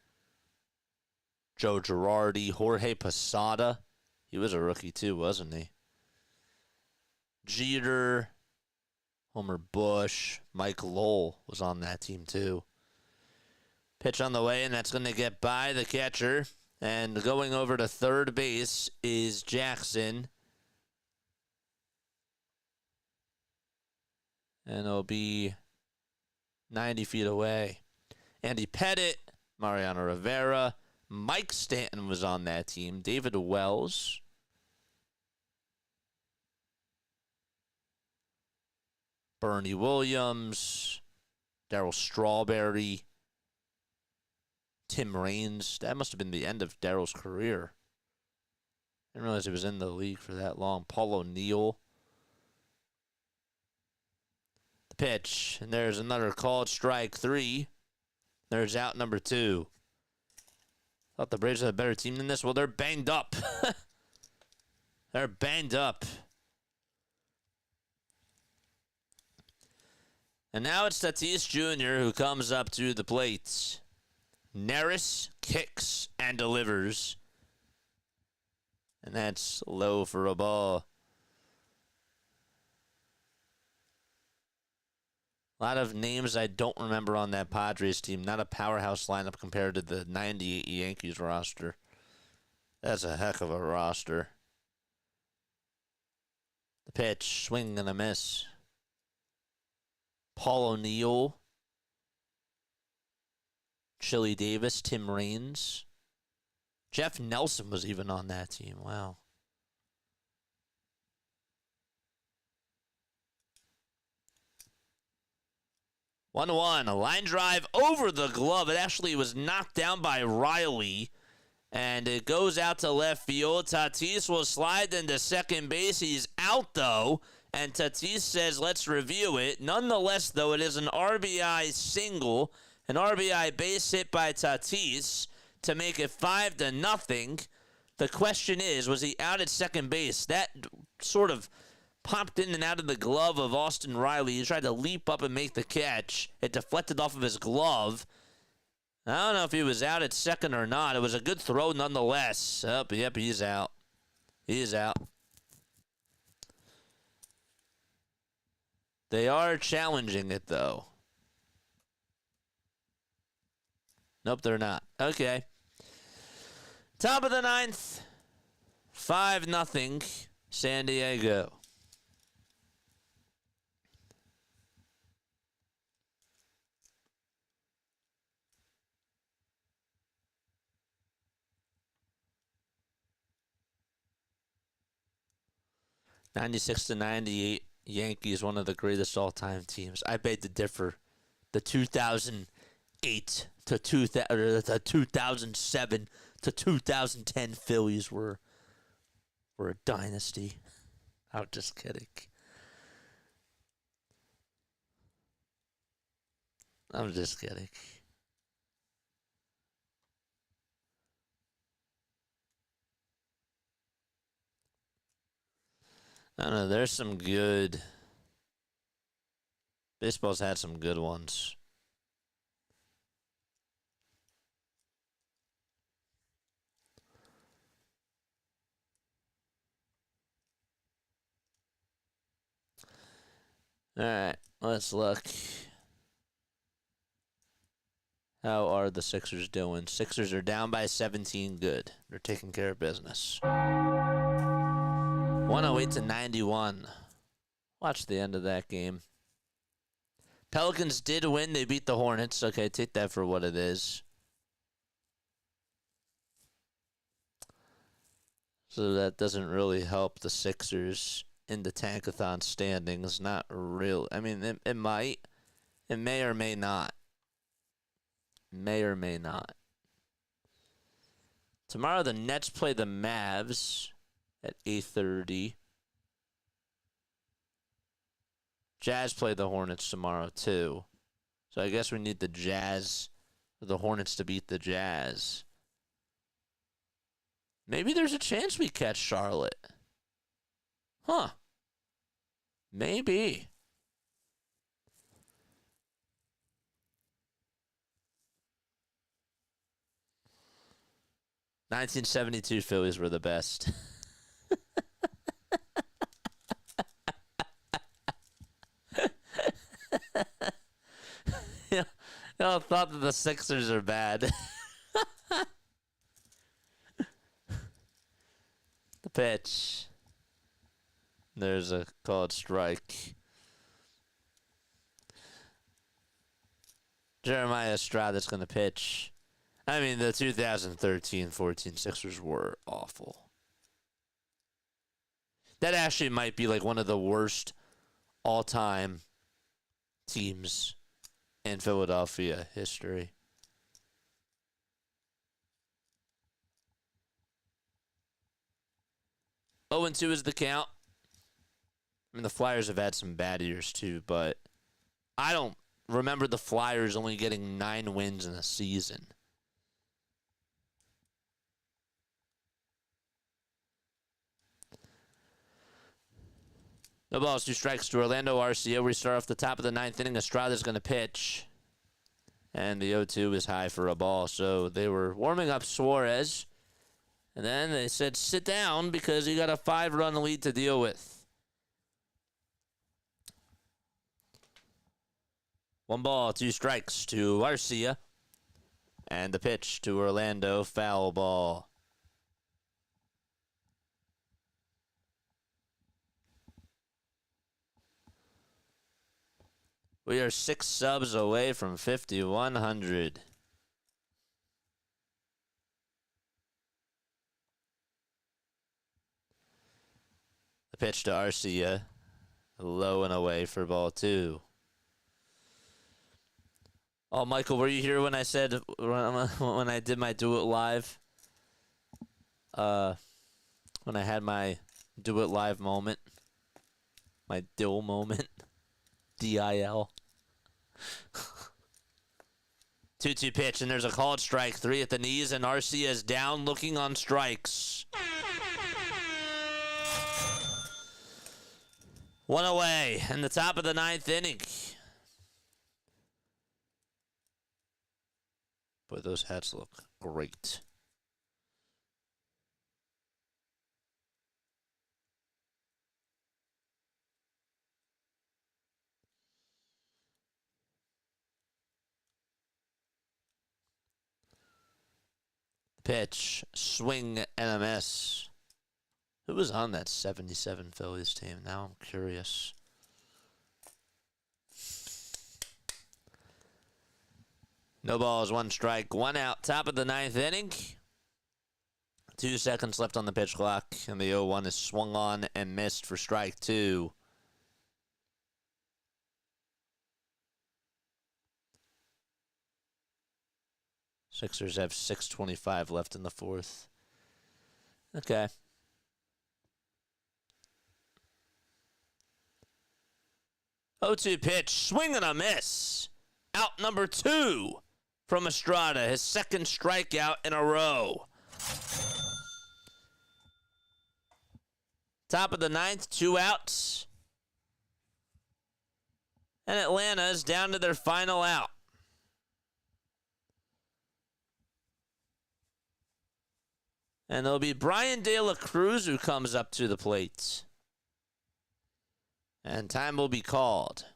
Joe Girardi, Jorge Posada. He was a rookie too, wasn't he? Jeter, Homer Bush, Mike Lowell was on that team too. Pitch on the way, and that's going to get by the catcher. And going over to third base is Jackson. And it'll be 90 feet away. Andy Pettit, Mariano Rivera, Mike Stanton was on that team. David Wells. Bernie Williams. Darryl Strawberry. Tim Raines. That must have been the end of Darryl's career. I didn't realize he was in the league for that long. Paul O'Neill. The pitch. And there's another called strike 3. There's out number 2. Thought the Braves had a better team than this. Well, they're banged up. They're banged up. And now it's Tatis Jr. who comes up to the plate. Neris kicks and delivers. And that's low for a ball. A lot of names I don't remember on that Padres team. Not a powerhouse lineup compared to the 98 Yankees roster. That's a heck of a roster. The pitch, swing and a miss. Paul O'Neill. Chili Davis, Tim Raines. Jeff Nelson was even on that team. Wow. A line drive over the glove. It actually was knocked down by Riley. And it goes out to left field. Tatis will slide into second base. He's out, though. And Tatis says, let's review it. Nonetheless, though, it is an RBI single. An RBI base hit by Tatis to make it 5-0. The question is, was he out at second base? That sort of popped in and out of the glove of Austin Riley. He tried to leap up and make the catch. It deflected off of his glove. I don't know if he was out at second or not. It was a good throw nonetheless. Yep, he's out. He is out. They are challenging it, though. Nope, they're not. Okay. Top of the ninth. 5-0. San Diego. '96-'98 Yankees, one of the greatest all-time teams. I beg to differ. The 2008 to 2007 to 2010 Phillies were a dynasty. I'm just kidding. I'm just kidding. I don't know. There's some good. Baseball's had some good ones. All right, let's look. How are the Sixers doing? Sixers are down by 17. Good. They're taking care of business. 108-91. Watch the end of that game. Pelicans did win. They beat the Hornets. Okay, take that for what it is. So that doesn't really help the Sixers in the tankathon standings. Not real. I mean, it might. It may or may not. May or may not. Tomorrow the Nets play the Mavs at 8:30. Jazz play the Hornets tomorrow too. So I guess we need the Jazz, the Hornets to beat the Jazz. Maybe there's a chance we catch Charlotte. Huh. Maybe. '72 Phillies were the best. Y'all thought that the Sixers are bad. The pitch. There's a called strike. Jeremiah Estrada's going to pitch. I mean, the 2013-14 Sixers were awful. That actually might be like one of the worst all-time teams in Philadelphia history. Oh, 2 is the count. I mean, the Flyers have had some bad years too, but I don't remember the Flyers only getting 9 wins in a season. No balls, 2 strikes to Orlando Arcia. We start off the top of the 9th inning. Estrada's going to pitch. And the 0-2 is high for a ball. So they were warming up Suarez. And then they said, sit down because you got a 5-run lead to deal with. 1 ball, 2 strikes to Arcia. And the pitch to Orlando, foul ball. We are 6 subs away from 5,100. The pitch to Arcia. Low and away for ball 2. Oh, Michael, were you here when I said, when I did my Do It Live? when I had my do it live moment, my dill moment, DIL. 2-2 pitch, and there's a called strike. 3 at the knees, and Arcia down looking on strikes. 1 away in the top of the 9th inning. Boy, those hats look great. Pitch, swing, and a miss. Who was on that 77 Phillies team? Now I'm curious. No balls, 1 strike, 1 out. Top of the 9th inning. 2 seconds left on the pitch clock, and the 0-1 is swung on and missed for strike 2. Sixers have 6:25 left in the 4th. Okay. 0-2 pitch, swing and a miss. Out number 2 from Estrada, his 2nd strikeout in a row. Top of the 9th, 2 outs. And Atlanta is down to their final out. And it'll be Brian De La Cruz who comes up to the plate. And time will be called.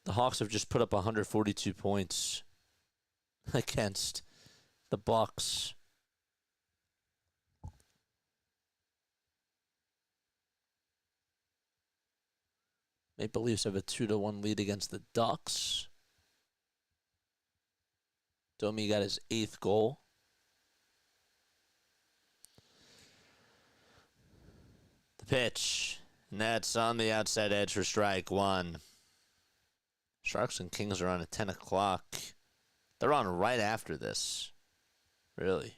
The Hawks have just put up 142 points against the Bucks. Maple Leafs have a 2-1 lead against the Ducks. Domi got his 8th goal. The pitch. And that's on the outside edge for strike 1. Sharks and Kings are on at 10 o'clock. They're on right after this. Really.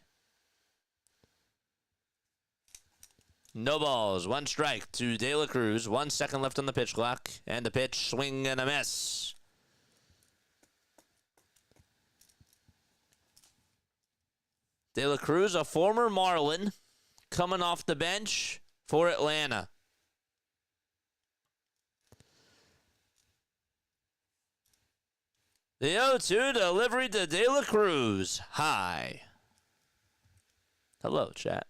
No balls, 1 strike to De La Cruz. 1 second left on the pitch clock. And the pitch, swing and a miss. De La Cruz, a former Marlin, coming off the bench for Atlanta. The 0-2 delivery to De La Cruz. High. Hello, chat.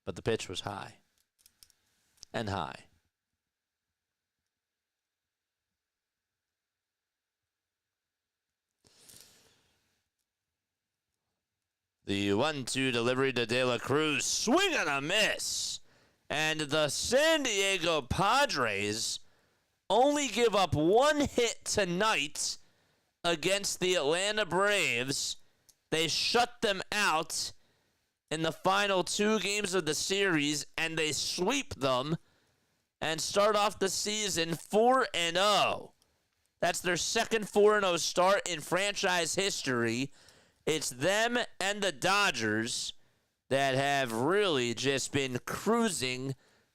But the pitch was high. And high. The 1-2 delivery to De La Cruz. Swing and a miss. And the San Diego Padres only give up 1 hit tonight against the Atlanta Braves. They shut them out in the final 2 games of the series, and they sweep them and start off the season 4-0. That's their second 4-0 start in franchise history. It's them and the Dodgers that have really just been cruising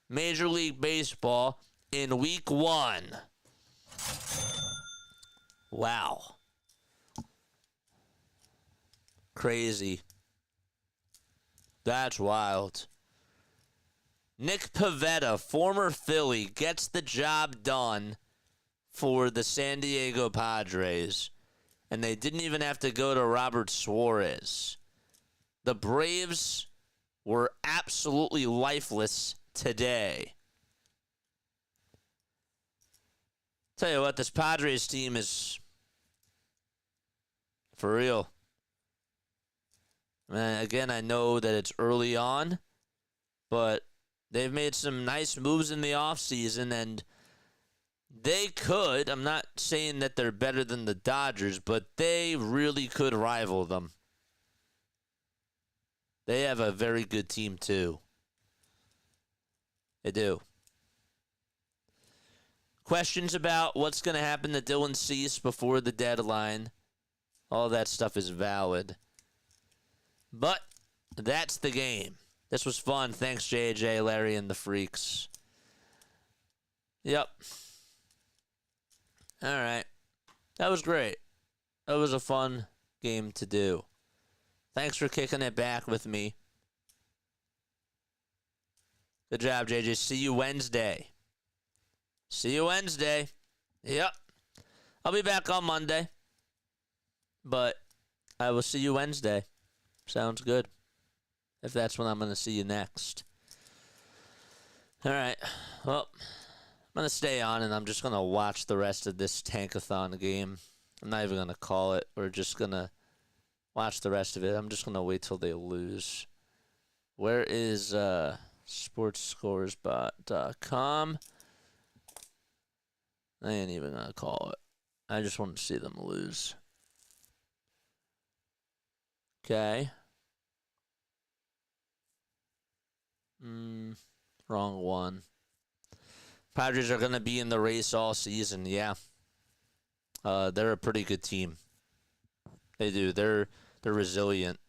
Major League Baseball in week 1. Wow. Crazy. That's wild. Nick Pivetta, former Philly, gets the job done for the San Diego Padres. And they didn't even have to go to Robert Suarez. The Braves were absolutely lifeless today. Tell you what, this Padres team is for real. Again, I know that it's early on, but they've made some nice moves in the offseason, and they could, I'm not saying that they're better than the Dodgers, but they really could rival them. They have a very good team, too. They do. Questions about what's going to happen to Dylan Cease before the deadline. All that stuff is valid. But that's the game. This was fun. Thanks, JJ, Larry, and the Freaks. Yep. All right. That was great. That was a fun game to do. Thanks for kicking it back with me. Good job, JJ. See you Wednesday. See you Wednesday. Yep. I'll be back on Monday. But I will see you Wednesday. Sounds good. If that's when I'm going to see you next. All right. Well, I'm going to stay on and I'm just going to watch the rest of this Tankathon game. I'm not even going to call it. We're just going to watch the rest of it. I'm just going to wait till they lose. Where is sportscoresbot.com? I ain't even going to call it. I just want to see them lose. Okay. Wrong one. Padres are going to be in the race all season. Yeah. They're a pretty good team. They do. They're resilient.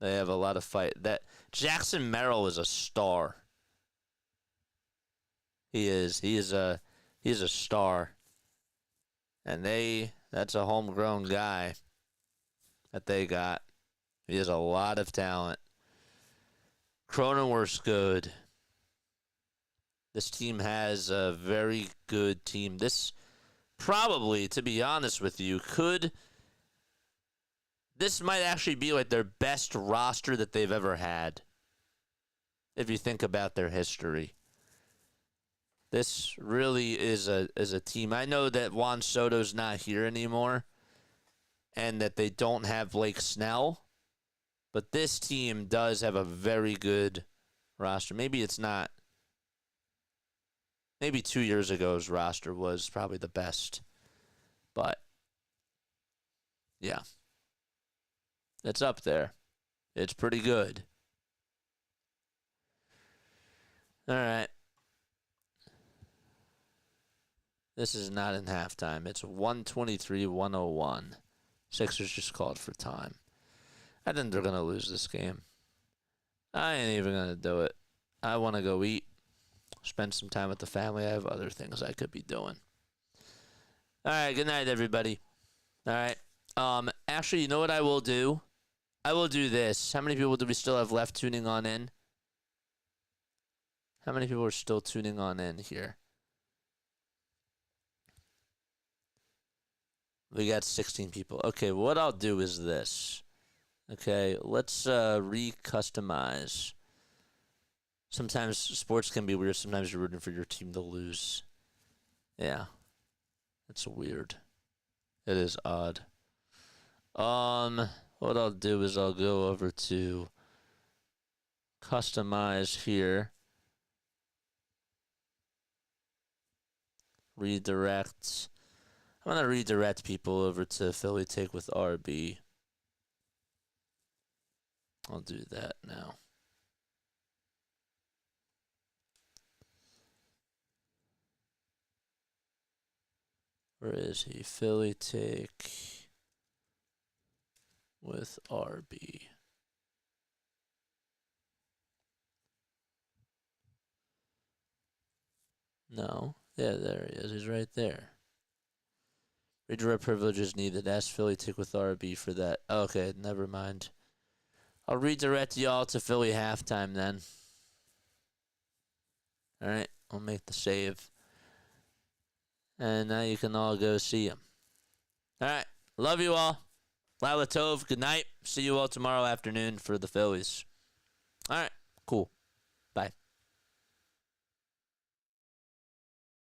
They have a lot of fight. That Jackson Merrill is a star. He is. He's a star. And that's a homegrown guy that they got. He has a lot of talent. Cronenworth's good. This team has a very good team. This probably, to be honest with you, this might actually be like their best roster that they've ever had. If you think about their history. This really is a team. I know that Juan Soto's not here anymore. And that they don't have Blake Snell. But this team does have a very good roster. Maybe it's not. Maybe 2 years ago's roster was probably the best. But, yeah. It's up there. It's pretty good. All right. This is not in halftime. It's 123-101. Sixers just called for time. I think they're going to lose this game. I ain't even going to do it. I want to go eat, spend some time with the family. I have other things I could be doing. All right, good night, everybody. All right. Actually, you know what I will do? I will do this. How many people do we still have left tuning on in? How many people are still tuning on in here? We got 16 people. Okay, what I'll do is this. Okay, let's re-customize. Sometimes sports can be weird. Sometimes you're rooting for your team to lose. Yeah. It's weird. It is odd. What I'll do is I'll go over to customize here. Redirect. I'm going to redirect people over to Philly Take with RB. I'll do that now. Where is he? Philly Take with RB. No. Yeah, there he is. He's right there. Redirect privileges needed. Ask Philly Take with RB for that. Okay, never mind. I'll redirect y'all to Philly halftime then. Alright, I'll make the save. And now you can all go see him. Alright, love you all. Lila Tov, good night. See you all tomorrow afternoon for the Phillies. Alright, cool.